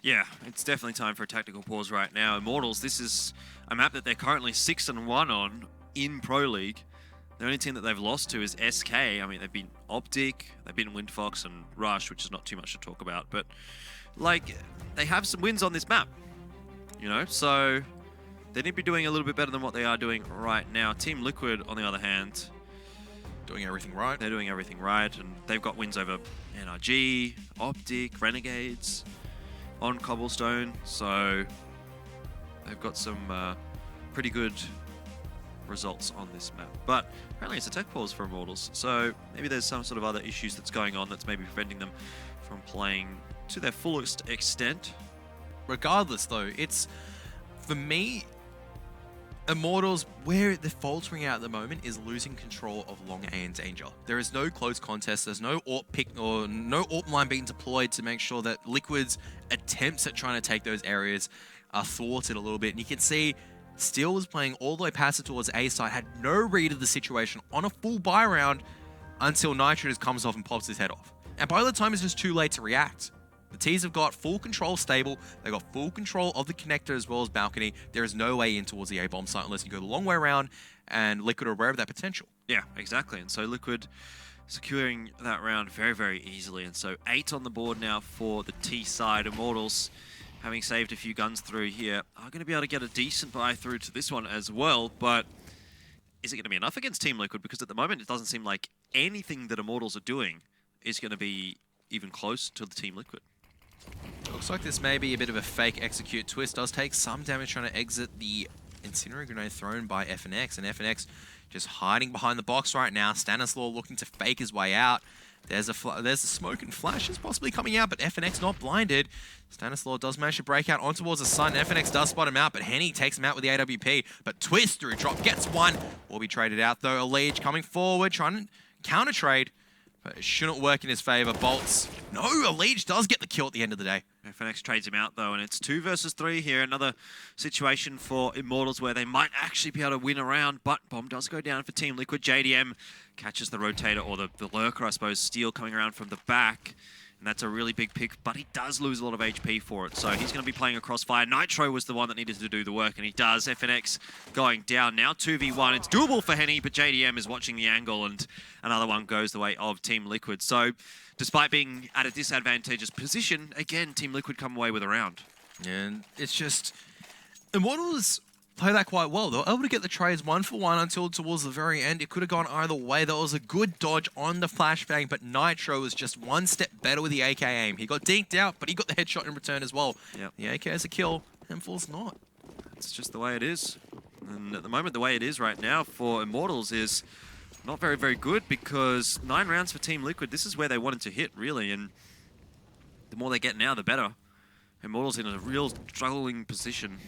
Yeah, it's definitely time for a tactical pause right now. Immortals, this is a map that they're currently 6-1 on in Pro League. The only team that they've lost to is SK. I mean, they've been Optic, they've been Windfox and Rush, which is not too much to talk about, but like, they have some wins on this map, you know, so they need to be doing a little bit better than what they are doing right now. Team Liquid, on the other hand, doing everything right. They're doing everything right, and they've got wins over NRG, Optic, Renegades on Cobblestone, so they've got some pretty good results on this map. But apparently it's a tech pause for Immortals, so maybe there's some sort of other issues that's going on that's maybe preventing them from playing to their fullest extent. Regardless, though, it's, for me, Immortals, where they're faltering out at the moment is losing control of Long A and Danger. There is no close contest, there's no AWP pick or no AWP line being deployed to make sure that Liquid's attempts at trying to take those areas are thwarted a little bit. And you can see Steel was playing all the way passive towards A side, had no read of the situation on a full buy round until Nitro just comes off and pops his head off. And by the time it's just too late to react. The T's have got full control stable. They've got full control of the connector as well as balcony. There is no way in towards the A-bomb site unless you go the long way around, and Liquid are aware of that potential. Yeah, exactly. And so Liquid securing that round very, very easily. And so 8 on the board now for the T side. Immortals having saved a few guns through here, are going to be able to get a decent buy through to this one as well, but is it going to be enough against Team Liquid? Because at the moment, it doesn't seem like anything that Immortals are doing is going to be even close to the Team Liquid. Looks like this may be a bit of a fake execute. Twist does take some damage trying to exit the Incendiary Grenade thrown by FNX, and FNX just hiding behind the box right now. Stanislaw looking to fake his way out. There's a smoke and flashes possibly coming out, but FNX not blinded. Stanislaw does manage to break out on towards the sun. FNX does spot him out, but Henny takes him out with the AWP. But Twist through drop gets one. Will be traded out though. Alij coming forward, trying to counter trade, but it shouldn't work in his favor. Bolts. No, Alij does get the kill at the end of the day. FNX trades him out though, and it's 2 versus 3 here. Another situation for Immortals where they might actually be able to win a round, but bomb does go down for Team Liquid. JDM catches the rotator, or the lurker, I suppose. Steel coming around from the back, and that's a really big pick, but he does lose a lot of HP for it, so he's going to be playing a crossfire. Nitro was the one that needed to do the work, and he does. FNX going down now, 2v1. It's doable for Henny, but JDM is watching the angle, and another one goes the way of Team Liquid. So despite being at a disadvantageous position, again, Team Liquid come away with a round. And it's just, Immortals play that quite well. They were able to get the trades 1-for-1 until towards the very end. It could have gone either way. That was a good dodge on the flashbang, but Nitro was just one step better with the AK aim. He got dinked out, but he got the headshot in return as well. Yep. The AK has a kill, M4's not. It's just the way it is. And at the moment, the way it is right now for Immortals is not very, very good, because 9 rounds for Team Liquid, this is where they wanted to hit, really, and the more they get now, the better. Immortals in a real struggling position.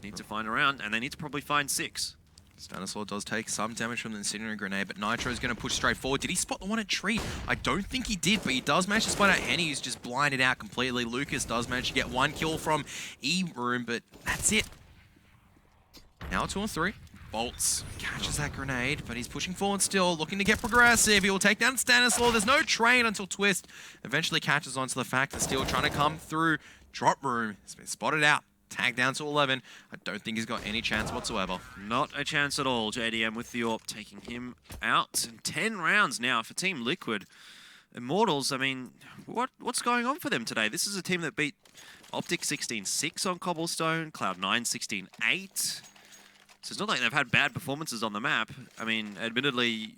Need to find a round, and they need to probably find 6. Stanislaw does take some damage from the Incendiary Grenade, but Nitro is going to push straight forward. Did he spot the one at Tree? I don't think he did, but he does manage to spot out Henny, who's just blinded out completely. Lucas does manage to get 1 kill from E-Room, but that's it. Now 2 on 3. Bolts catches that grenade, but he's pushing forward still, looking to get progressive. He will take down Stanislaw. There's no train until Twist eventually catches on to the fact that Steel trying to come through. Drop Room has been spotted out. Tagged down to 11. I don't think he's got any chance whatsoever. Not a chance at all. JDM with the AWP taking him out. And 10 rounds now for Team Liquid. Immortals, I mean, what's going on for them today? This is a team that beat Optic 16-6 on Cobblestone, Cloud9 16-8. So it's not like they've had bad performances on the map. I mean, admittedly,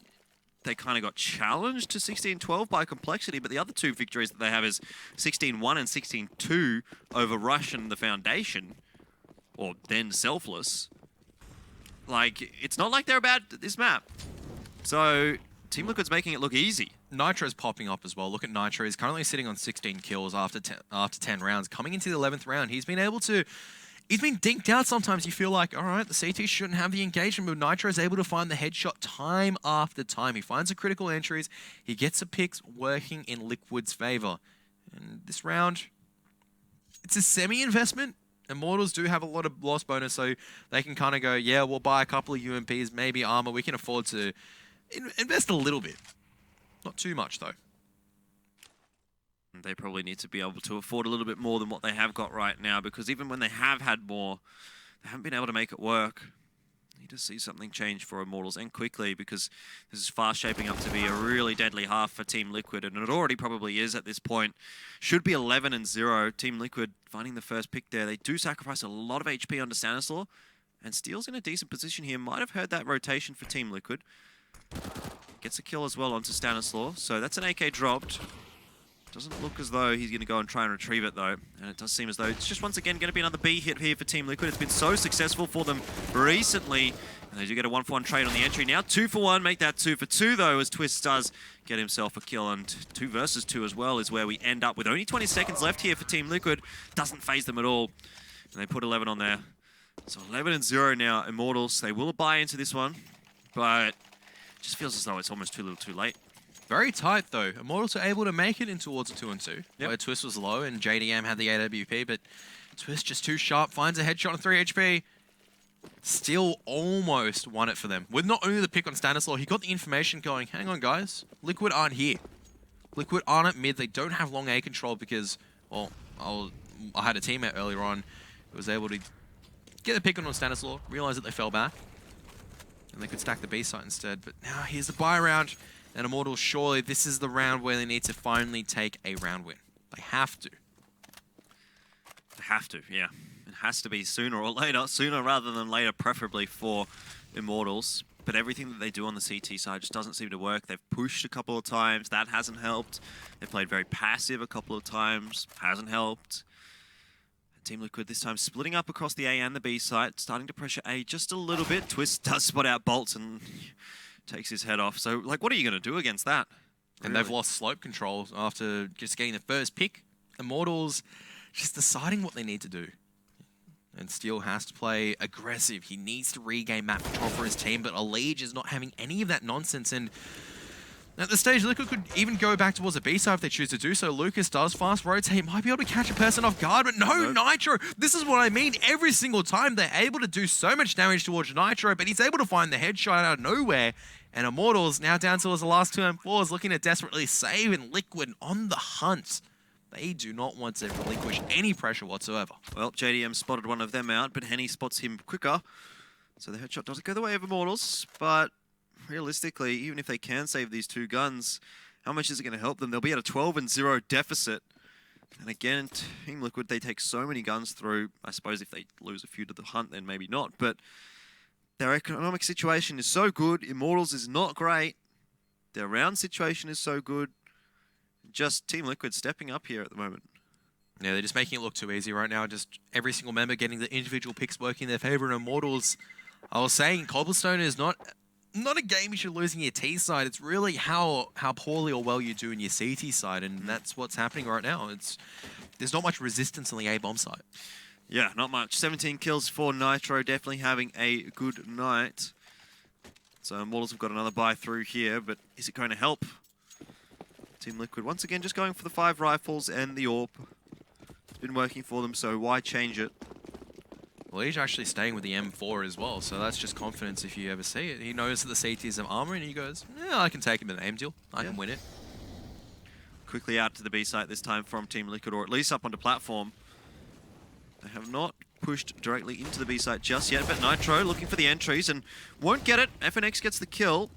they kind of got challenged to 16-12 by Complexity, but the other 2 victories that they have is 16-1 and 16-2 over Rush and the Foundation, or then Selfless. Like, it's not like they're bad at this map. So Team Liquid's making it look easy. Nitro's popping up as well. Look at Nitro. He's currently sitting on 16 kills after 10 rounds. Coming into the 11th round, he's been able to... He's been dinked out sometimes. You feel like, all right, the CT shouldn't have the engagement, but Nitro is able to find the headshot time after time. He finds the critical entries. He gets the picks working in Liquid's favor. And this round, it's a semi-investment. Immortals do have a lot of loss bonus, so they can kind of go, yeah, we'll buy a couple of UMPs, maybe armor. We can afford to invest a little bit. Not too much, though. They probably need to be able to afford a little bit more than what they have got right now, because even when they have had more, they haven't been able to make it work. Need to see something change for Immortals, and quickly, because this is fast shaping up to be a really deadly half for Team Liquid, and it already probably is at this point. Should be 11-0. Team Liquid finding the first pick there. They do sacrifice a lot of HP onto Stanislaw, and Steel's in a decent position here. Might have heard that rotation for Team Liquid. Gets a kill as well onto Stanislaw, so that's an AK dropped. Doesn't look as though he's going to go and try and retrieve it, though. And it does seem as though it's just once again going to be another B hit here for Team Liquid. It's been so successful for them recently. And they do get a 1-for-1 trade on the entry. Now 2-for-1, make that 2-for-2, though, as Twist does get himself a kill. And 2 versus 2 as well is where we end up with only 20 seconds left here for Team Liquid. Doesn't phase them at all. And they put 11 on there. So 11-0 now, Immortals. They will buy into this one, but it just feels as though it's almost too little too late. Very tight, though. Immortals are able to make it in towards a 2-on-2, where Twist was low and JDM had the AWP, but Twist just too sharp, finds a headshot on 3 HP. Still almost won it for them. With not only the pick on Stanislaw, he got the information going, hang on, guys, Liquid aren't here. Liquid aren't at mid. They don't have long A control because, well, I had a teammate earlier on who was able to get the pick on Stanislaw, realize that they fell back, and they could stack the B site instead. But now here's the buy round. And Immortals, surely this is the round where they need to finally take a round win. They have to. Have to, yeah. It has to be sooner or later. Sooner rather than later, preferably for Immortals. But everything that they do on the CT side just doesn't seem to work. They've pushed a couple of times. That hasn't helped. They've played very passive a couple of times. Hasn't helped. Team Liquid this time splitting up across the A and the B side. Starting to pressure A just a little bit. Twist does spot out Bolts and takes his head off. So, like, what are you going to do against that? And they've lost slope control after just getting the first pick. Immortals just deciding what they need to do. And Steel has to play aggressive. He needs to regain map control for his team, but Elige is not having any of that nonsense. And at this stage, Liquid could even go back towards the B side if they choose to do so. Lucas does fast rotate, might be able to catch a person off guard, but no, Nitro. This is what I mean. Every single time they're able to do so much damage towards Nitro, but he's able to find the headshot out of nowhere. And Immortals now down towards the last 2 M4s, looking to desperately save, and Liquid on the hunt. They do not want to relinquish any pressure whatsoever. Well, JDM spotted one of them out, but Henny spots him quicker. So the headshot doesn't go the way of Immortals, but realistically, even if they can save these 2 guns, how much is it going to help them? They'll be at a 12-0 deficit. And again, Team Liquid, they take so many guns through. I suppose if they lose a few to the hunt, then maybe not. But their economic situation is so good. Immortals is not great. Their round situation is so good. Just Team Liquid stepping up here at the moment. Yeah, they're just making it look too easy right now. Just every single member getting the individual picks working in their favor. And Immortals, I was saying, Cobblestone is not a game you should lose in your T side. It's really how poorly or well you do in your CT side, and that's what's happening right now. There's not much resistance on the A bomb side. Yeah, not much. 17 kills for Nitro, definitely having a good night. So Immortals have got another buy through here, but is it going to help? Team Liquid once again just going for the 5 rifles and the AWP. It's been working for them, so why change it? Well, he's actually staying with the M4 as well, so that's just confidence if you ever see it. He knows that the CT is of armor, and he goes, yeah, I can take him in the aim deal. I can win it. Quickly out to the B site this time from Team Liquid, or at least up onto platform. They have not pushed directly into the B site just yet, but Nitro looking for the entries and won't get it. FNX gets the kill.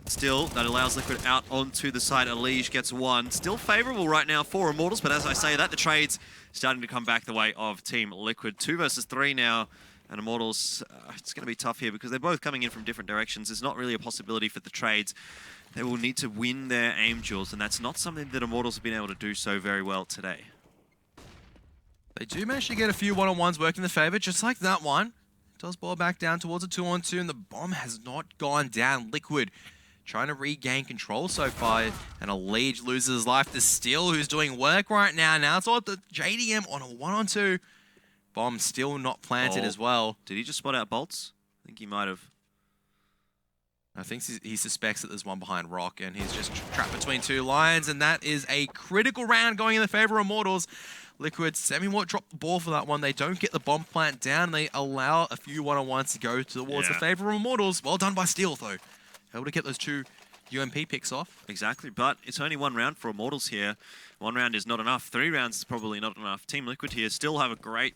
Still, that allows Liquid out onto the side. Elige gets 1. Still favorable right now for Immortals, but as I say that, the trade's starting to come back the way of Team Liquid. 2 versus 3 now, and Immortals, it's going to be tough here because they're both coming in from different directions. There's not really a possibility for the trades. They will need to win their aim duels, and that's not something that Immortals have been able to do so very well today. They do manage to get a few one-on-ones working in the favor, just like that one. Does ball back down towards a 2-on-2, and the bomb has not gone down. Liquid trying to regain control so far, and Elige loses his life to Steel, who's doing work right now. Now it's all the JDM on a 1-on-2. Bomb still not planted as well. Did he just spot out Bolts? I think he might have. I think he suspects that there's one behind Rock, and he's just trapped between 2 lines, and that is a critical round going in the favor of Immortals. Liquid semi-won't drop the ball for that one. They don't get the bomb plant down. They allow a few one-on-ones to go towards the favor of Immortals. Well done by Steel, though. Able to get those 2 UMP picks off. Exactly, but it's only 1 round for Immortals here. 1 round is not enough. 3 rounds is probably not enough. Team Liquid here still have a great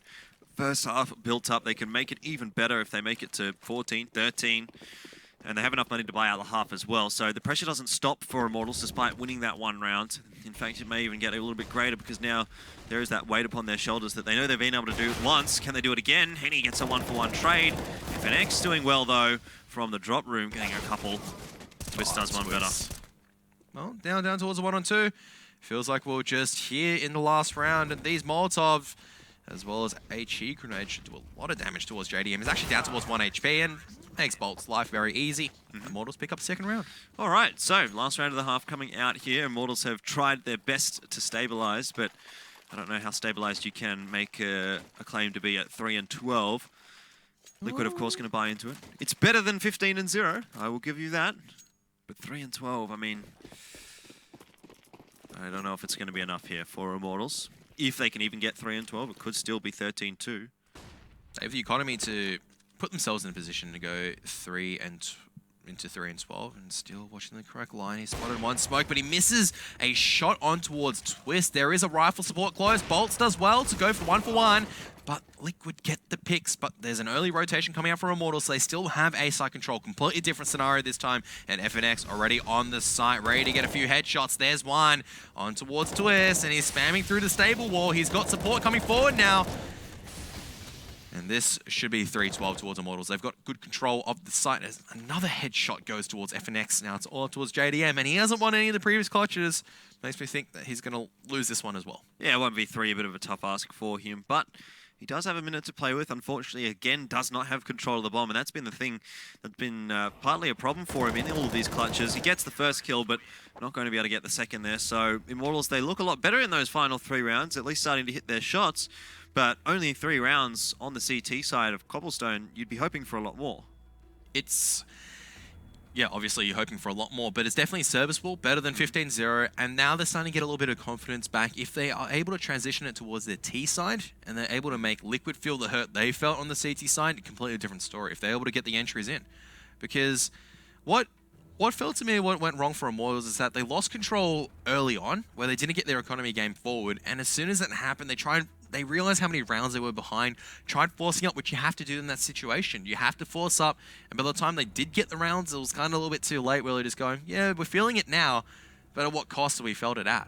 first half built up. They can make it even better if they make it to 14, 13. And they have enough money to buy out the half as well. So the pressure doesn't stop for Immortals despite winning that 1 round. In fact, it may even get a little bit greater because now there is that weight upon their shoulders that they know they've been able to do it once. Can they do it again? Henny gets a 1-for-1 trade. FNX doing well, though, from the drop room, getting a couple. Twist does one better. Well, down towards a 1-on-2. Feels like we're just here in the last round, and these Molotov, as well as HE grenade, should do a lot of damage towards JDM. He's actually down towards 1 HP, and makes Bolt's life very easy. Immortals pick up 2nd round. All right, so last round of the half coming out here. Immortals have tried their best to stabilize, but I don't know how stabilized you can make a claim to be at 3-12. Liquid, of course, going to buy into it. It's better than 15-0. I will give you that. But 3-12, I mean, I don't know if it's going to be enough here for Immortals. If they can even get 3-12, it could still be 13-2. They have the economy to put themselves in a position to go 3 and into 3-12, and still watching the correct line. He spotted 1 smoke, but he misses a shot on towards Twist. There is a rifle support close. Bolts does well to go for 1-for-1. but Liquid get the picks. But there's an early rotation coming out from Immortals, so they still have A-side control. Completely different scenario this time. And FNX already on the site, ready to get a few headshots. There's one on towards Twist, and he's spamming through the stable wall. He's got support coming forward now. And this should be 3-12 towards Immortals. They've got good control of the site. As another headshot goes towards FNX. Now it's all towards JDM, and he hasn't won any of the previous clutches. Makes me think that he's going to lose this one as well. Yeah, 1v3, a bit of a tough ask for him, but he does have a minute to play with. Unfortunately, again, does not have control of the bomb, and that's been the thing that's been partly a problem for him in all of these clutches. He gets the first kill, but not going to be able to get the second there. So Immortals, they look a lot better in those final 3 rounds, at least starting to hit their shots. But only 3 rounds on the CT side of Cobblestone, you'd be hoping for a lot more. It's... Yeah, obviously you're hoping for a lot more, but it's definitely serviceable, better than 15-0, and now they're starting to get a little bit of confidence back. If they are able to transition it towards their T side, and they're able to make Liquid feel the hurt they felt on the CT side, a completely different story. If they're able to get the entries in. Because what felt to me what went wrong for Immortals is that they lost control early on, where they didn't get their economy game forward, and as soon as that happened, they realized how many rounds they were behind, tried forcing up, which you have to do in that situation. You have to force up, and by the time they did get the rounds, it was kind of a little bit too late, where they're just going, yeah, we're feeling it now, but at what cost have we felt it at?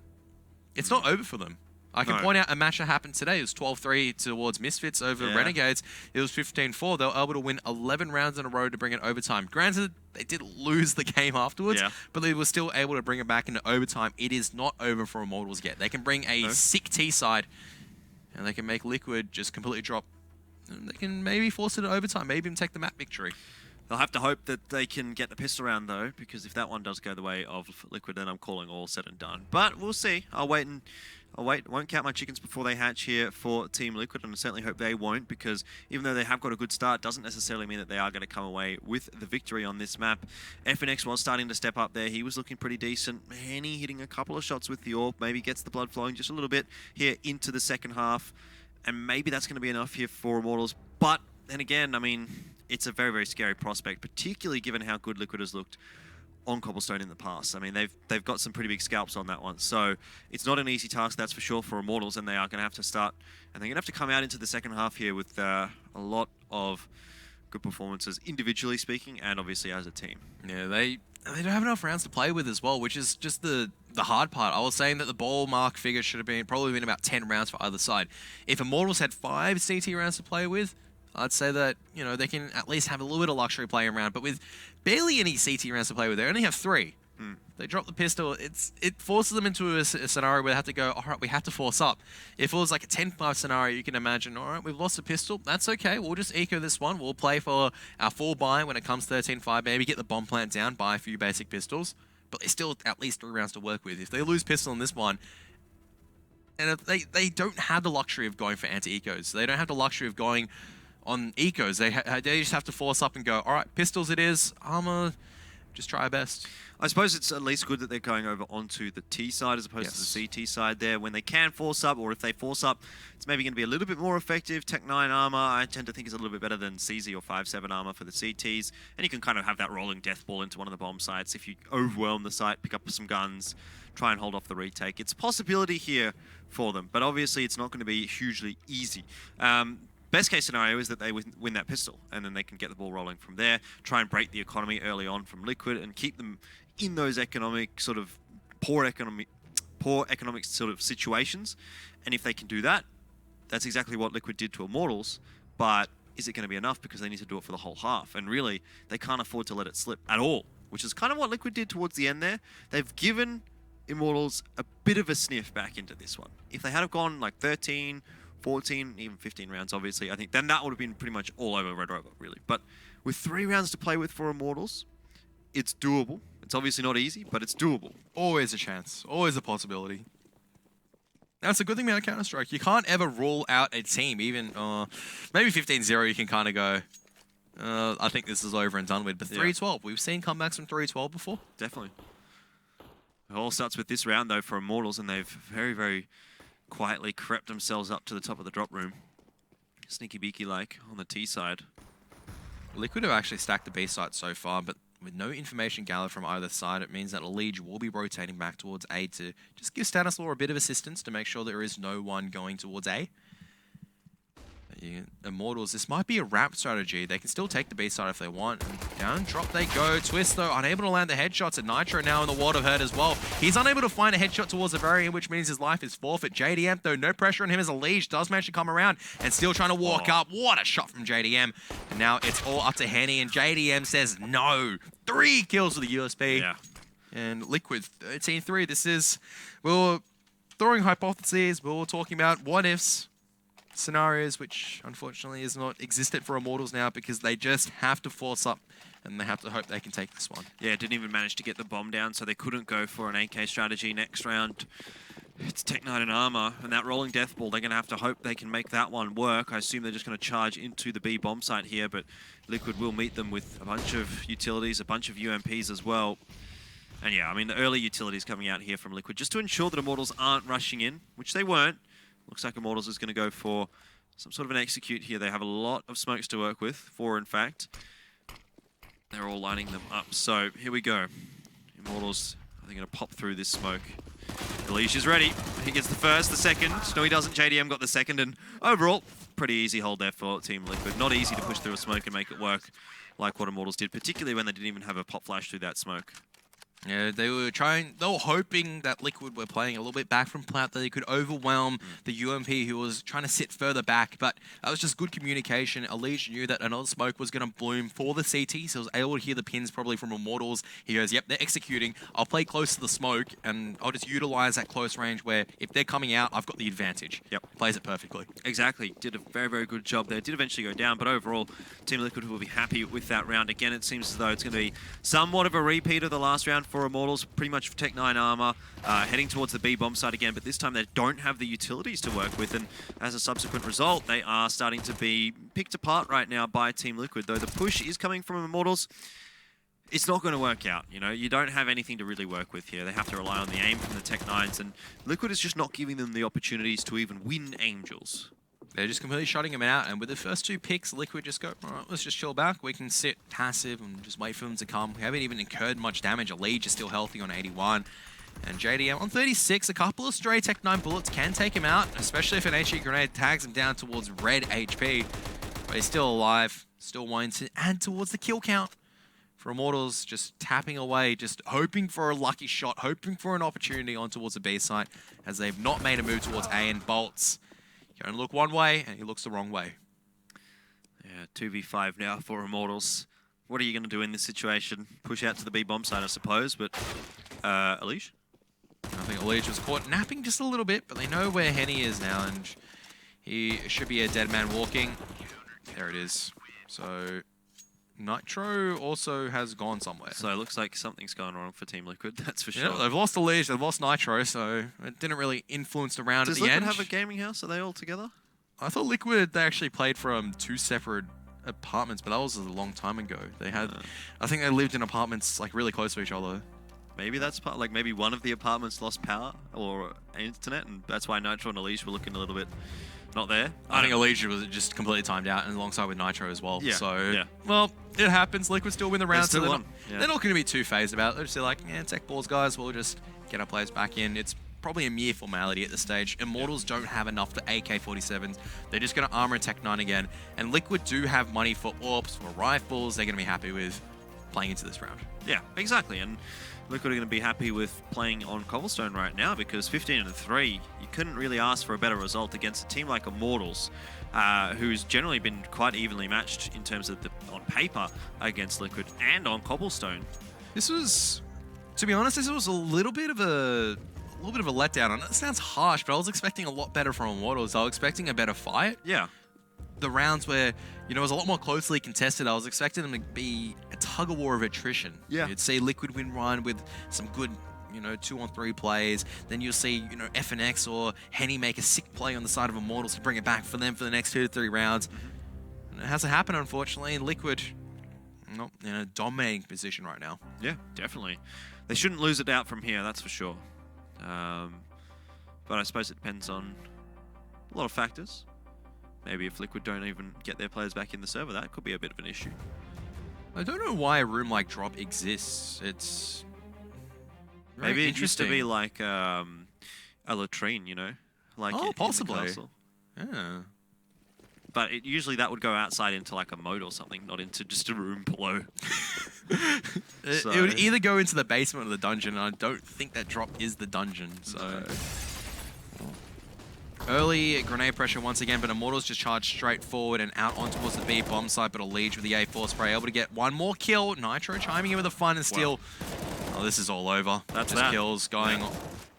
It's not over for them. I can point out a match that happened today. It was 12-3 towards Misfits over Renegades. It was 15-4. They were able to win 11 rounds in a row to bring it overtime. Granted, they did lose the game afterwards, but they were still able to bring it back into overtime. It is not over for Immortals yet. They can bring a sick T side, and they can make Liquid just completely drop. And they can maybe force it to overtime, maybe even take the map victory. They'll have to hope that they can get the pistol round, though, because if that one does go the way of Liquid, then I'm calling all said and done. But we'll see. I'll wait. Won't count my chickens before they hatch here for Team Liquid, and I certainly hope they won't, because even though they have got a good start, doesn't necessarily mean that they are going to come away with the victory on this map. FNX was starting to step up there. He was looking pretty decent. Henny hitting a couple of shots with the AWP, maybe gets the blood flowing just a little bit here into the second half, and maybe that's going to be enough here for Immortals. But then again, I mean, it's a very, very scary prospect, particularly given how good Liquid has looked on Cobblestone in the past. I mean, they've got some pretty big scalps on that one. So it's not an easy task, that's for sure, for Immortals, and they are going to have to start, and they're going to have to come out into the second half here with a lot of good performances, individually speaking, and obviously as a team. Yeah, they don't have enough rounds to play with as well, which is just the hard part. I was saying that the ball mark figure should have probably been about 10 rounds for either side. If Immortals had 5 CT rounds to play with, I'd say that, you know, they can at least have a little bit of luxury playing around, but with barely any CT rounds to play with, they only have 3. They drop the pistol, it forces them into a scenario where they have to go, all right, we have to force up. If it was like a 10-5 scenario, you can imagine, all right, we've lost a pistol, that's okay, we'll just eco this one, we'll play for our full buy when it comes 13-5, maybe get the bomb plant down, buy a few basic pistols, but there's still at least 3 rounds to work with. If they lose pistol in this one, and if they don't have the luxury of going for anti-ecos, they don't have the luxury of going on ecos, they just have to force up and go, all right, pistols it is, armor, just try our best. I suppose it's at least good that they're going over onto the T side as opposed to the CT side there. When they can force up, or if they force up, it's maybe going to be a little bit more effective. Tech 9 armor, I tend to think is a little bit better than CZ or 5-7 armor for the CTs. And you can kind of have that rolling death ball into one of the bomb sites. If you overwhelm the site, pick up some guns, try and hold off the retake. It's a possibility here for them, but obviously it's not going to be hugely easy. Best case scenario is that they win that pistol, and then they can get the ball rolling from there, try and break the economy early on from Liquid, and keep them in those economic sort of poor economic sort of situations. And if they can do that, that's exactly what Liquid did to Immortals. But is it going to be enough, because they need to do it for the whole half? And really, they can't afford to let it slip at all, which is kind of what Liquid did towards the end there. They've given Immortals a bit of a sniff back into this one. If they had have gone like 13, 14, even 15 rounds, obviously, I think then that would have been pretty much all over Red Rover, really. But with 3 rounds to play with for Immortals, it's doable. It's obviously not easy, but it's doable. Always a chance. Always a possibility. That's a good thing about Counter-Strike. You can't ever rule out a team. Even maybe 15-0, you can kind of go, I think this is over and done with. But 3-12, we've seen comebacks from 3-12 before. Definitely. It all starts with this round, though, for Immortals, and they've very, very quietly crept themselves up to the top of the drop room. Sneaky beaky-like on the T side. Liquid have actually stacked the B side so far, but with no information gathered from either side, it means that Liege will be rotating back towards A to just give Stanislaw a bit of assistance to make sure there is no one going towards A. Immortals, this might be a wrap strategy. They can still take the B side if they want. And down drop they go. Twist, though, unable to land the headshots. And Nitro now in the ward of hurt as well. He's unable to find a headshot towards the very end, which means his life is forfeit. JDM, though, no pressure on him as a Liege. Does manage to come around and still trying to walk up. What a shot from JDM. And now it's all up to Henny, and JDM says no. 3 kills with the USP. Yeah. And Liquid 13-3. This is... We were throwing hypotheses. We were talking about what-ifs. Scenarios which unfortunately is not existent for Immortals now because they just have to force up and they have to hope they can take this one. Yeah, didn't even manage to get the bomb down, so they couldn't go for an AK strategy next round. It's Tech9 and Armor, and that rolling death ball, they're going to have to hope they can make that one work. I assume they're just going to charge into the B bomb site here, but Liquid will meet them with a bunch of utilities, a bunch of UMPs as well. And yeah, I mean, the early utilities coming out here from Liquid, just to ensure that Immortals aren't rushing in, which they weren't. Looks like Immortals is going to go for some sort of an execute here. They have a lot of smokes to work with, 4 in fact. They're all lining them up. So here we go. Immortals, I think, going to pop through this smoke. Elish is ready. He gets the first, the second. No, he doesn't. JDM got the second. And overall, pretty easy hold there for Team Liquid. Not easy to push through a smoke and make it work like what Immortals did, particularly when they didn't even have a pop flash through that smoke. Yeah, they were hoping that Liquid were playing a little bit back from plant, that they could overwhelm the UMP who was trying to sit further back, but that was just good communication. Elish knew that another smoke was going to bloom for the CT, so he was able to hear the pins probably from Immortals. He goes, yep, they're executing. I'll play close to the smoke, and I'll just utilize that close range where if they're coming out, I've got the advantage. Yep. Plays it perfectly. Exactly. Did a very, very good job there. Did eventually go down, but overall, Team Liquid will be happy with that round. Again, it seems as though it's going to be somewhat of a repeat of the last round for Immortals. Pretty much for Tech9 Armor, heading towards the B bomb site again, but this time they don't have the utilities to work with, and as a subsequent result, they are starting to be picked apart right now by Team Liquid. Though the push is coming from Immortals, it's not going to work out. You know, you don't have anything to really work with here. They have to rely on the aim from the Tech9s, and Liquid is just not giving them the opportunities to even win Angels. They're just completely shutting him out, and with the first 2 picks, Liquid just go, all right, let's just chill back. We can sit passive and just wait for them to come. We haven't even incurred much damage. Elish is still healthy on 81. And JDM on 36, a couple of stray Tech9 bullets can take him out, especially if an HE grenade tags him down towards red HP. But he's still alive, still wanting to add towards the kill count. For Immortals, just tapping away, just hoping for a lucky shot, hoping for an opportunity on towards the B site, as they've not made a move towards A, and Bolts going to look one way, and he looks the wrong way. Yeah, 2v5 now for Immortals. What are you going to do in this situation? Push out to the B bomb site, I suppose, but Elish? I think Elish was caught napping just a little bit, but they know where Henny is now, and he should be a dead man walking. There it is. So Nitro also has gone somewhere. So it looks like something's going wrong for Team Liquid, that's for sure. Yeah, they've lost Elish, they've lost Nitro, so it didn't really influence the round at the end. Does Liquid have a gaming house? Are they all together? I thought Liquid, they actually played from 2 separate apartments, but that was a long time ago. They had, I think they lived in apartments like really close to each other. Maybe that's part, like maybe one of the apartments lost power or internet, and that's why Nitro and Elish were looking a little bit not there. I think Elish was just completely timed out, and alongside with Nitro as well. Yeah, so, yeah. Well, it happens. Liquid still win the round, so Yeah. they're not going to be too phased about it. They're just like, yeah, tech balls, guys. We'll just get our players back in. It's probably a mere formality at this stage. Immortals don't have enough for AK-47s. They're just going to armor Tech9 again. And Liquid do have money for AWPs, for rifles. They're going to be happy with playing into this round. Yeah, exactly. And Liquid are going to be happy with playing on Cobblestone right now, because 15-3, you couldn't really ask for a better result against a team like Immortals, who's generally been quite evenly matched in terms of on paper against Liquid and on Cobblestone. This was, to be honest, this was a little bit of a letdown. And it sounds harsh, but I was expecting a lot better from Immortals. I was expecting a better fight. Yeah. The rounds where, you know, it was a lot more closely contested. I was expecting them to be a tug-of-war of attrition. Yeah. You'd see Liquid win one with some good, you know, 2-on-3 plays. Then you'll see, you know, FNX or Henny make a sick play on the side of Immortals to bring it back for them for the next 2 to 3 rounds. And it hasn't happened, unfortunately, and Liquid not in a dominating position right now. Yeah, definitely. They shouldn't lose it out from here, that's for sure. But I suppose it depends on a lot of factors. Maybe if Liquid don't even get their players back in the server, that could be a bit of an issue. I don't know why a room like Drop exists. It's maybe it used to be like a latrine, you know? Like possibly. in the castle. Yeah. but usually that would go outside into like a moat or something, not into just a room below. It would either go into the basement or the dungeon, and I don't think that drop is the dungeon. So early grenade pressure once again, but Immortals just charged straight forward and out on towards the B bomb site, but a Liege with the A4 spray able to get one more kill. Nitro chiming in with a fun and steal. Oh, this is all over. That's just kills going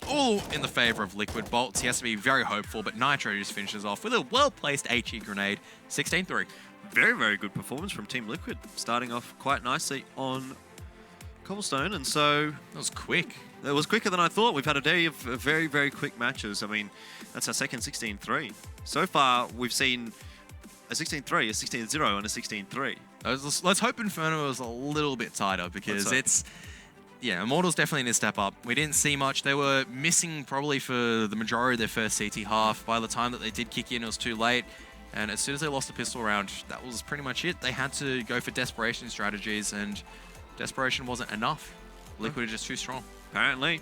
all in the favor of Liquid Bolts. He has to be very hopeful, but Nitro just finishes off with a well-placed HE grenade. 16-3. Very, very good performance from Team Liquid, starting off quite nicely on Cobblestone, and so... That was quick. It was quicker than I thought. We've had a day of very, very quick matches. I mean, that's our second 16-3. So far, we've seen a 16-3, a 16-0, and a 16-3. Let's hope Inferno is a little bit tighter, because it's... Yeah, Immortals definitely need to step up. We didn't see much. They were missing probably for the majority of their first CT half. By the time that they did kick in, it was too late. And as soon as they lost the pistol round, that was pretty much it. They had to go for desperation strategies, and desperation wasn't enough. Liquid are just too strong. Apparently,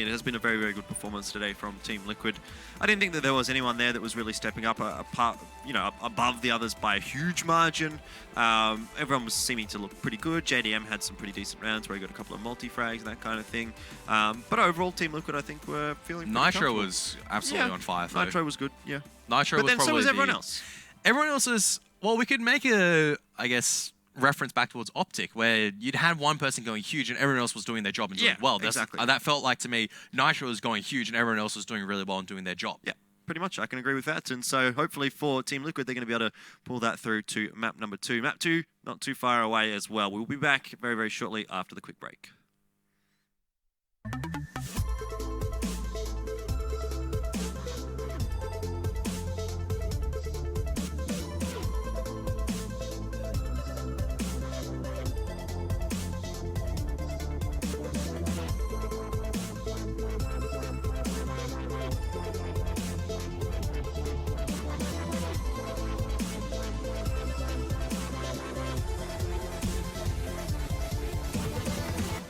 it has been a very, very good performance today from Team Liquid. I didn't think that there was anyone there that was really stepping up above the others by a huge margin. Everyone was seeming to look pretty good. JDM had some pretty decent rounds where he got a couple of multi-frags and that kind of thing. But overall, Team Liquid, I think, were feeling pretty Nitro was absolutely on fire, though. Nitro was good, yeah. Nitro but was then probably so was everyone else. Everyone else is... Well, we could make a, I guess... reference back towards Optic, where you'd had one person going huge and everyone else was doing their job and doing well. Exactly. That felt like to me, Nitro was going huge and everyone else was doing really well and doing their job. Yeah, pretty much. I can agree with that. And so hopefully for Team Liquid, they're going to be able to pull that through to map number 2. Map 2, not too far away as well. We'll be back very, very shortly after the quick break.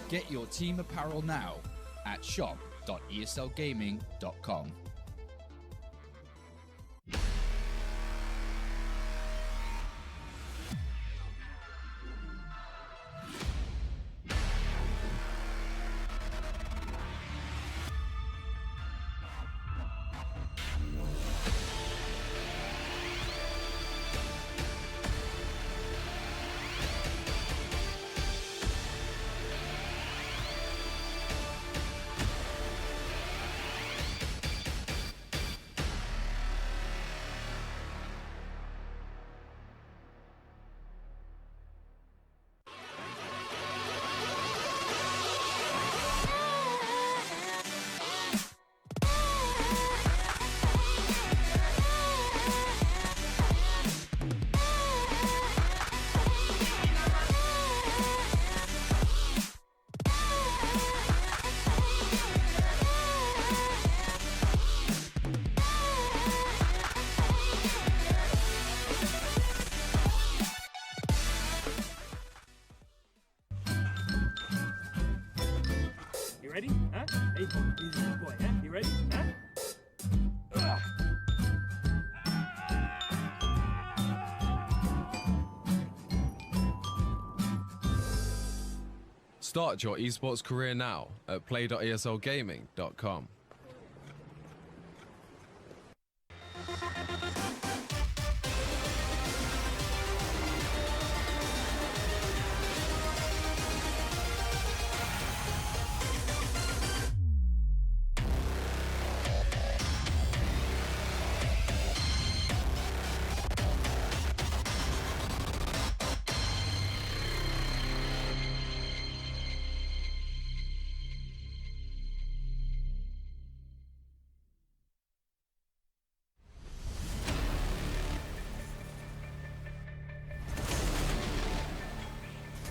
Get your team apparel now at shop.eslgaming.com. Ready? Huh? Hey, he's a good boy, huh? You ready? Huh? Start your esports career now at play.eslgaming.com.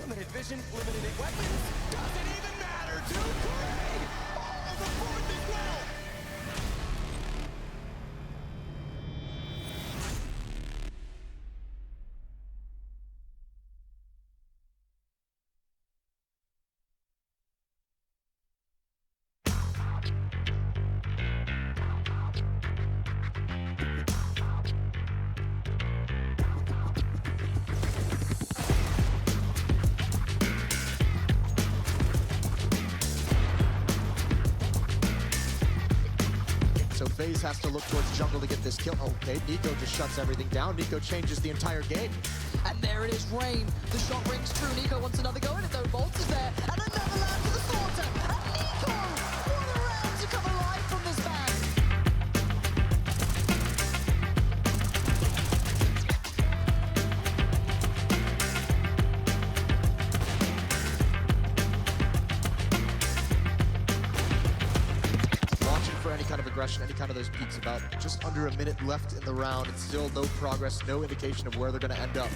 Limited vision, limited weapons. Doesn't even matter to Gray. All the fourth as well. so FaZe has to look towards jungle to get this kill. Okay, Nico just shuts everything down. Nico changes the entire game. And there it is, Rain. The shot rings true. Nico wants another go at it though. Bolts is there. And another land to the slaughter. And Nico! What a round to come alive from this band. Any kind of aggression, any kind of those peaks. About just under a minute left in the round, and still no progress, no indication of where they're going to end up.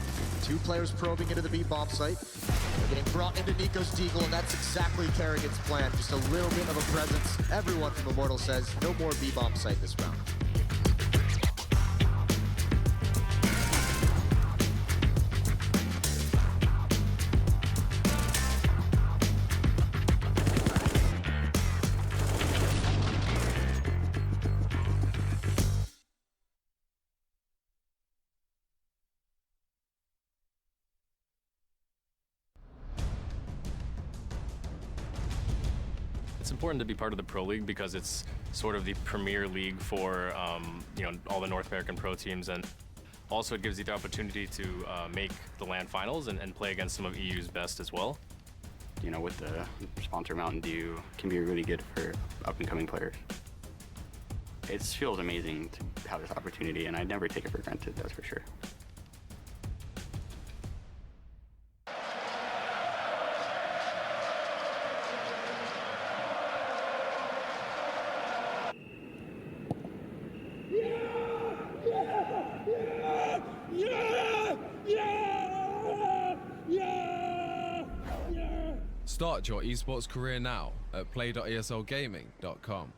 2 players probing into the B bomb site. They're getting brought into Nico's Deagle, and that's exactly Karrigan's plan. Just a little bit of a presence. Everyone from Immortal says no more B bomb site this round. It's important to be part of the Pro League because it's sort of the premier league for all the North American pro teams, and also it gives you the opportunity to make the LAN finals and play against some of EU's best as well. You know, with the sponsor Mountain Dew, can be really good for up-and-coming players. It feels amazing to have this opportunity, and I'd never take it for granted, that's for sure. Start your esports career now at play.eslgaming.com.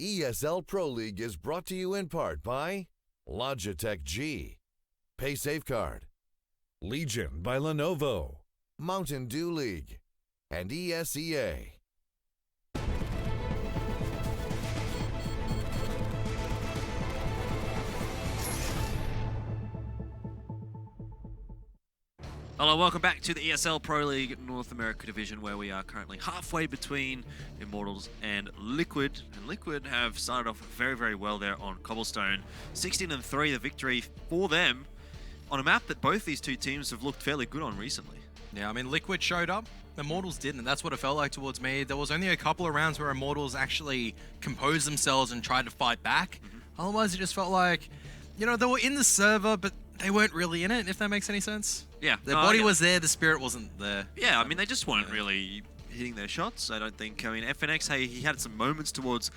ESL Pro League is brought to you in part by Logitech G, Pay Safeguard, Legion by Lenovo, Mountain Dew League, and ESEA. Hello, welcome back to the ESL Pro League North America Division, where we are currently halfway between Immortals and Liquid. And Liquid have started off very, very well there on Cobblestone. 16-3, the victory for them on a map that both these two teams have looked fairly good on recently. Yeah, I mean, Liquid showed up, Immortals didn't, and that's what it felt like towards me. There was only a couple of rounds where Immortals actually composed themselves and tried to fight back. Otherwise, it just felt like, you know, they were in the server, but they weren't really in it, if that makes any sense. Yeah. Their body was there, the spirit wasn't there. Yeah, I mean, they just weren't really hitting their shots, I don't think. I mean, FNX, hey, he had some moments towards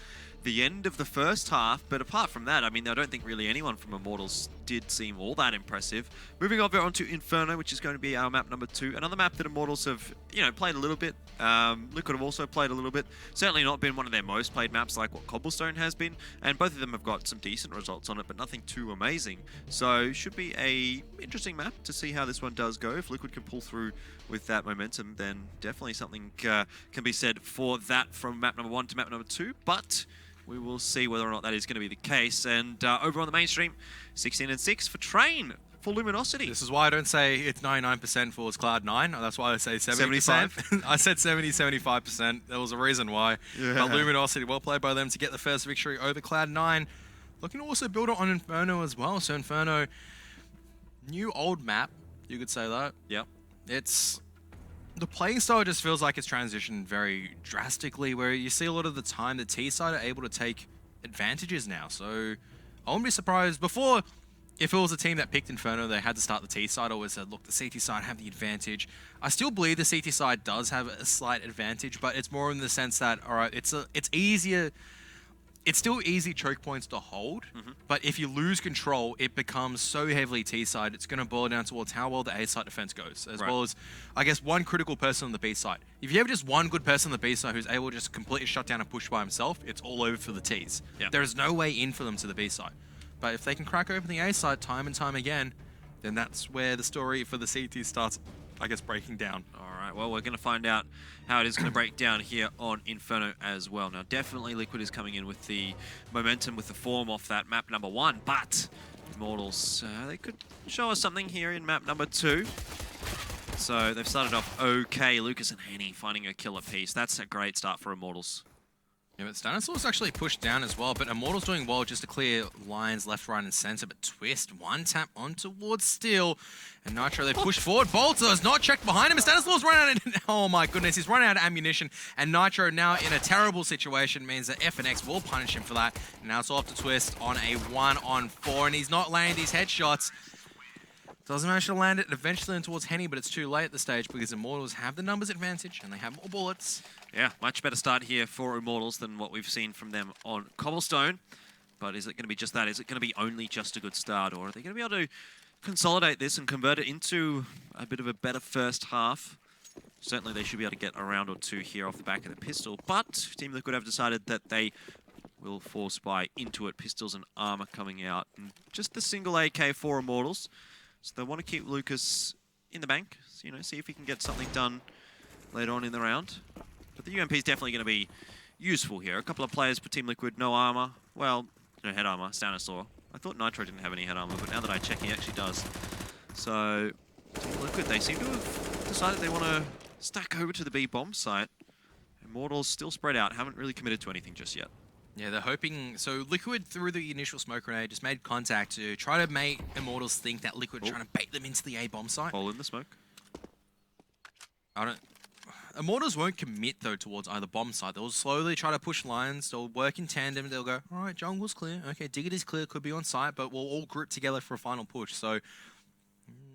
the end of the first half, but apart from that, I mean, I don't think really anyone from Immortals did seem all that impressive. Moving over onto Inferno, which is going to be our map number 2. Another map that Immortals have, you know, played a little bit. Liquid have also played a little bit. Certainly not been one of their most played maps like what Cobblestone has been, and both of them have got some decent results on it, but nothing too amazing. So should be a interesting map to see how this one does go. If Liquid can pull through with that momentum, then definitely something can be said for that from map number 1 to map number 2, but we will see whether or not that is going to be the case. And over on the mainstream, 16-6 for Train for Luminosity. This is why I don't say it's 99% for Cloud9. That's why I say 70%. I said 75%. There was a reason why. Yeah. But Luminosity, well played by them to get the first victory over Cloud9. Looking to also build it on Inferno as well. So Inferno, new old map, you could say that. Yep. It's... The playing style just feels like it's transitioned very drastically, where you see a lot of the time the T side are able to take advantages now. So I wouldn't be surprised. Before, if it was a team that picked Inferno, they had to start the T side, always said, look, the CT side have the advantage. I still believe the CT side does have a slight advantage, but it's more in the sense that, all right, it's easier. It's still easy choke points to hold, but if you lose control, it becomes so heavily T-side, it's going to boil down towards how well the A-side defense goes, as well as, I guess, one critical person on the B-side. If you have just one good person on the B-side who's able to just completely shut down and push by himself, it's all over for the Ts. Yeah. There is no way in for them to the B-side. But if they can crack open the A-side time and time again, then that's where the story for the CT starts, I guess, breaking down. All right, well, we're going to find out how it is going to break down here on Inferno as well. Now, definitely Liquid is coming in with the momentum, with the form off that map number 1, but Immortals, they could show us something here in map number 2. So they've started off okay. Lucas and Henny finding a killer piece. That's a great start for Immortals. Yeah, but Stanislaus actually pushed down as well, but Immortals doing well just to clear lines left, right, and center. But Twist, one tap on towards Steel. And Nitro, they push forward. Bolter is not checked behind him. Stanislaus run out of... Oh my goodness, he's run out of ammunition. And Nitro now in a terrible situation means that FNX will punish him for that. And now it's off to Twist on a 1-on-4, and he's not landing these headshots. Doesn't manage to land it eventually in towards Henny, but it's too late at the stage because Immortals have the numbers advantage and they have more bullets. Yeah, much better start here for Immortals than what we've seen from them on Cobblestone. But is it going to be just that? Is it going to be only just a good start? Or are they going to be able to consolidate this and convert it into a bit of a better first half? Certainly they should be able to get a round or two here off the back of the pistol. But Team Liquid have decided that they will force buy into it. Pistols and armor coming out. And just the single AK for Immortals. So they want to keep Lucas in the bank, so, you know, see if he can get something done later on in the round. But the UMP is definitely going to be useful here. A couple of players for Team Liquid, no armor. Well, no head armor, Stanislaus. I thought Nitro didn't have any head armor, but now that I check, he actually does. So, Team Liquid, they seem to have decided they want to stack over to the B bomb site. Immortals still spread out, haven't really committed to anything just yet. Yeah, they're hoping... So Liquid, through the initial smoke grenade, just made contact to try to make Immortals think that Liquid are trying to bait them into the A bomb site. Hole in the smoke. Immortals won't commit, though, towards either bomb site. They'll slowly try to push lines. They'll work in tandem. They'll go, all right, jungle's clear. Okay, Digit is clear. Could be on site, but we'll all group together for a final push. So...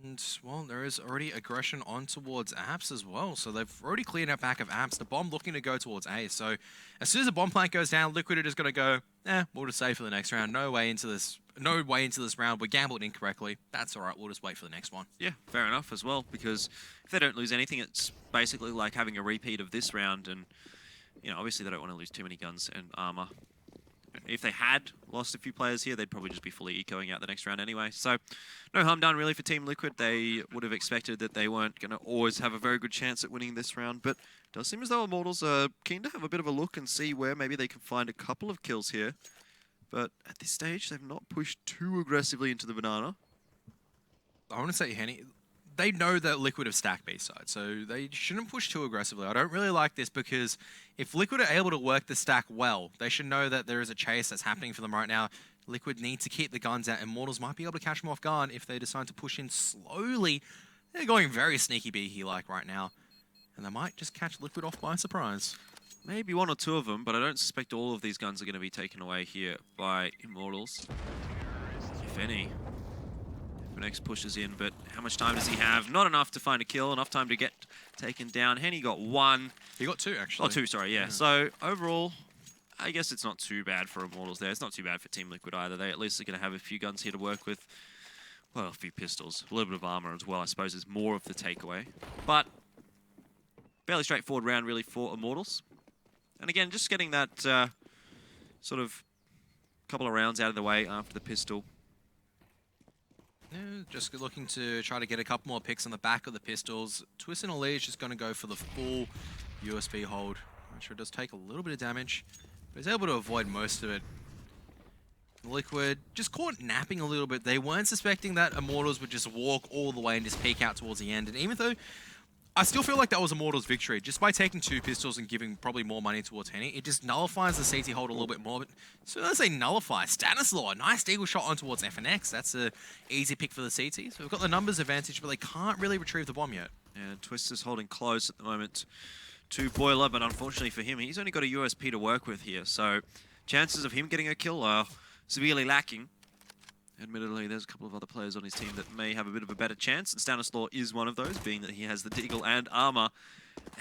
And, well, there is already aggression on towards Apps as well. So they've already cleared out back of Apps. The bomb looking to go towards A. So as soon as the bomb plant goes down, Liquid are just going to go, we'll just save for the next round. No way into this round. We gambled incorrectly. That's all right. We'll just wait for the next one. Yeah, fair enough as well. Because if they don't lose anything, it's basically like having a repeat of this round. And, you know, obviously they don't want to lose too many guns and armor. if they had lost a few players here, they'd probably just be fully ecoing out the next round anyway. So no harm done really for Team Liquid. They would have expected that they weren't going to always have a very good chance at winning this round, but it does seem as though Immortals are keen to have a bit of a look and see where maybe they can find a couple of kills here. But at this stage, they've not pushed too aggressively into the banana. I want to say, Henny, they know that Liquid have stacked B-side, so they shouldn't push too aggressively. I don't really like this because if Liquid are able to work the stack well, they should know that there is a chase that's happening for them right now. Liquid need to keep the guns out. Immortals might be able to catch them off guard if they decide to push in slowly. They're going very sneaky B-like right now, and they might just catch Liquid off by surprise. Maybe one or two of them, but I don't suspect all of these guns are going to be taken away here by Immortals, if any. FNX pushes in, but how much time does he have? Not enough to find a kill, enough time to get taken down. Henny got one. He got two, actually. Oh, two, sorry, yeah. So overall, I guess it's not too bad for Immortals there. It's not too bad for Team Liquid either. They at least are going to have a few guns here to work with. Well, a few pistols. A little bit of armor as well, I suppose, is more of the takeaway. But fairly straightforward round, really, for Immortals. And again, just getting that sort of couple of rounds out of the way after the pistol. Yeah, just looking to try to get a couple more picks on the back of the pistols. Twist and Ali is just going to go for the full USB hold. I'm sure it does take a little bit of damage, but he's able to avoid most of it. Liquid just caught napping a little bit. They weren't suspecting that Immortals would just walk all the way and just peek out towards the end. And even though I still feel like that was Immortals' victory, just by taking two pistols and giving probably more money towards Henny, it just nullifies the CT hold a little bit more. But as soon as I say nullify, Stanislaw, nice deagle shot on towards FNX. That's an easy pick for the CT. So we've got the numbers advantage, but they can't really retrieve the bomb yet. And Twister's holding close at the moment to Boiler, but unfortunately for him, he's only got a USP to work with here. So chances of him getting a kill are severely lacking. Admittedly, there's a couple of other players on his team that may have a bit of a better chance, and Stanislaw is one of those, being that he has the deagle and armor,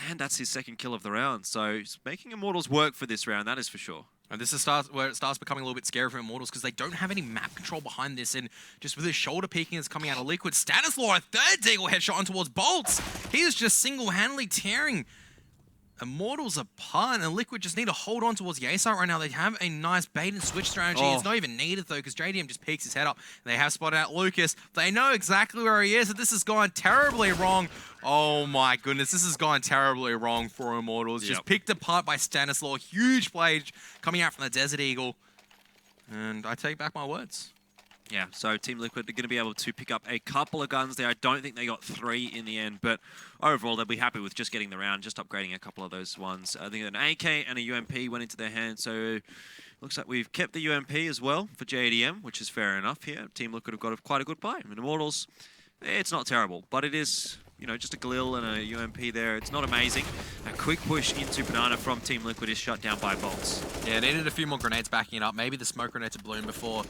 and that's his second kill of the round. So he's making Immortals work for this round, that is for sure. And this is where it starts becoming a little bit scary for Immortals because they don't have any map control behind this, and just with his shoulder peeking that's coming out of Liquid, Stanislaw, a third deagle headshot on towards Bolts. He is just single-handedly tearing Immortals apart, and Liquid just need to hold on towards the A site right now. They have a nice bait and switch strategy. It's not even needed though, because JDM just peeks his head up. They have spotted out Lucas. They know exactly where he is, and this has gone terribly wrong. Oh my goodness, this has gone terribly wrong for Immortals. Just picked apart by Stanislaw. Huge play coming out from the Desert Eagle. And I take back my words. Yeah, so Team Liquid are going to be able to pick up a couple of guns there. I don't think they got 3 in the end, but overall they'll be happy with just getting the round, just upgrading a couple of those ones. I think an AK and a UMP went into their hands, so looks like we've kept the UMP as well for JDM, which is fair enough here. Team Liquid have got quite a good buy. I mean, Immortals, it's not terrible, but it is, you know, just a Galil and a UMP there. It's not amazing. A quick push into Banana from Team Liquid is shut down by Bolts. Yeah, needed a few more grenades backing it up. Maybe the smoke grenade to bloom before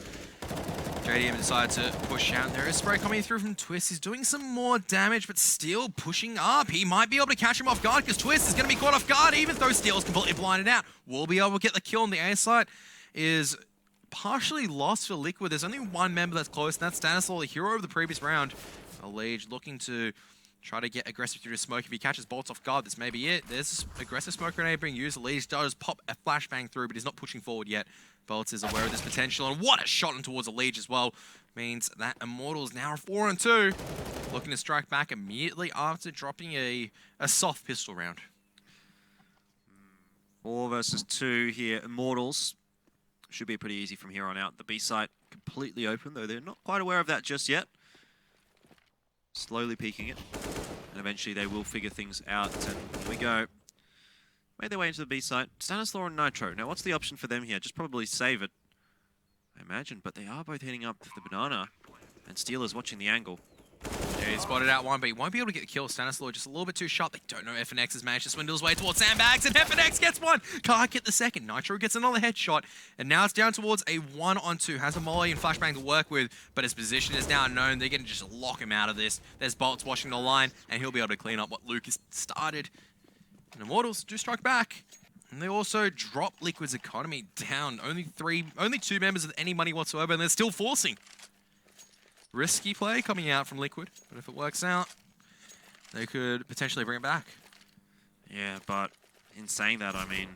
JDM decided to push out. There is spray coming through from Twist. He's doing some more damage, but still pushing up. He might be able to catch him off guard because Twist is going to be caught off guard, even though Steel is completely blinded out. Will be able to get the kill on the A site. Is partially lost for Liquid. There's only one member that's close, and that's Stanislaw, the hero of the previous round. Alege looking to try to get aggressive through the smoke. If he catches Bolts off guard, this may be it. There's aggressive smoke grenade being used. Alege does pop a flashbang through, but he's not pushing forward yet. Bolts is aware of this potential, and what a shot in towards Alege as well. Means that Immortals now are 4-2. Looking to strike back immediately after dropping a soft pistol round. 4 versus 2 here. Immortals should be pretty easy from here on out. The B site completely open, though they're not quite aware of that just yet. Slowly peeking it, and eventually they will figure things out. And here we go. Made their way into the B site. Stanislaw and Nitro. Now, what's the option for them here? Just probably save it, I imagine. But they are both heading up the Banana, and Steeler's watching the angle. Yeah, he spotted out one, but he won't be able to get the kill. Stanislaw just a little bit too sharp. They don't know FNX has managed to swindle his way towards sandbags, and FNX gets one. Can't get the second. Nitro gets another headshot, and now it's down towards a 1-on-2. Has a molly and flashbang to work with, but his position is now known. They're going to just lock him out of this. There's Bolts watching the line, and he'll be able to clean up what Lucas started. And Immortals do strike back. And they also drop Liquid's economy down. Only 2 members with any money whatsoever, and they're still forcing. Risky play coming out from Liquid, but if it works out, they could potentially bring it back. Yeah, but in saying that, I mean,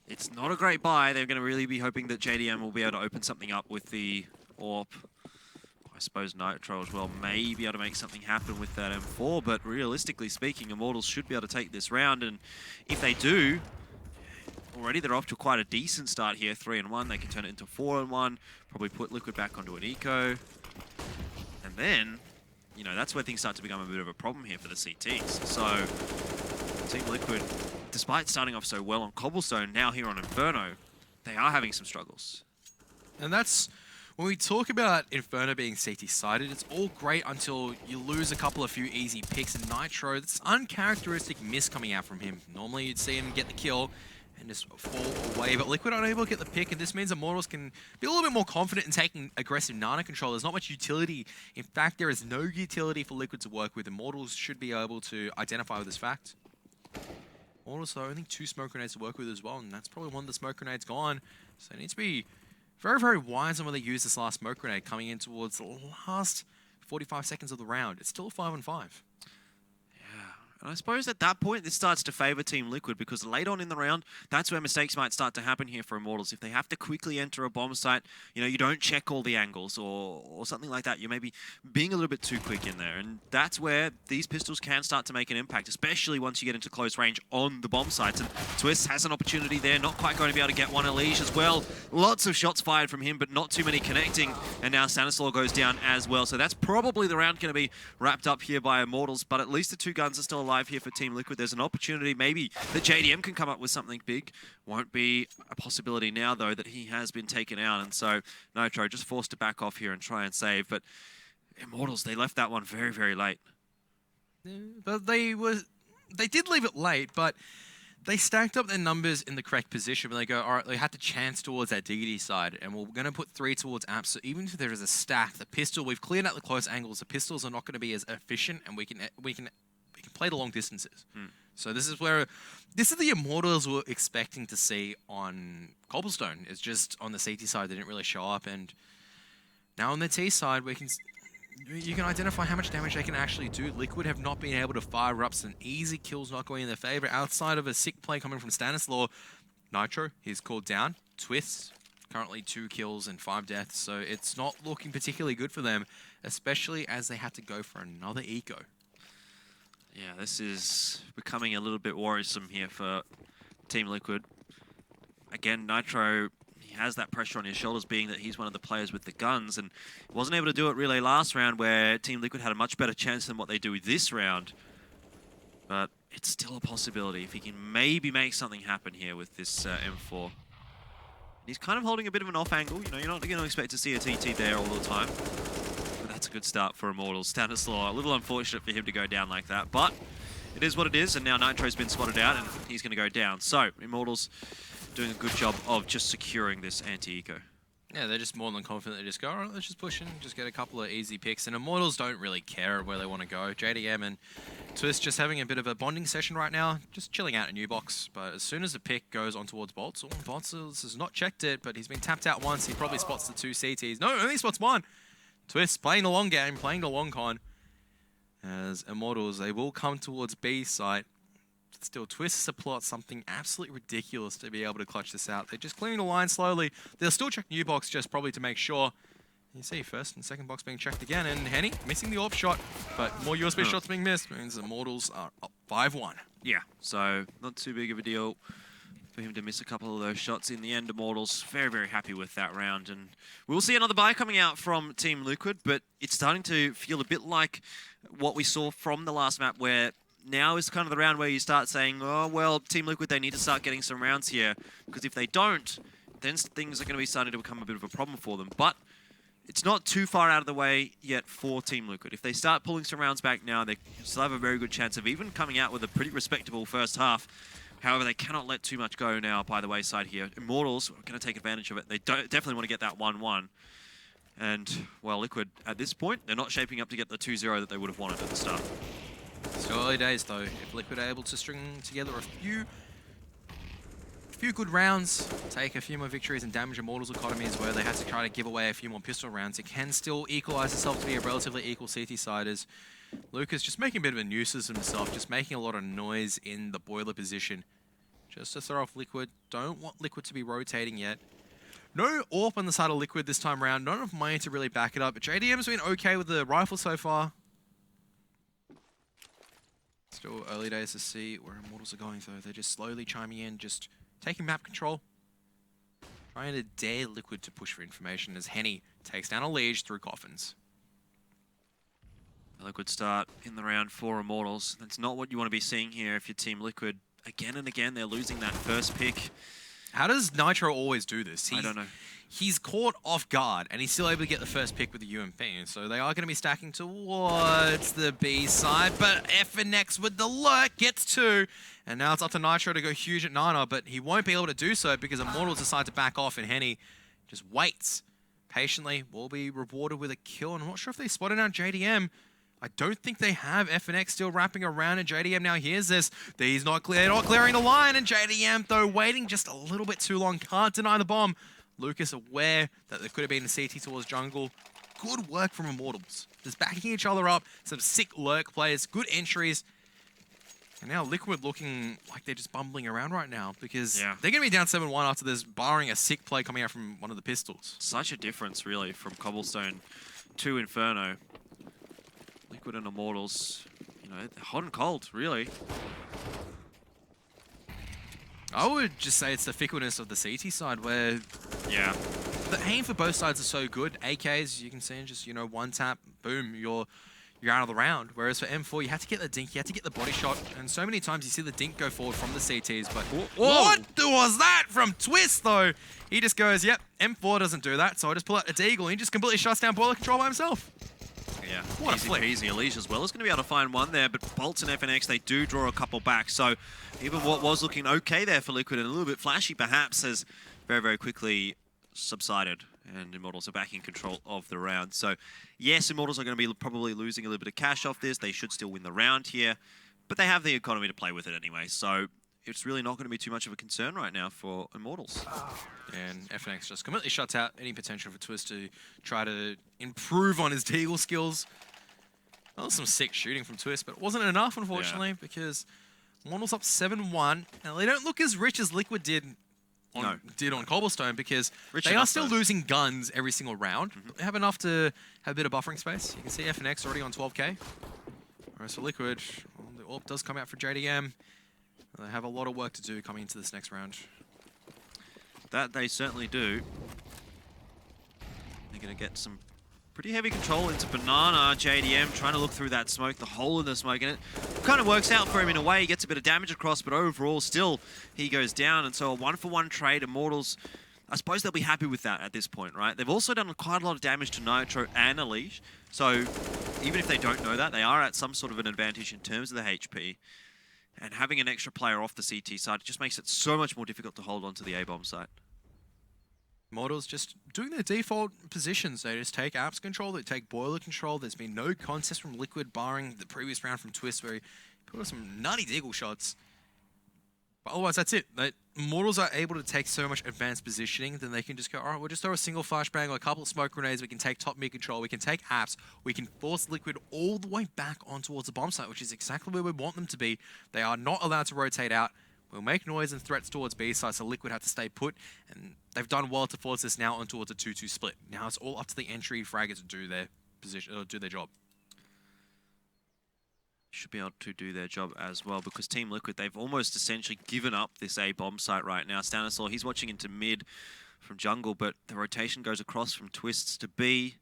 It's not a great buy. They're going to really be hoping that JDM will be able to open something up with the AWP. I suppose Nitro as well may be able to make something happen with that M4, but realistically speaking, Immortals should be able to take this round, and if they do, already they're off to quite a decent start here, 3-1. They can turn it into 4-1, probably put Liquid back onto an eco, and then, you know, that's where things start to become a bit of a problem here for the CTs. So, Team Liquid, despite starting off so well on Cobblestone, now here on Inferno, they are having some struggles. And that's, when we talk about Inferno being CT-sided, it's all great until you lose a couple of few easy picks, and Nitro, it's uncharacteristic miss coming out from him. Normally you'd see him get the kill and just fall away, but Liquid unable to get the pick, and this means Immortals can be a little bit more confident in taking aggressive Nana control. There's not much utility. In fact, there is no utility for Liquid to work with. Immortals should be able to identify with this fact. Immortals are only 2 smoke grenades to work with as well, and that's probably one of the smoke grenades gone. So they need to be very, very wise on where they use this last smoke grenade coming in towards the last 45 seconds of the round. It's still 5-5. And I suppose at that point, this starts to favor Team Liquid, because late on in the round, that's where mistakes might start to happen here for Immortals. If they have to quickly enter a bomb site, you know, you don't check all the angles or something like that. You may be being a little bit too quick in there. And that's where these pistols can start to make an impact, especially once you get into close range on the bomb sites. And Twist has an opportunity there, not quite going to be able to get one Elige as well. Lots of shots fired from him, but not too many connecting. And now Stanislaw goes down as well. So that's probably the round going to be wrapped up here by Immortals, but at least the 2 guns are still alive here for Team Liquid. There's an opportunity maybe that JDM can come up with something big. Won't be a possibility now, though, that he has been taken out. And so Nitro just forced to back off here and try and save. But Immortals, they left that one very, very late. But they did leave it late, but they stacked up their numbers in the correct position where they go, all right, they had the chance towards that diggity side, and we're going to put 3 towards Apps. So even if there is a stack, the pistol, we've cleared out the close angles. The pistols are not going to be as efficient, and we can play the long distances. So this is the Immortals we're expecting to see on Cobblestone. It's just on the CT side, they didn't really show up, and now on the T side, you can identify how much damage they can actually do. Liquid have not been able to fire up some easy kills, not going in their favor. Outside of a sick play coming from Stanislaw, Nitro, he's called down. Twist, currently 2 kills and 5 deaths, so it's not looking particularly good for them, especially as they had to go for another eco. Yeah, this is becoming a little bit worrisome here for Team Liquid. Again, Nitro, he has that pressure on his shoulders, being that he's one of the players with the guns, and wasn't able to do it really last round, where Team Liquid had a much better chance than what they do this round. But it's still a possibility if he can maybe make something happen here with this M4. He's kind of holding a bit of an off angle. You know, you're not going to expect to see a TT there all the time. That's a good start for Immortals. Stanislaw, a little unfortunate for him to go down like that, but it is what it is, and now Nitro's been spotted out, and he's going to go down. So, Immortals doing a good job of just securing this anti-eco. Yeah, they're just more than confident. They just go, all right, let's just push in, just get a couple of easy picks, and Immortals don't really care where they want to go. JDM and Twist just having a bit of a bonding session right now, just chilling out in U-Box, but as soon as the pick goes on towards Bolts, Bolts has not checked it, but he's been tapped out once. He probably spots the 2 CTs. No, only spots 1. Twist playing the long game, playing the long con. As Immortals, they will come towards B site. Still, Twist has to plot something absolutely ridiculous to be able to clutch this out. They're just clearing the line slowly. They'll still check new box just probably to make sure. You see first and second box being checked again, and Henny missing the AWP shot, but more USB shots being missed means Immortals are up 5-1. Yeah, so not too big of a deal for him to miss a couple of those shots in the end. Immortals very, very happy with that round, and we'll see another buy coming out from Team Liquid, but it's starting to feel a bit like what we saw from the last map, where now is kind of the round where you start saying, oh, well, Team Liquid, they need to start getting some rounds here, because if they don't, then things are going to be starting to become a bit of a problem for them. But it's not too far out of the way yet for Team Liquid. If they start pulling some rounds back now, they still have a very good chance of even coming out with a pretty respectable first half. However, they cannot let too much go now by the wayside here. Immortals are going to take advantage of it. They definitely want to get that 1-1. And, well, Liquid, at this point, they're not shaping up to get the 2-0 that they would have wanted at the start. Still early days, though. If Liquid are able to string together a few good rounds, take a few more victories and damage Immortals' economies where they had to try to give away a few more pistol rounds, it can still equalize itself to be a relatively equal CT side, as Lucas just making a bit of a nuisance of himself, just making a lot of noise in the boiler position. just to throw off Liquid. Don't want Liquid to be rotating yet. No AWP on the side of Liquid this time around. Not enough money to really back it up. But JDM's been okay with the rifle so far. Still early days to see where Immortals are going, though. They're just slowly chiming in, just taking map control. Trying to dare Liquid to push for information as Henny takes down Elige through coffins. Liquid start in the round for Immortals. That's not what you want to be seeing here if you're Team Liquid. Again and again, they're losing that first pick. How does Nitro always do this? I don't know. He's caught off guard, and he's still able to get the first pick with the UMP. So they are going to be stacking towards the B side, but FNX with the lurk gets 2. And now it's up to Nitro to go huge at Nana, but he won't be able to do so because Immortals decide to back off, and Henny just waits patiently. Will be rewarded with a kill. And I'm not sure if they spotted out JDM. I don't think they have. FNX still wrapping around, and JDM now hears this. He's not clearing the line, and JDM, though, waiting just a little bit too long. Can't deny the bomb. Lucas aware that there could have been a CT towards jungle. Good work from Immortals. Just backing each other up. Some sick lurk plays, good entries. And now Liquid looking like they're just bumbling around right now because they're going to be down 7-1 after this, barring a sick play coming out from one of the pistols. Such a difference, really, from Cobblestone to Inferno. Liquid and Immortals, you know, hot and cold, really. I would just say it's the fickleness of the CT side where the aim for both sides are so good. AKs, you can see, just, you know, one tap, boom, you're out of the round. Whereas for M4, you had to get the dink, you had to get the body shot, and so many times you see the dink go forward from the CTs, but what was that from Twist, though? He just goes, yep, M4 doesn't do that, so I just pull out a Deagle, and he just completely shuts down boiler control by himself. Yeah, what easy a flick. peasy. Elige as well is going to be able to find one there, but Bolts and FNX, they do draw a couple back. So even what was looking okay there for Liquid and a little bit flashy perhaps has very, very quickly subsided. And Immortals are back in control of the round. So yes, Immortals are going to be probably losing a little bit of cash off this. They should still win the round here, but they have the economy to play with it anyway. So it's really not going to be too much of a concern right now for Immortals. And FNX just completely shuts out any potential for Twist to try to improve on his Deagle skills. That was some sick shooting from Twist, but it wasn't enough, unfortunately, because Immortals up 7-1, and they don't look as rich as Liquid did on Cobblestone, because they are still losing guns every single round. They have enough to have a bit of buffering space. You can see FNX already on 12k. Whereas for Liquid, well, the AWP does come out for JDM. They have a lot of work to do coming into this next round. That they certainly do. They're going to get some pretty heavy control into Banana. JDM trying to look through that smoke, the hole in the smoke, and it kind of works out for him in a way. He gets a bit of damage across, but overall still he goes down. And so a 1-for-1 trade. Immortals, I suppose they'll be happy with that at this point, right? They've also done quite a lot of damage to Nitro and Elige. So even if they don't know that, they are at some sort of an advantage in terms of the HP. And having an extra player off the CT side just makes it so much more difficult to hold on to the A-bomb site. Immortals just doing their default positions. They just take apps control, they take boiler control. There's been no contest from Liquid, barring the previous round from Twist, where he put on some nutty Deagle shots. But otherwise, that's it. Immortals are able to take so much advanced positioning, then they can just go, all right, we'll just throw a single flashbang or a couple of smoke grenades. We can take top mid control. We can take apps. We can force Liquid all the way back on towards the bomb site, which is exactly where we want them to be. They are not allowed to rotate out. We'll make noise and threats towards B side, so Liquid have to stay put, and they've done well to force this now on towards a 2-2 split. Now it's all up to the entry fragger to do their position, or do their job. Should be able to do their job as well, because Team Liquid, they've almost essentially given up this A-bomb site right now. Stanislaw, he's watching into mid from jungle, but the rotation goes across from Twists to B,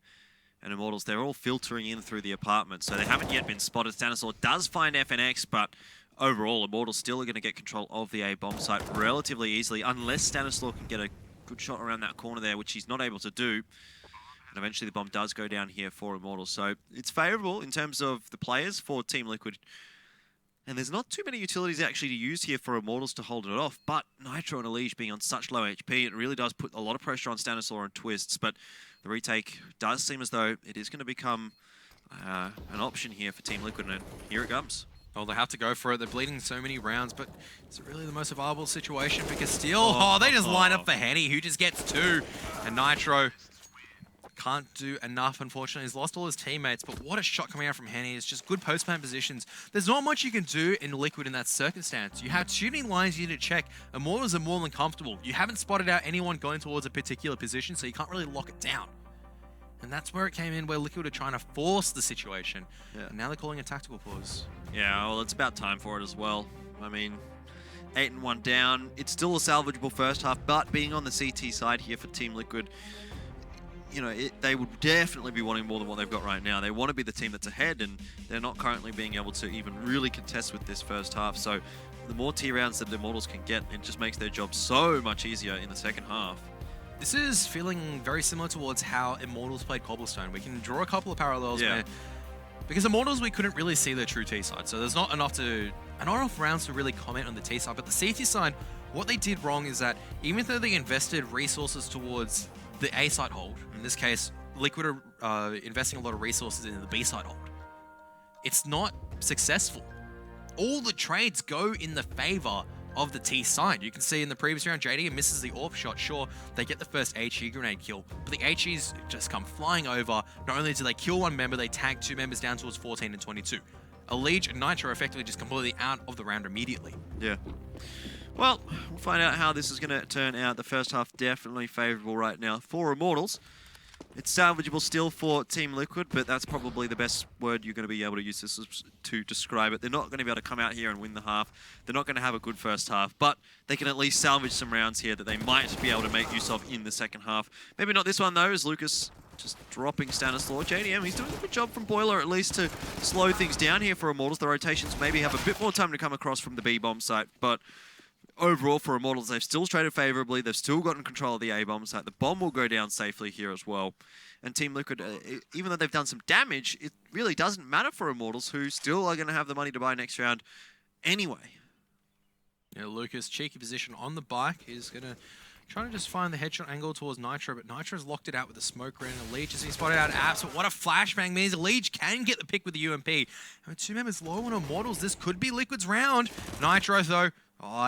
and Immortals, they're all filtering in through the apartment, so they haven't yet been spotted. Stanislaw does find FNX, but overall, Immortals still are going to get control of the A-bomb site relatively easily, unless Stanislaw can get a good shot around that corner there, which he's not able to do. And eventually the bomb does go down here for Immortals. So it's favourable in terms of the players for Team Liquid. And there's not too many utilities actually to use here for Immortals to hold it off. But Nitro and Elige being on such low HP, it really does put a lot of pressure on Stanislaw and Twists. But the retake does seem as though it is going to become an option here for Team Liquid. And here it comes. Well, they have to go for it. They're bleeding so many rounds, but it's really the most viable situation because Steel, they just line up for Henny, who just gets 2. And Nitro can't do enough, unfortunately. He's lost all his teammates, but what a shot coming out from Henny. It's just good post-plant positions. There's not much you can do in Liquid in that circumstance. You have too many lines you need to check. Immortals are more than comfortable. You haven't spotted out anyone going towards a particular position, so you can't really lock it down. And that's where it came in, where Liquid are trying to force the situation. Yeah. And now they're calling a tactical pause. Yeah, well, it's about time for it as well. I mean, 8-1 down. It's still a salvageable first half, but being on the CT side here for Team Liquid, you know, they would definitely be wanting more than what they've got right now. They want to be the team that's ahead, and they're not currently being able to even really contest with this first half. So the more T rounds that the Immortals can get, it just makes their job so much easier in the second half. This is feeling very similar towards how Immortals played Cobblestone. We can draw a couple of parallels where, because Immortals, we couldn't really see their true T side, so there's not enough rounds to really comment on the T side. But the CT side, what they did wrong is that even though they invested resources towards the A side hold, in this case, Liquid are investing a lot of resources into the B side hold, it's not successful. All the trades go in the favor of the T side. You can see in the previous round, JDM misses the AWP shot. Sure, they get the first HE grenade kill, but the HEs just come flying over. Not only do they kill one member, they tag two members down towards 14 and 22. Elige and Nitro effectively just completely out of the round immediately. Yeah. Well, we'll find out how this is going to turn out. The first half definitely favorable right now for Immortals. It's salvageable still for Team Liquid, but that's probably the best word you're going to be able to use this to describe it. They're not going to be able to come out here and win the half. They're not going to have a good first half, but they can at least salvage some rounds here that they might be able to make use of in the second half. Maybe not this one, though, as Lucas just dropping Stanislaw. JDM, he's doing a good job from Boiler, at least, to slow things down here for Immortals. The rotations maybe have a bit more time to come across from the B-bomb site, but overall for Immortals, they've still traded favorably. They've still gotten control of the A-bomb site. The bomb will go down safely here as well. And Team Liquid, even though they've done some damage, it really doesn't matter for Immortals, who still are going to have the money to buy next round anyway. Yeah, Lucas, cheeky position on the bike. He's going to try to just find the headshot angle towards Nitro, but Nitro's locked it out with the smoke grenade. Elige has been spotted out Apps, but what a flashbang means. Elige can get the pick with the UMP. And with two members low on Immortals, this could be Liquid's round. Nitro, though,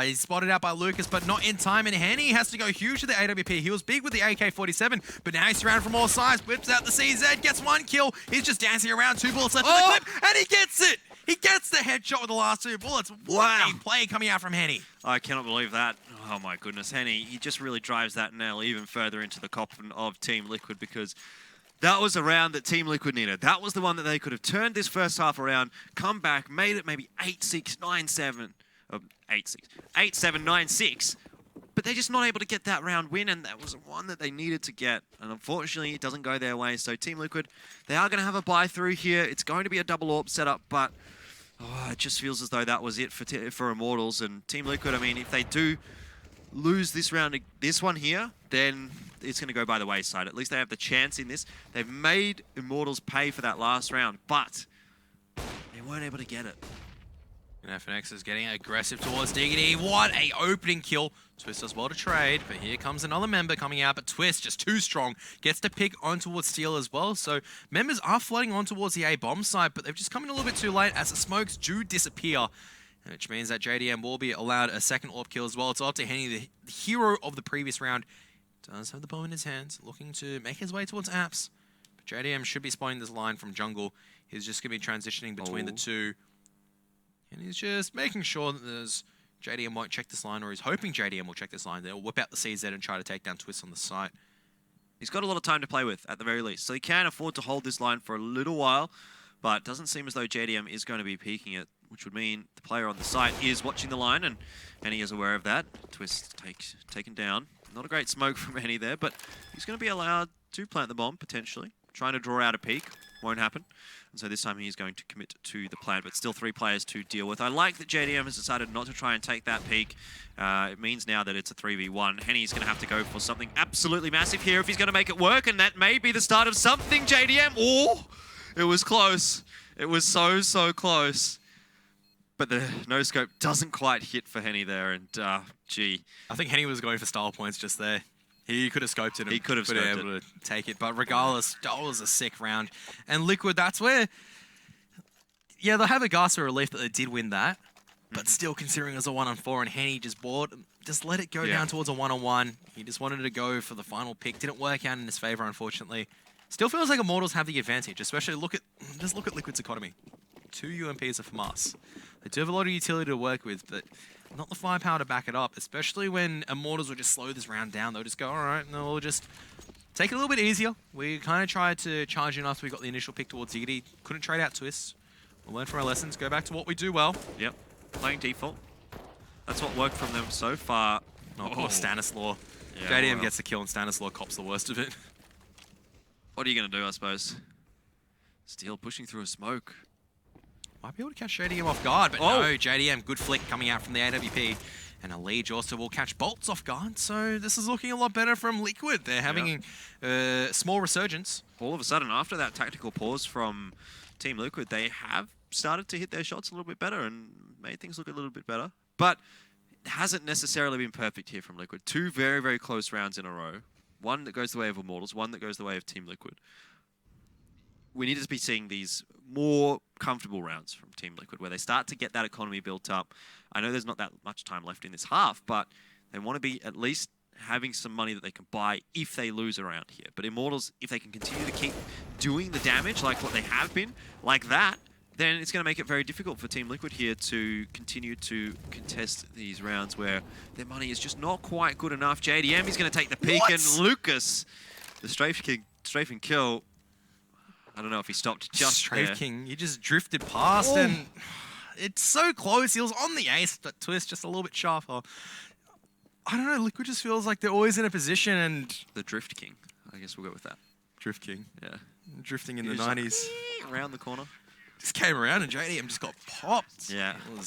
he's spotted out by Lucas, but not in time, and Henny has to go huge to the AWP. He was big with the AK-47, but now he's surrounded from all sides, whips out the CZ, gets one kill. He's just dancing around, 2 bullets left in the clip, and he gets it! He gets the headshot with the last 2 bullets. What a play coming out from Henny. I cannot believe that. Oh my goodness, Henny, he just really drives that nail even further into the coffin of Team Liquid, because that was a round that Team Liquid needed. That was the one that they could have turned this first half around, come back, made it maybe 8-6, 9-7. 8-6, 8-7, 9-6, but they're just not able to get that round win, and that was one that they needed to get, and unfortunately it doesn't go their way. So Team Liquid, they are going to have a buy through here. It's going to be a double AWP setup, but it just feels as though that was it for Immortals. And Team Liquid, I mean, if they do lose this round, this one here, then it's going to go by the wayside. At least they have the chance in this. They've made Immortals pay for that last round, but they weren't able to get it. And FNX is getting aggressive towards Diggity. What a opening kill. Twist does well to trade, but here comes another member coming out, but Twist, just too strong, gets to pick on towards Steel as well. So members are flooding on towards the A-bomb side, but they've just come in a little bit too late as the smokes do disappear, which means that JDM will be allowed a second AWP kill as well. It's up to Henny, the hero of the previous round. Does have the bomb in his hands, looking to make his way towards Apps. But JDM should be spotting this line from jungle. He's just going to be transitioning between the two. And he's just making sure that JDM won't check this line, or he's hoping JDM will check this line. They'll whip out the CZ and try to take down Twist on the site. He's got a lot of time to play with, at the very least. So he can afford to hold this line for a little while, but it doesn't seem as though JDM is going to be peeking it, which would mean the player on the site is watching the line, and he is aware of that. Twist taken down. Not a great smoke from Henny there, but he's going to be allowed to plant the bomb, potentially. Trying to draw out a peek. Won't happen. And so this time he's going to commit to the plant, but still 3 players to deal with. I like that JDM has decided not to try and take that peek. It means now that it's a 3v1. Henny's going to have to go for something absolutely massive here if he's going to make it work, and that may be the start of something, JDM. Oh, it was close. It was so close. But the no-scope doesn't quite hit for Henny there, and gee. I think Henny was going for style points just there. He could have scoped it and he could have been able to take it. But regardless, that was a sick round. And Liquid, that's where, yeah, they'll have a gasp of relief that they did win that. But still, considering it was a 1-on-4 and Henny just let it go down towards a 1-on-1. He just wanted to go for the final pick. Didn't work out in his favor, unfortunately. Still feels like Immortals have the advantage, especially just look at Liquid's economy. 2 UMPs are from us. They do have a lot of utility to work with, but not the firepower to back it up, especially when Immortals will just slow this round down. They'll just go, all right, no, we'll just take it a little bit easier. We kind of tried to charge in after we got the initial pick towards Ziggity. Couldn't trade out Twists. We'll learn from our lessons, go back to what we do well. Yep, playing default. That's what worked from them so far. Oh, Stanislaw. Yeah, JDM well. gets the kill and Stanislaw cops the worst of it. What are you going to do, I suppose? Steel pushing through a smoke. Might be able to catch JDM off guard, but no, JDM, good flick coming out from the AWP. And Elige also will catch Bolts off guard, so this is looking a lot better from Liquid. They're having a small resurgence. All of a sudden, after that tactical pause from Team Liquid, they have started to hit their shots a little bit better and made things look a little bit better. But it hasn't necessarily been perfect here from Liquid. 2 very, very close rounds in a row. One that goes the way of Immortals, one that goes the way of Team Liquid. We need to be seeing these more comfortable rounds from Team Liquid, where they start to get that economy built up. I know there's not that much time left in this half, but they want to be at least having some money that they can buy if they lose around here. But Immortals, if they can continue to keep doing the damage like what they have been, like that, then it's going to make it very difficult for Team Liquid here to continue to contest these rounds where their money is just not quite good enough. JDM is going to take the peak, and Lucas, the strafe and kill. I don't know if he stopped just Strafe there. King, he just drifted past and it's so close. He was on the ace, but Twist just a little bit sharper. I don't know, Liquid just feels like they're always in a position and... The Drift King. I guess we'll go with that. Drift King. Yeah. Drifting in He the was 90s. Like, around the corner. Just came around and JDM just got popped. Yeah. It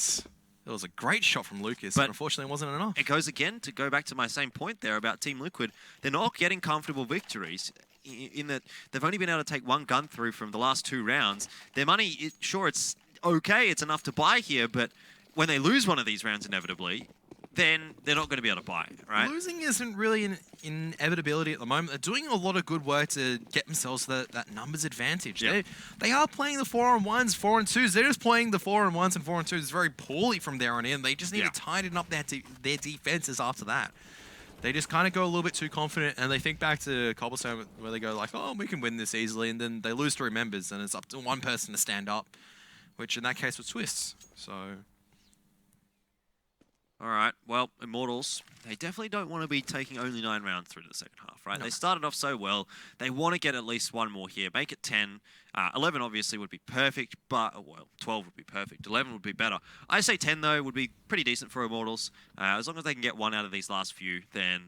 was a great shot from Lucas, but unfortunately it wasn't enough. It goes again to go back to my same point there about Team Liquid. They're not getting comfortable victories in that they've only been able to take 1 gun through from the last 2 rounds. Their money, sure, it's okay, it's enough to buy here, but when they lose one of these rounds inevitably, then they're not going to be able to buy, right? Losing isn't really an inevitability at the moment. They're doing a lot of good work to get themselves that numbers advantage. Yep. They are playing the 4-on-1s, 4-on-2s. They're just playing the 4-on-1s and 4-on-2s very poorly from there on in. They just need to tighten up their defenses after that. They just kind of go a little bit too confident, and they think back to Cobblestone where they go like, oh, we can win this easily, and then they lose 3 members, and it's up to 1 person to stand up, which in that case was Twists. So... All right, well, Immortals, they definitely don't want to be taking only 9 rounds through to the second half, right? No. They started off so well. They want to get at least 1 more here, make it 10. 11 obviously would be perfect, but, well, 12 would be perfect. 11 would be better. I say 10, though, would be pretty decent for Immortals. As long as they can get 1 out of these last few, then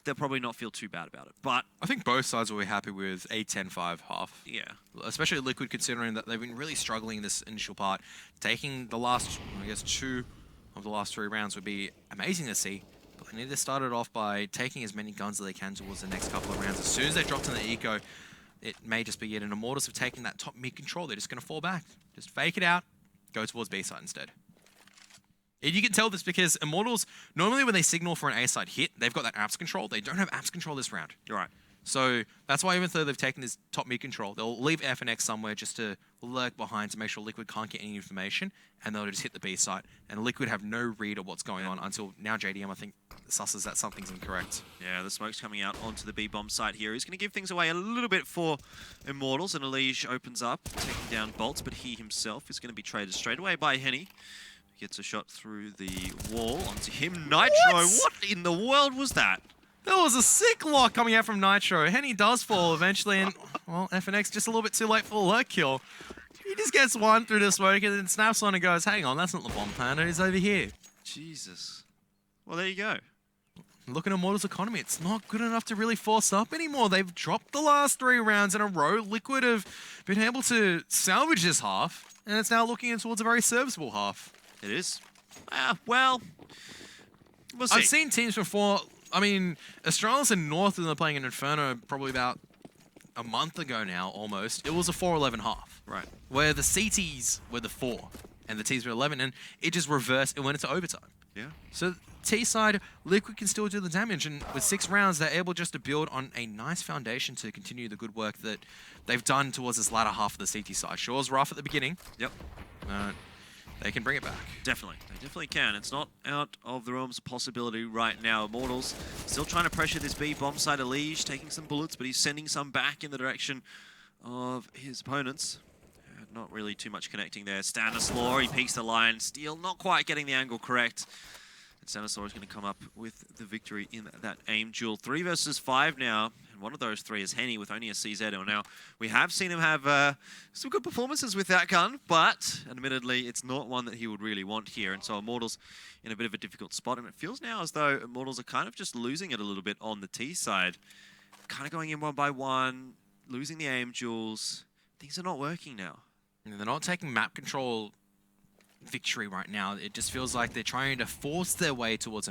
they'll probably not feel too bad about it. But I think both sides will be happy with a 10-5 half. Yeah. Especially Liquid, considering that they've been really struggling in this initial part. Taking the last, I guess, 2 of the last 3 rounds would be amazing to see, but they need to start it off by taking as many guns as they can towards the next couple of rounds. As soon as they drop to the eco, it may just be it. And Immortals have taken that top mid control. They're just going to fall back. Just fake it out, go towards B side instead. And you can tell this because Immortals, normally when they signal for an A side hit, they've got that apps control. They don't have apps control this round. You're right. So that's why even though they've taken this top mid control, they'll leave F and X somewhere just to lurk behind to make sure Liquid can't get any information, and they'll just hit the B site. And Liquid have no read of what's going on until now JDM, I think, susses that something's incorrect. Yeah, the smoke's coming out onto the B-bomb site here. He's going to give things away a little bit for Immortals, and Elige opens up, taking down Bolts, but he himself is going to be traded straight away by Henny. Gets a shot through the wall onto him. Nitro, what in the world was that? There was a sick lock coming out from Nitro. Henny does fall eventually, and, well, FNX just a little bit too late for the lurk kill. He just gets 1 through the smoke and then snaps on and goes, hang on, that's not the bomb planner, he's over here. Jesus. Well, there you go. Look at Immortals' economy. It's not good enough to really force up anymore. They've dropped the last 3 rounds in a row. Liquid have been able to salvage this half, and it's now looking towards a very serviceable half. It is. Well, we'll see. I've seen teams before. I mean, Astralis and North, when they're playing in Inferno probably about a month ago now, almost. It was a 4-11 half. Right. Where the CTs were the 4 and the Ts were 11, and it just reversed. It went into overtime. Yeah. So T side, Liquid can still do the damage, and with 6 rounds, they're able just to build on a nice foundation to continue the good work that they've done towards this latter half of the CT side. Sure, it was rough at the beginning. Yep. they can bring it back. Definitely. They definitely can. It's not out of the realms of possibility right now. Immortals still trying to pressure this B bomb side of Liege, taking some bullets, but he's sending some back in the direction of his opponents. Not really too much connecting there. Stanislaw, he peeks the line. Steel not quite getting the angle correct. And Stanislaw is going to come up with the victory in that aim duel. 3 versus 5 now. And one of those 3 is Henny with only a CZ. Now, we have seen him have some good performances with that gun, but admittedly, it's not one that he would really want here. And so Immortals in a bit of a difficult spot. And it feels now as though Immortals are kind of just losing it a little bit on the T side. Kind of going in one by one, losing the aim duels. Things are not working now. And they're not taking map control victory right now. It just feels like they're trying to force their way towards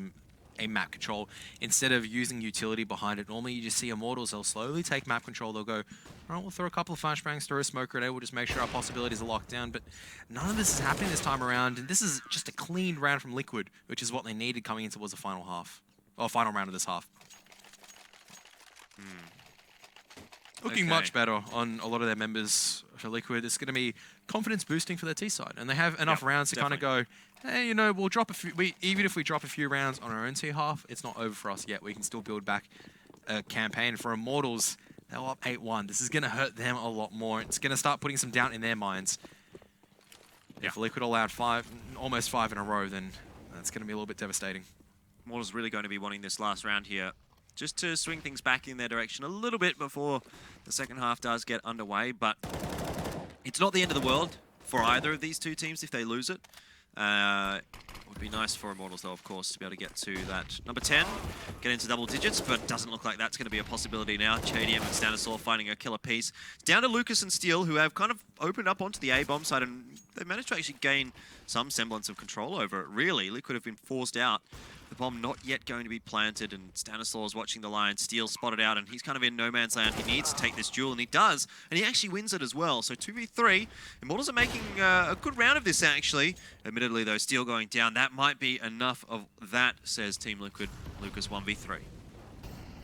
a map control instead of using utility behind it. Normally you just see Immortals, they'll slowly take map control. They'll go, all right, we'll throw a couple of flashbangs, throw a smoke grenade, we'll just make sure our possibilities are locked down. But none of this is happening this time around. And this is just a clean round from Liquid, which is what they needed coming in towards the final half. Or final round of this half. Looking much better on a lot of their members for Liquid. It's going to be confidence boosting for their T side. And they have enough rounds to kind of go, hey, you know, we'll drop a few, even if we drop a few rounds on our own T half, it's not over for us yet. We can still build back a campaign. For Immortals, they're up 8-1. This is going to hurt them a lot more. It's going to start putting some doubt in their minds. If Liquid allowed almost 5 in a row, then that's going to be a little bit devastating. Immortals really going to be wanting this last round here, just to swing things back in their direction a little bit before the second half does get underway. But it's not the end of the world for either of these two teams if they lose it. It would be nice for Immortals, though, of course, to be able to get to that number 10, get into double digits, but doesn't look like that's going to be a possibility now. JDM and Stanislaw finding a killer piece. It's down to Lucas and Steel, who have kind of opened up onto the A-bomb side, and they've managed to actually gain some semblance of control over it, really. Liquid have been forced out. The bomb not yet going to be planted, and Stanislaw is watching the line. Steel spotted out, and he's kind of in no man's land. He needs to take this duel, and he does, and he actually wins it as well. So 2v3. Immortals are making a good round of this, actually. Admittedly, though, Steel going down. That might be enough of that, says Team Liquid. Lucas 1v3.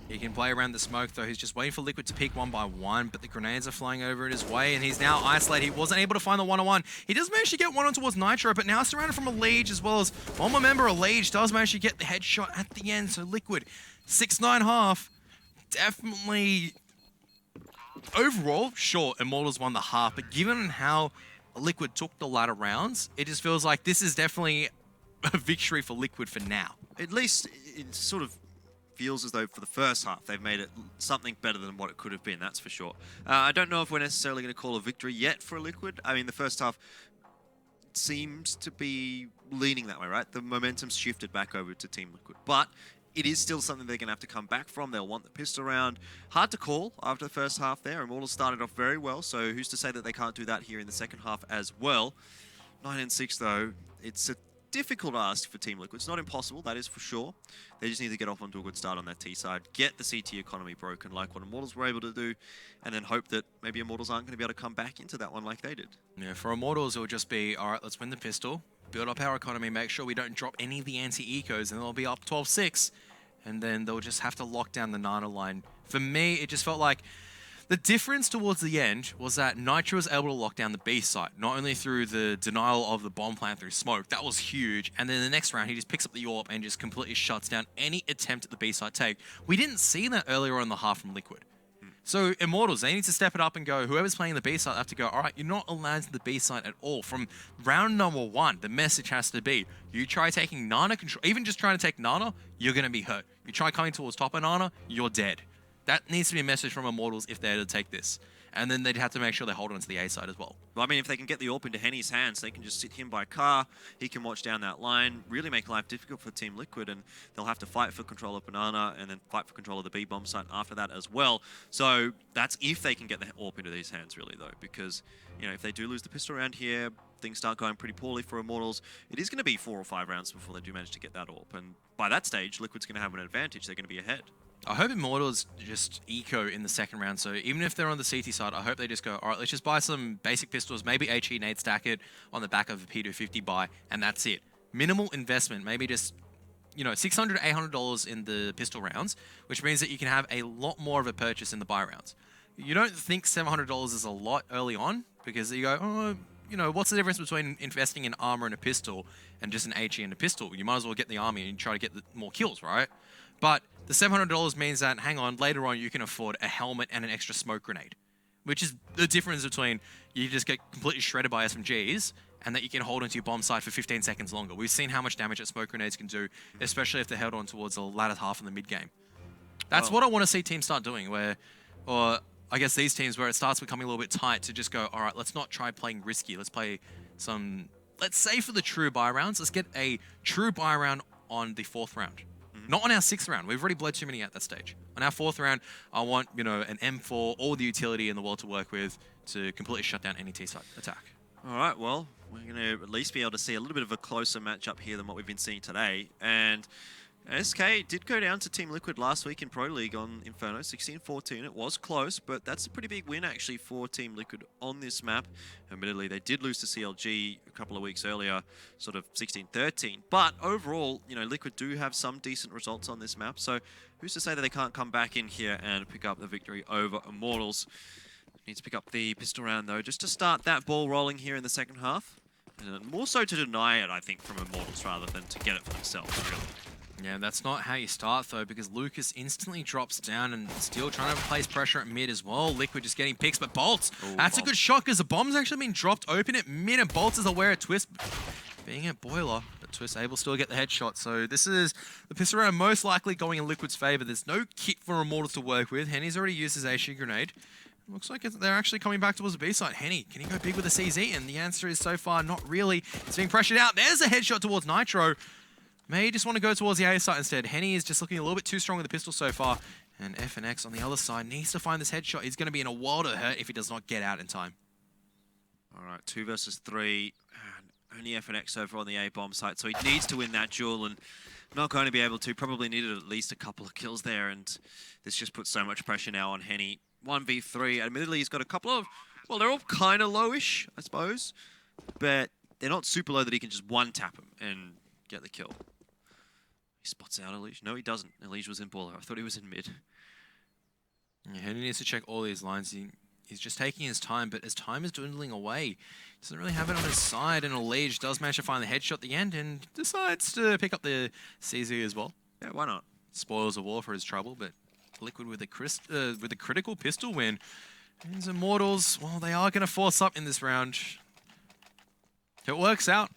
He can play around the smoke, though. He's just waiting for Liquid to peek one by one, but the grenades are flying over in his way, and he's now isolated. He wasn't able to find the one-on-one. He does manage to get one on towards Nitro, but now surrounded from a Liege, as well as one more member of Liege does manage to get the headshot at the end. So Liquid, 6-9 half. Definitely, overall, sure, Immortals won the half, but given how Liquid took the latter rounds, it just feels like this is definitely a victory for Liquid for now. At least it sort of feels as though for the first half they've made it something better than what it could have been, that's for sure. I don't know if we're necessarily going to call a victory yet for Liquid. I mean, the first half seems to be leaning that way, right? The momentum's shifted back over to Team Liquid, but it is still something they're going to have to come back from. They'll want the pistol round. Hard to call after the first half there. Immortals started off very well, so who's to say that they can't do that here in the second half as well. 9-6 though, it's a difficult ask for Team Liquid. It's not impossible, that is for sure. They just need to get off onto a good start on that T side, get the CT economy broken like what Immortals were able to do, and then hope that maybe Immortals aren't going to be able to come back into that one like they did. Yeah, for Immortals, it will just be, all right, let's win the pistol, build up our economy, make sure we don't drop any of the anti-ecos, and they'll be up 12-6, and then they'll just have to lock down the Nana line. For me, it just felt like the difference towards the end was that Nitro was able to lock down the B site, not only through the denial of the bomb plant through smoke, that was huge, and then the next round he just picks up the AWP and just completely shuts down any attempt at the B site take. We didn't see that earlier in the half from Liquid. So Immortals, they need to step it up and go, whoever's playing the B site have to go, all right, you're not allowed to the B site at all. From round number 1, the message has to be, you try taking Nana control, even just trying to take Nana, you're going to be hurt. You try coming towards top of Nana, you're dead. That needs to be a message from Immortals if they're to take this. And then they'd have to make sure they hold on to the A side as well. Well, I mean, if they can get the AWP into Henny's hands, they can just sit him by car. He can watch down that line, really make life difficult for Team Liquid, and they'll have to fight for control of Banana and then fight for control of the B bomb site after that as well. So that's if they can get the AWP into these hands, really, though, because, you know, if they do lose the pistol round here, things start going pretty poorly for Immortals. It is going to be 4 or 5 rounds before they do manage to get that AWP, and by that stage, Liquid's going to have an advantage. They're going to be ahead. I hope Immortals just eco in the second round, so even if they're on the CT side, I hope they just go, all right, let's just buy some basic pistols, maybe HE nade stack it on the back of a P250 buy, and that's it. Minimal investment, maybe just, you know, $600, $800 in the pistol rounds, which means that you can have a lot more of a purchase in the buy rounds. You don't think $700 is a lot early on, because you go, oh, you know, what's the difference between investing in armor and a pistol and just an HE and a pistol? You might as well get the army and try to get more kills, right? But the $700 means that, hang on, later on you can afford a helmet and an extra smoke grenade, which is the difference between you just get completely shredded by SMGs and that you can hold onto your bomb site for 15 seconds longer. We've seen how much damage that smoke grenades can do, especially if they're held on towards the latter half in the mid game. That's what I want to see teams start doing, or I guess these teams where it starts becoming a little bit tight to just go, all right, let's not try playing risky. Let's play let's say for the true buy rounds, let's get a true buy round on the 4th round. Not on our 6th round. We've already bled too many at that stage. On our 4th round, I want, you know, an M4, all the utility in the world to work with to completely shut down any T-side attack. All right, well, we're going to at least be able to see a little bit of a closer matchup here than what we've been seeing today. And SK did go down to Team Liquid last week in Pro League on Inferno, 16-14. It was close, but that's a pretty big win actually for Team Liquid on this map. Admittedly, they did lose to CLG a couple of weeks earlier, sort of 16-13. But overall, you know, Liquid do have some decent results on this map. So who's to say that they can't come back in here and pick up the victory over Immortals? Needs to pick up the pistol round though, just to start that ball rolling here in the second half. And more so to deny it, I think, from Immortals rather than to get it for themselves, really. Yeah, that's not how you start, though, because Lucas instantly drops down and still trying to place pressure at mid as well. Liquid just getting picks, but Bolts, that's a good shot because the bomb's actually been dropped open at mid, and Bolts is aware of Twist being a boiler, but Twist able still to get the headshot. So this is the pistol round most likely going in Liquid's favor. There's no kit for Immortals to work with. Henny's already used his HE grenade. Looks like they're actually coming back towards the B side. Henny, can he go big with a CZ? And the answer is so far, not really. It's being pressured out. There's a headshot towards Nitro. May just want to go towards the A site instead. Henny is just looking a little bit too strong with the pistol so far. And FNX on the other side needs to find this headshot. He's going to be in a world of hurt if he does not get out in time. All right, 2 versus 3. And only FNX over on the A bomb site, so he needs to win that duel and not going to be able to. Probably needed at least a couple of kills there, and this just puts so much pressure now on Henny. 1v3. Admittedly, he's got a couple of, well, they're all kind of lowish, I suppose, but they're not super low that he can just one-tap him and get the kill. He spots out Elige. No, he doesn't. Elige was in baller. I thought he was in mid. Yeah, Henny needs to check all these lines. He's just taking his time, but as time is dwindling away, he doesn't really have it on his side, and Elige does manage to find the headshot at the end and decides to pick up the CZ as well. Yeah, why not? Spoils of war for his trouble, but Liquid with a critical pistol win. And Immortals, well, they are going to force up in this round. If it works out,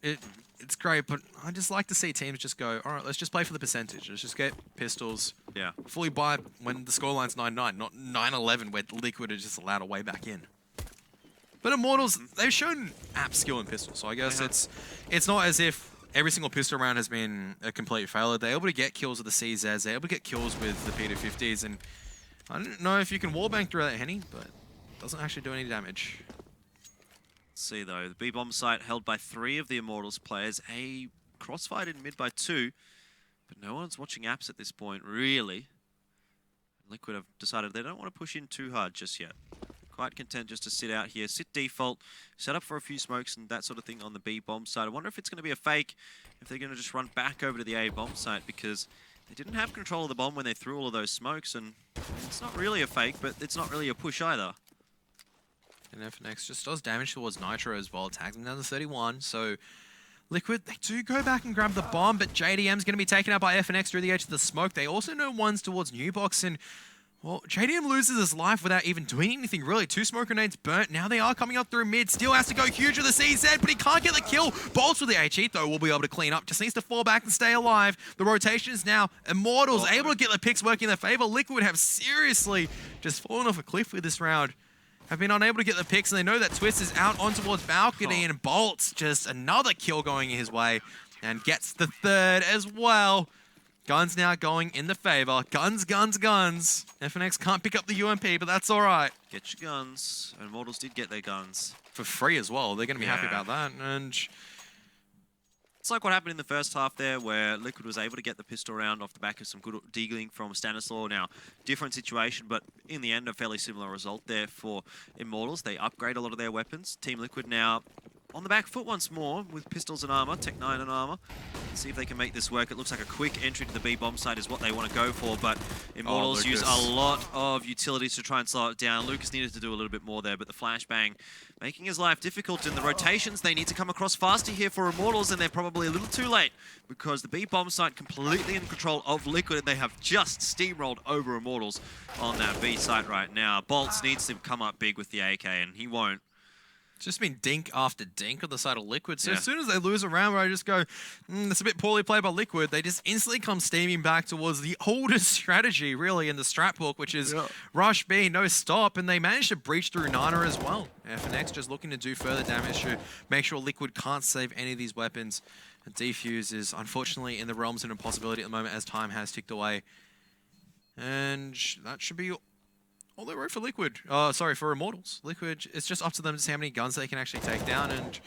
it's great, but I just like to see teams just go, all right, let's just play for the percentage. Let's just get pistols. Yeah. Fully buy when the scoreline's 9-9, not 9-11 where Liquid are just allowed a way back in. But Immortals, they've shown app skill in pistols, so I guess it's not as if every single pistol round has been a complete failure. They're able to get kills with the CZs, they're able to get kills with the P250s, and I don't know if you can wallbang through that Henny, but it doesn't actually do any damage. Let's see though, the B-bomb site held by 3 of the Immortals players, a crossfight in mid by 2, but no one's watching apps at this point, really. Liquid have decided they don't want to push in too hard just yet. Quite content just to sit out here, sit default, set up for a few smokes and that sort of thing on the B-bomb side. I wonder if it's going to be a fake, if they're going to just run back over to the A-bomb site, because they didn't have control of the bomb when they threw all of those smokes, and it's not really a fake, but it's not really a push either. And FNX just does damage towards Nitro as well, tags him down to 31, so Liquid, they do go back and grab the bomb, but JDM's going to be taken out by FNX through the edge of the smoke. They also know one's towards Newbox, and well, JDM loses his life without even doing anything, really. 2 smoke grenades burnt. Now they are coming up through mid. Still has to go huge with the CZ, but he can't get the kill. Bolts with the HE, though, will be able to clean up. Just needs to fall back and stay alive. The rotation is now Immortals, able to get the picks working in their favor. Liquid have seriously just fallen off a cliff with this round. Have been unable to get the picks, and they know that Twist is out on towards Balcony, and Bolts just another kill going his way, and gets the 3rd as well. Guns now going in the favor. Guns, guns, guns. FNX can't pick up the UMP, but that's all right. Get your guns. And Immortals did get their guns. For free as well. They're going to be happy about that. And it's like what happened in the first half there, where Liquid was able to get the pistol round off the back of some good deagling from Stanislaw. Now, different situation, but in the end, a fairly similar result there for Immortals. They upgrade a lot of their weapons. Team Liquid now on the back foot once more with pistols and armor, Tech 9 and armor. Let's see if they can make this work. It looks like a quick entry to the B bomb site is what they want to go for, but Immortals use a lot of utilities to try and slow it down. Lucas needed to do a little bit more there, but the flashbang making his life difficult. In the rotations, they need to come across faster here for Immortals, and they're probably a little too late because the B bomb site completely in control of Liquid, and they have just steamrolled over Immortals on that B site right now. Bolts needs to come up big with the AK, and he won't. It's just been dink after dink on the side of Liquid. So as soon as they lose a round where I just go, it's a bit poorly played by Liquid, they just instantly come steaming back towards the oldest strategy, really, in the strat book, which is rush B, no stop, and they managed to breach through Nana as well. FNX just looking to do further damage to make sure Liquid can't save any of these weapons. And Defuse is unfortunately in the realms of impossibility at the moment as time has ticked away. And that should be all they wrote for Liquid. Sorry, for Immortals. Liquid, it's just up to them to see how many guns they can actually take down, and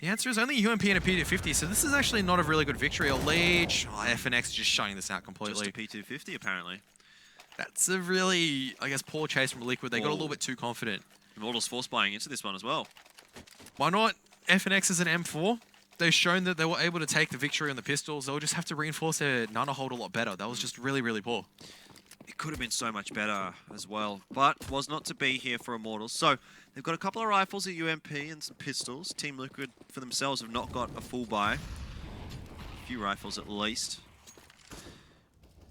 the answer is only UMP and a P250, so this is actually not a really good victory. A Leech, FNX just shutting this out completely. Just a P250, apparently. That's a really, I guess, poor chase from Liquid. They got a little bit too confident. Immortals force buying into this one as well. Why not? FNX is an M4. They've shown that they were able to take the victory on the pistols. They'll just have to reinforce their Nana hold a lot better. That was just really, really poor. It could have been so much better as well, but was not to be here for Immortals. So they've got a couple of rifles, a UMP and some pistols. Team Liquid for themselves have not got a full buy. A few rifles at least.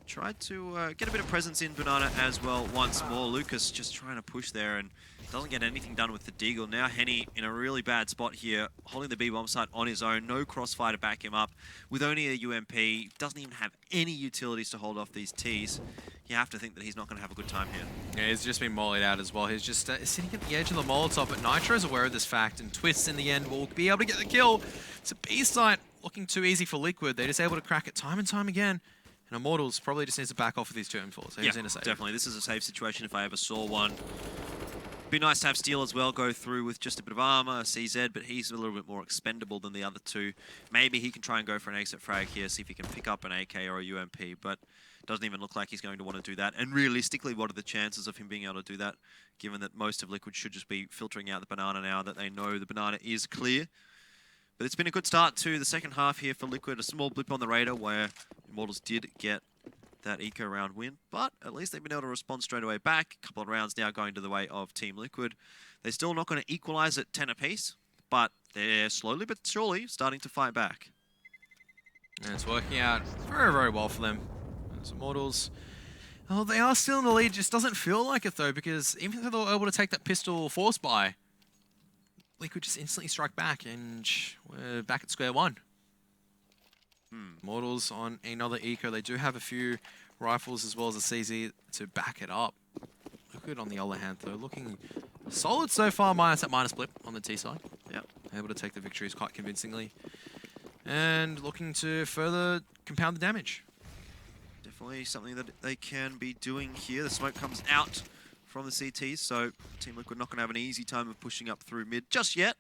Tried to get a bit of presence in Banana as well once more. Lucas just trying to push there and doesn't get anything done with the Deagle. Now Henny in a really bad spot here, holding the B-bomb site on his own. No crossfire to back him up. With only a UMP, doesn't even have any utilities to hold off these Ts. You have to think that he's not going to have a good time here. Yeah, he's just been mollied out as well. He's just sitting at the edge of the Molotov, but Nitro is aware of this fact, and Twists in the end will be able to get the kill. It's a B site looking too easy for Liquid. They're just able to crack it time and time again. And Immortals probably just needs to back off with these 2 M4s. Yeah, definitely. This is a safe situation if I ever saw one. Be nice to have Steel as well go through with just a bit of armor, CZ, but he's a little bit more expendable than the other two. Maybe he can try and go for an exit frag here, see if he can pick up an AK or a UMP, but doesn't even look like he's going to want to do that. And realistically, what are the chances of him being able to do that, given that most of Liquid should just be filtering out the Banana now that they know the Banana is clear. But it's been a good start to the second half here for Liquid. A small blip on the radar where Immortals did get that eco round win, but at least they've been able to respond straight away back. A couple of rounds now going to the way of Team Liquid. They're still not going to equalize at 10 apiece, but they're slowly but surely starting to fight back. And it's working out very, very well for them. As Immortals, oh, they are still in the lead. It just doesn't feel like it though, because even though they were able to take that pistol force buy, Liquid just instantly strike back, and we're back at square one. Immortals on another eco. They do have a few rifles as well as a CZ to back it up. Liquid on the other hand though, looking solid so far, minus that minus blip on the T side. Yep. Able to take the victories quite convincingly. And looking to further compound the damage. Definitely something that they can be doing here. The smoke comes out from the CTs, so Team Liquid not going to have an easy time of pushing up through mid just yet.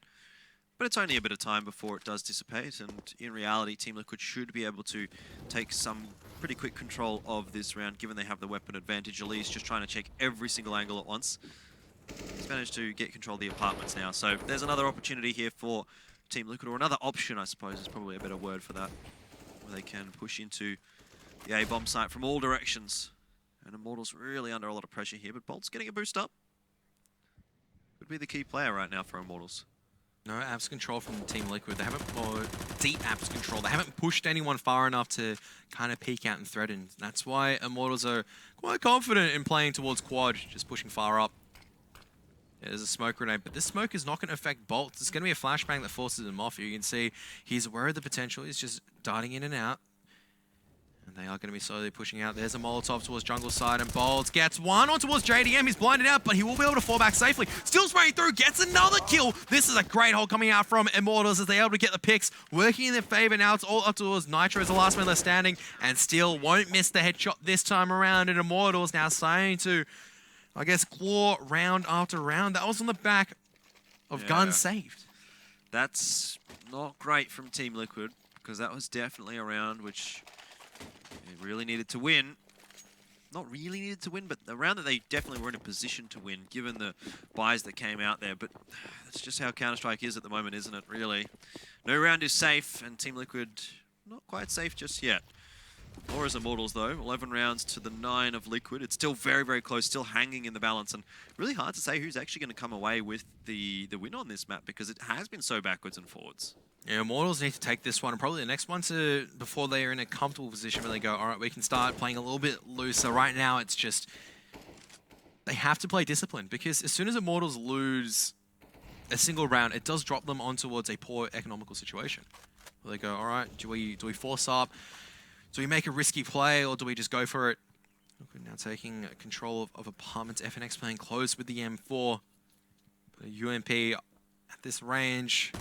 But it's only a bit of time before it does dissipate, and in reality, Team Liquid should be able to take some pretty quick control of this round, given they have the weapon advantage. Elise just trying to check every single angle at once. He's managed to get control of the apartments now, so there's another opportunity here for Team Liquid, or another option, I suppose, is probably a better word for that, where they can push into the A-bomb site from all directions. And Immortals really under a lot of pressure here, but Bolt's getting a boost up. Could be the key player right now for Immortals. No apps control from Team Liquid. They haven't, or deep apps control. They haven't pushed anyone far enough to kind of peek out and threaten. That's why Immortals are quite confident in playing towards quad, just pushing far up. Yeah, there's a smoke grenade, but this smoke is not going to affect Bolt. It's going to be a flashbang that forces him off. You can see he's aware of the potential. He's just darting in and out. And they are going to be slowly pushing out. There's a Molotov towards jungle side, and Bolt gets one on towards JDM. He's blinded out, but he will be able to fall back safely. Still spraying through, gets another kill. This is a great hold coming out from Immortals as they're able to get the picks, working in their favor. Now it's all up towards Nitro as the last man left standing, and still won't miss the headshot this time around. And Immortals now starting to, I guess, claw round after round. That was on the back of guns saved. That's not great from Team Liquid, because that was definitely a round which they really needed to win. not really needed to win, but the round that they definitely were in a position to win, given the buys that came out there. But that's just how Counter-Strike is at the moment, isn't it, really? No round is safe, and Team Liquid not quite safe just yet. Nor is Immortals, though. 11 rounds to the 9 of Liquid. It's still very, very close, still hanging in the balance, and really hard to say who's actually going to come away with the win on this map, because it has been so backwards and forwards. Yeah, Immortals need to take this one and probably the next one before they're in a comfortable position where they go, all right, we can start playing a little bit looser. Right now, it's just they have to play discipline, because as soon as Immortals lose a single round, it does drop them on towards a poor economical situation. Where they go, all right, do we force up? Do we make a risky play, or do we just go for it? We're now taking control of apartments. FNX playing close with the M4. But a UMP at this range.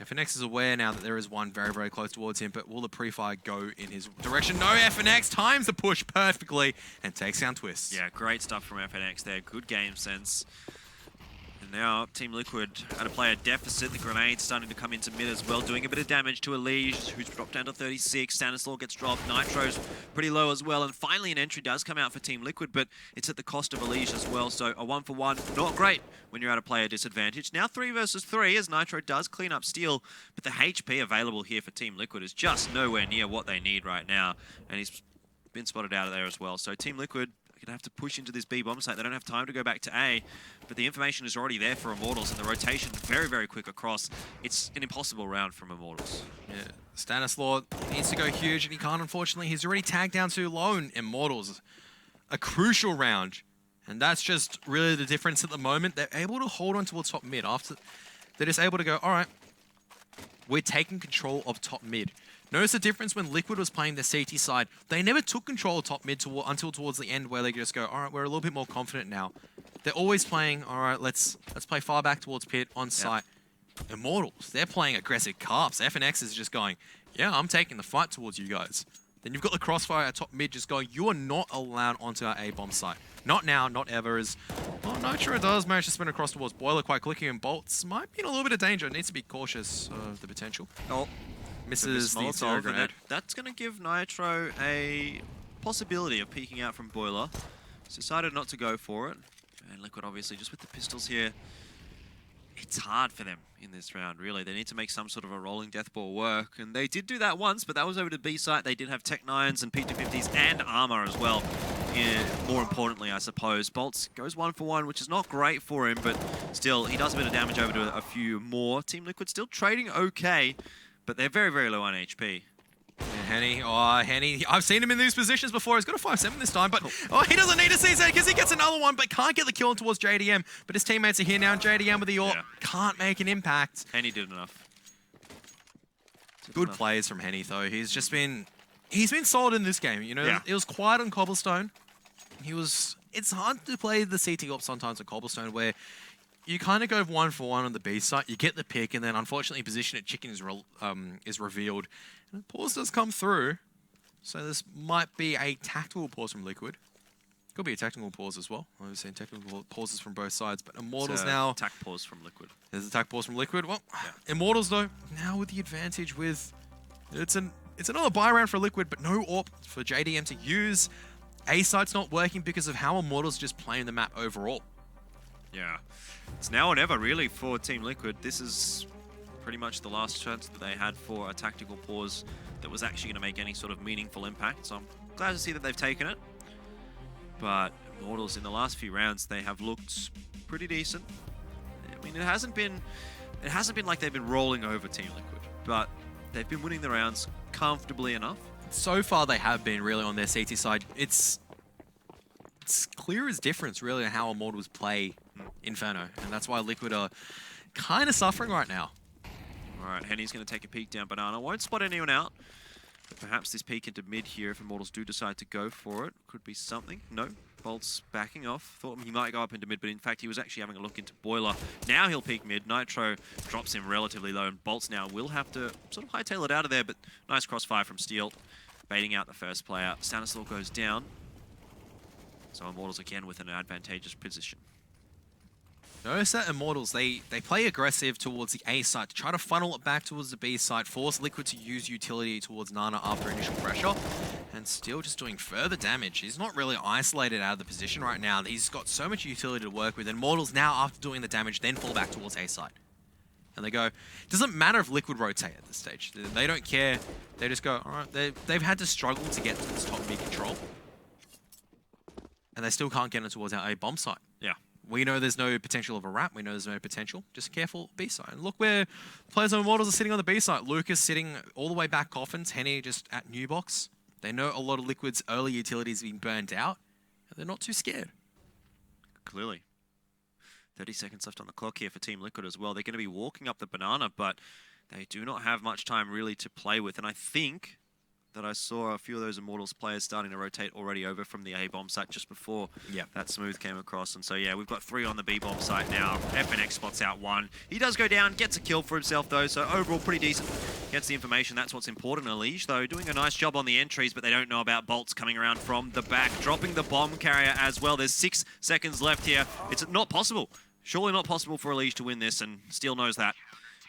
FNX is aware now that there is one very, very close towards him, but will the pre-fire go in his direction? No, FNX times the push perfectly and takes down Twist. Yeah, great stuff from FNX there. Good game sense. And now Team Liquid at a player deficit. The grenade's starting to come into mid as well, doing a bit of damage to Elige, who's dropped down to 36. Stanislaw gets dropped. Nitro's pretty low as well. And finally an entry does come out for Team Liquid, but it's at the cost of Elige as well. So a 1-for-1, not great when you're at a player disadvantage. Now 3 versus 3 as Nitro does clean up Steel, but the HP available here for Team Liquid is just nowhere near what they need right now. And he's been spotted out of there as well. So Team Liquid going to have to push into this B bomb site. They don't have time to go back to A, but the information is already there for Immortals, and the rotation very, very quick across. It's an impossible round from Immortals. Yeah, Stanislaw needs to go huge, and he can't, unfortunately. He's already tagged down to lone. Immortals, a crucial round, and that's just really the difference at the moment. They're able to hold on towards top mid. After they're just able to go, all right, we're taking control of top mid. Notice the difference when Liquid was playing the CT side. They never took control of top mid until towards the end, where they just go, all right, we're a little bit more confident now. They're always playing, all right, let's play far back towards pit, on site. Yep. Immortals, they're playing aggressive carps. FNX is just going, yeah, I'm taking the fight towards you guys. Then you've got the crossfire at top mid just going, you are not allowed onto our A-bomb site. Not now, not ever. As well, Nitro does manage to spin across towards Boiler quite quickly, and Bolts might be in a little bit of danger. Needs to be cautious of the potential. Oh. Misses the zero grenade. That's going to give Nitro a possibility of peeking out from Boiler. He's decided not to go for it. And Liquid, obviously, just with the pistols here, it's hard for them in this round, really. They need to make some sort of a rolling death ball work. And they did do that once, but that was over to B site. They did have Tech 9s and P250s and armor as well. Yeah, more importantly, I suppose. Bolts goes 1-for-1, which is not great for him, but still, he does a bit of damage over to a few more. Team Liquid still trading okay, but they're very, very low on HP. Yeah, Henny, Henny, I've seen him in these positions before. He's got a 5-7 this time, but he doesn't need to see that because he gets another one, but can't get the kill towards JDM. But his teammates are here now, and JDM with the AWP can't make an impact. Henny did enough. Good plays from Henny, though. He's been solid in this game. You know, it was quiet on Cobblestone. It's hard to play the CT AWP sometimes on Cobblestone, where you kind of go 1-for-1 on the B site, you get the pick, and then unfortunately position at Chicken is revealed. And a pause does come through, so this might be a tactical pause from Liquid. Could be a technical pause as well. I've seen technical pauses from both sides, but Immortals now... attack pause from Liquid. There's attack pause from Liquid. Well, Immortals though, now with the advantage with... It's another buy round for Liquid, but no AWP for JDM to use. A site's not working because of how Immortals just playing the map overall. Yeah. It's now or never, really, for Team Liquid. This is pretty much the last chance that they had for a tactical pause that was actually going to make any sort of meaningful impact. So I'm glad to see that they've taken it. But Immortals, in the last few rounds, they have looked pretty decent. I mean, it hasn't been like they've been rolling over Team Liquid, but they've been winning the rounds comfortably enough. So far, they have been really on their CT side. It's clear as difference, really, on how Immortals play Inferno, and that's why Liquid are kind of suffering right now. All right, Henny's going to take a peek down Banana. Won't spot anyone out. But perhaps this peek into mid here, if Immortals do decide to go for it, could be something. No, Bolt's backing off. Thought he might go up into mid, but in fact, he was actually having a look into Boiler. Now he'll peek mid. Nitro drops him relatively low, and Bolts now will have to sort of hightail it out of there, but nice crossfire from Steel, baiting out the first player. Stanislaw goes down. So Immortals again with an advantageous position. Notice that Immortals, they play aggressive towards the A site to try to funnel it back towards the B site, force Liquid to use utility towards Nana after initial pressure. And still just doing further damage. He's not really isolated out of the position right now. He's got so much utility to work with. And Mortals now, after doing the damage, then fall back towards A side. And they go, it doesn't matter if Liquid rotate at this stage. They don't care. They just go, all right, they've had to struggle to get to this top B control. And they still can't get it towards our A bomb site. Yeah. We know there's no potential of a wrap. We know there's no potential. Just careful B side. And look where players on Mortals are sitting on the B side. Lucas sitting all the way back Coffins. Henny just at New Box. They know a lot of Liquid's early utilities being burned out. And they're not too scared. Clearly. 30 seconds left on the clock here for Team Liquid as well. They're going to be walking up the banana, but they do not have much time really to play with. And I think that I saw a few of those Immortals players starting to rotate already over from the A-bomb site just before that Smooth came across. And so, yeah, we've got 3 on the B-bomb site now. FNX spots out 1. He does go down, gets a kill for himself, though, so overall pretty decent. Gets the information. That's what's important. Elige, though, doing a nice job on the entries, but they don't know about bolts coming around from the back. Dropping the bomb carrier as well. There's 6 seconds left here. It's not possible. Surely not possible for Elige to win this, and Steel knows that.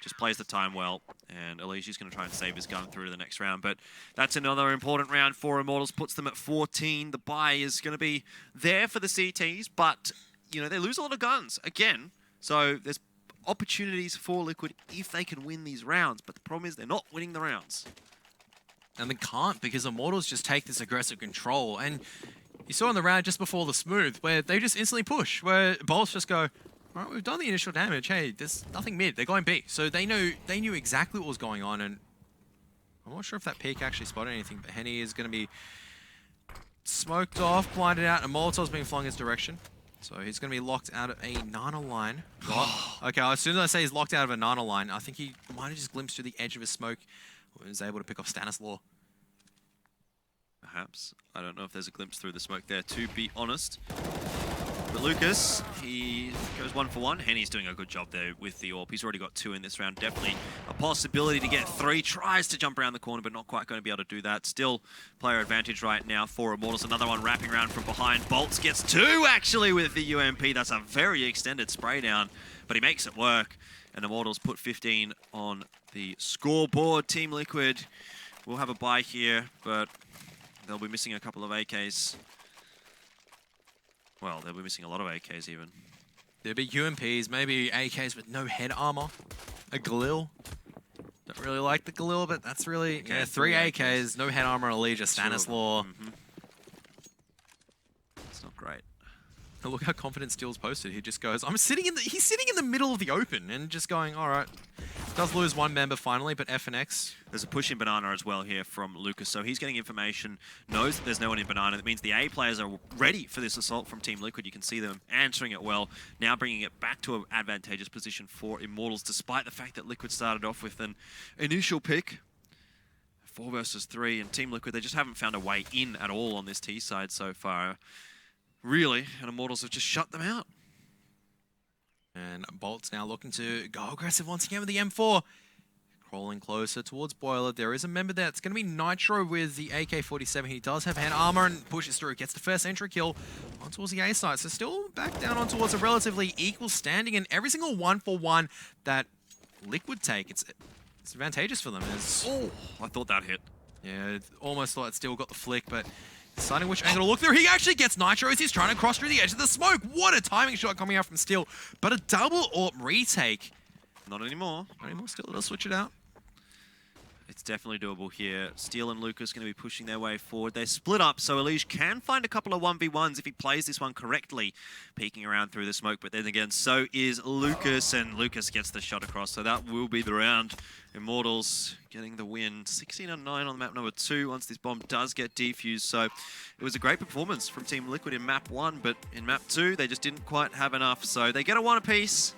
Just plays the time well, and Elige is going to try and save his gun through to the next round. But that's another important round for Immortals, puts them at 14. The buy is going to be there for the CTs, but, you know, they lose a lot of guns, again. So there's opportunities for Liquid if they can win these rounds, but the problem is they're not winning the rounds. And they can't, because Immortals just take this aggressive control. And you saw in the round just before the Smooth, where they just instantly push, where Bolts just go, all right, we've done the initial damage. Hey, there's nothing mid. They're going B. So they knew exactly what was going on, and I'm not sure if that peek actually spotted anything, but Henny is going to be smoked off, blinded out, and Molotov's being flung his direction. So he's going to be locked out of a Nana line. Okay, as soon as I say he's locked out of a Nana line, I think he might have just glimpsed through the edge of his smoke and was able to pick off Stanislaw. Perhaps. I don't know if there's a glimpse through the smoke there, to be honest. But Lucas, he goes 1 for 1. Henny's doing a good job there with the AWP. He's already got 2 in this round. Definitely a possibility to get 3. Tries to jump around the corner, but not quite going to be able to do that. Still player advantage right now for Immortals. Another one wrapping around from behind. Bolts gets 2 actually with the UMP. That's a very extended spray down, but he makes it work. And Immortals put 15 on the scoreboard. Team Liquid will have a bye here, but they'll be missing a couple of AKs. Well, they'll be missing a lot of AKs even. There'll be UMPs, maybe AKs with no head armor. A Galil. Don't really like the Galil, but that's really... Okay, yeah, 3 AKs, no head armor, Elige, Stanislaw. It's not great. Look how confident Steel's posted. He just goes, he's sitting in the middle of the open and just going, all right. Does lose 1 member finally, but FNX. There's a push in Banana as well here from Lucas, so he's getting information, knows that there's no one in Banana. That means the A players are ready for this assault from Team Liquid. You can see them answering it well, now bringing it back to an advantageous position for Immortals, despite the fact that Liquid started off with an initial pick. 4 versus 3, and Team Liquid, they just haven't found a way in at all on this T side so far. Really, and Immortals have just shut them out. And Bolt's now looking to go aggressive once again with the M4. Crawling closer towards Boiler. There is a member there. It's going to be Nitro with the AK-47. He does have hand armor and pushes through. Gets the first entry kill on towards the A side. So still back down on towards a relatively equal standing. And every single 1-for-1 that Liquid take, it's advantageous for them. Oh, I thought that hit. Yeah, almost thought Steel got the flick, but... deciding which angle to look through. He actually gets Nitro as he's trying to cross through the edge of the smoke. What a timing shot coming out from Steel. But a double AWP retake. Not anymore. Not anymore. Steel, it'll switch it out. It's definitely doable here. Steel and Lucas going to be pushing their way forward. They're split up, so Elige can find a couple of 1v1s if he plays this one correctly, peeking around through the smoke. But then again, so is Lucas, and Lucas gets the shot across. So that will be the round. Immortals getting the win. 16-9 on map number 2 once this bomb does get defused. So it was a great performance from Team Liquid in map 1, but in map 2, they just didn't quite have enough. So they get a 1 apiece.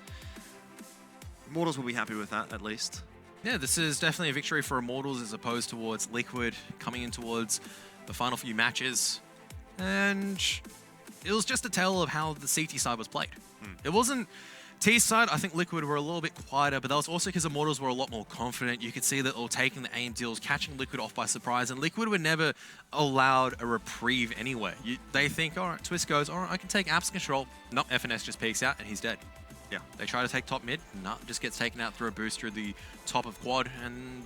Immortals will be happy with that, at least. Yeah, this is definitely a victory for Immortals as opposed towards Liquid coming in towards the final few matches. And it was just a tale of how the CT side was played. It wasn't... T side, I think Liquid were a little bit quieter, but that was also because Immortals were a lot more confident. You could see that they were taking the aim deals, catching Liquid off by surprise, and Liquid were never allowed a reprieve anyway. They think, all right, Twist goes, all right, I can take Apps control. No, FNS just peeks out and he's dead. Yeah, they try to take top mid. No, just gets taken out through a boost through the top of quad, and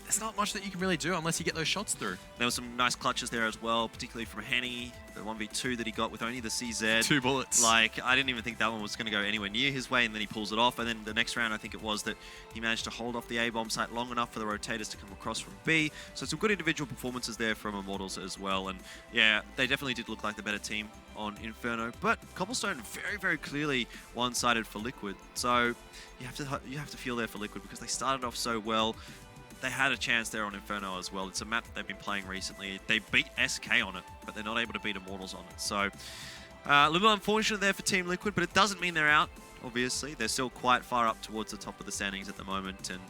there's not much that you can really do unless you get those shots through. There were some nice clutches there as well, particularly from Henny, the 1v2 that he got with only the CZ. 2 bullets. Like, I didn't even think that one was going to go anywhere near his way, and then he pulls it off. And then the next round, I think it was that he managed to hold off the A-bomb site long enough for the rotators to come across from B. So some good individual performances there from Immortals as well. And yeah, they definitely did look like the better team on Inferno. But Cobblestone very, very clearly one-sided for Liquid. So you have to feel there for Liquid because they started off so well. They had a chance there on Inferno as well. It's a map that they've been playing recently. They beat SK on it, but they're not able to beat Immortals on it. So a little unfortunate there for Team Liquid, but it doesn't mean they're out, obviously. They're still quite far up towards the top of the standings at the moment. And,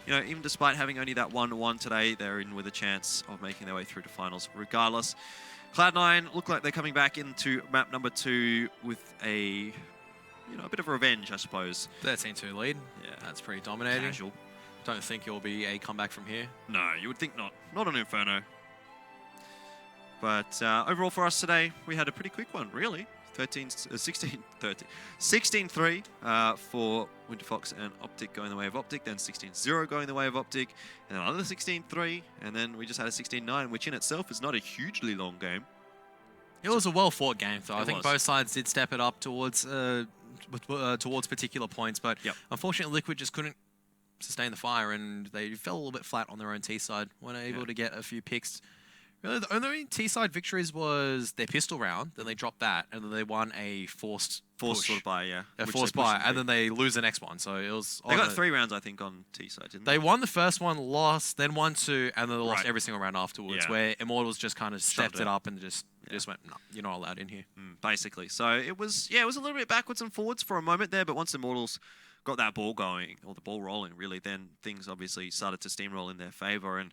you know, even despite having only that 1-1 today, they're in with a chance of making their way through to finals regardless. Cloud9 look like they're coming back into map number 2 with a bit of revenge, I suppose. 13-2 lead. Yeah, that's pretty dominating. Casual. Don't think it will be a comeback from here. No, you would think not. Not on Inferno. But overall for us today, we had a pretty quick one, really. 16-3 for Winterfox and Optic going the way of Optic, then 16-0 going the way of Optic, and another 16-3, and then we just had a 16-9, which in itself is not a hugely long game. It was a well-fought game, though. I think was. both sides did step it up towards particular points, but unfortunately Liquid just couldn't sustain the fire, and they fell a little bit flat on their own T side. Weren't able to get a few picks. Really, the only T side victories was their pistol round. Then they dropped that, and then they won a forced sort of buy, yeah. A forced buy, and then they lose the next one. So it was. They got 3 rounds, I think, on T side, didn't they? They won the first one, lost, then won 2, and then they lost every single round afterwards. Yeah. Where Immortals just kind of stepped it up and just went, no, you're not allowed in here. Basically, so it was a little bit backwards and forwards for a moment there, but once Immortals got that ball going, or the ball rolling, really, then things obviously started to steamroll in their favor. And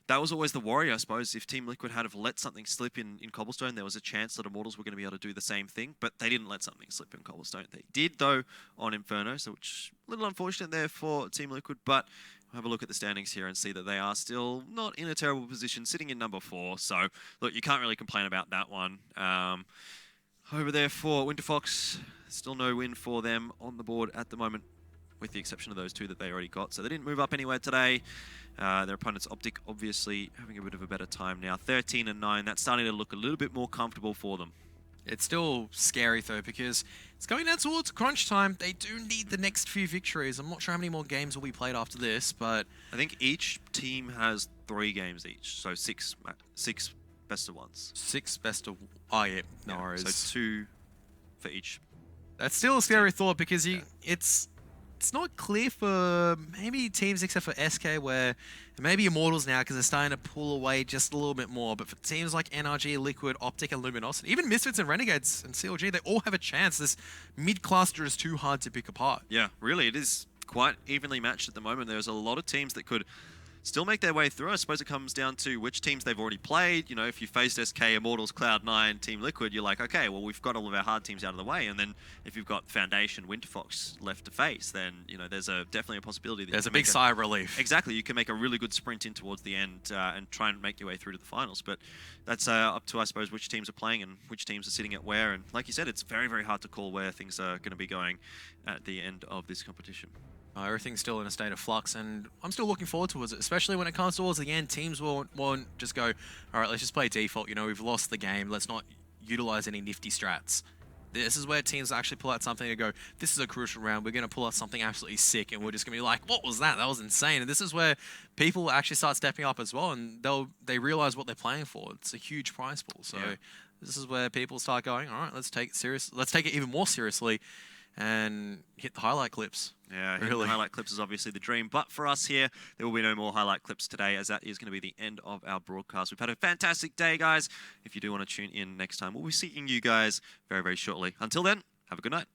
that was always the worry, I suppose. If Team Liquid had have let something slip in Cobblestone, there was a chance that Immortals were going to be able to do the same thing, but they didn't let something slip in Cobblestone. They did, though, on Inferno, so which a little unfortunate there for Team Liquid, but we'll have a look at the standings here and see that they are still not in a terrible position, sitting in number 4. So, look, you can't really complain about that one. Over there for Winterfox, still no win for them on the board at the moment, with the exception of those 2 that they already got. So they didn't move up anywhere today. Their opponents, Optic, obviously having a bit of a better time now. 13-9. That's starting to look a little bit more comfortable for them. It's still scary, though, because it's going down towards crunch time. They do need the next few victories. I'm not sure how many more games will be played after this, but I think each team has 3 games each. So 6 best of ones. 6 best of... Oh, yeah. No worries. So 2 for each. That's still a scary thought, because it's not clear for maybe teams except for SK, where maybe Immortals now, because they're starting to pull away just a little bit more. But for teams like NRG, Liquid, Optic, and Luminosity, even Misfits and Renegades and CLG, they all have a chance. This mid-cluster is too hard to pick apart. Yeah, really, it is quite evenly matched at the moment. There's a lot of teams that could still make their way through. I suppose it comes down to which teams they've already played. You know, if you faced SK, Immortals, Cloud9, Team Liquid, you're like, okay, well, we've got all of our hard teams out of the way. And then if you've got Foundation, Winterfox left to face, then, you know, there's definitely a possibility that there's a big sigh of relief. Exactly. You can make a really good sprint in towards the end and try and make your way through to the finals. But that's up to, I suppose, which teams are playing and which teams are sitting at where. And like you said, it's very, very hard to call where things are going to be going at the end of this competition. Everything's still in a state of flux, and I'm still looking forward towards it, especially when it comes towards the end. Teams won't just go, all right, let's just play default. You know, we've lost the game. Let's not utilize any nifty strats. This is where teams actually pull out something to go, this is a crucial round. We're going to pull out something absolutely sick, and we're just going to be like, what was that? That was insane. And this is where people actually start stepping up as well, and they realize what they're playing for. It's a huge prize pool. So this is where people start going, all right, let's take it serious. Let's take it even more seriously and hit the highlight clips. Yeah, really. The highlight clips is obviously the dream. But for us here, there will be no more highlight clips today, as that is going to be the end of our broadcast. We've had a fantastic day, guys. If you do want to tune in next time, we'll be seeing you guys very, very shortly. Until then, have a good night.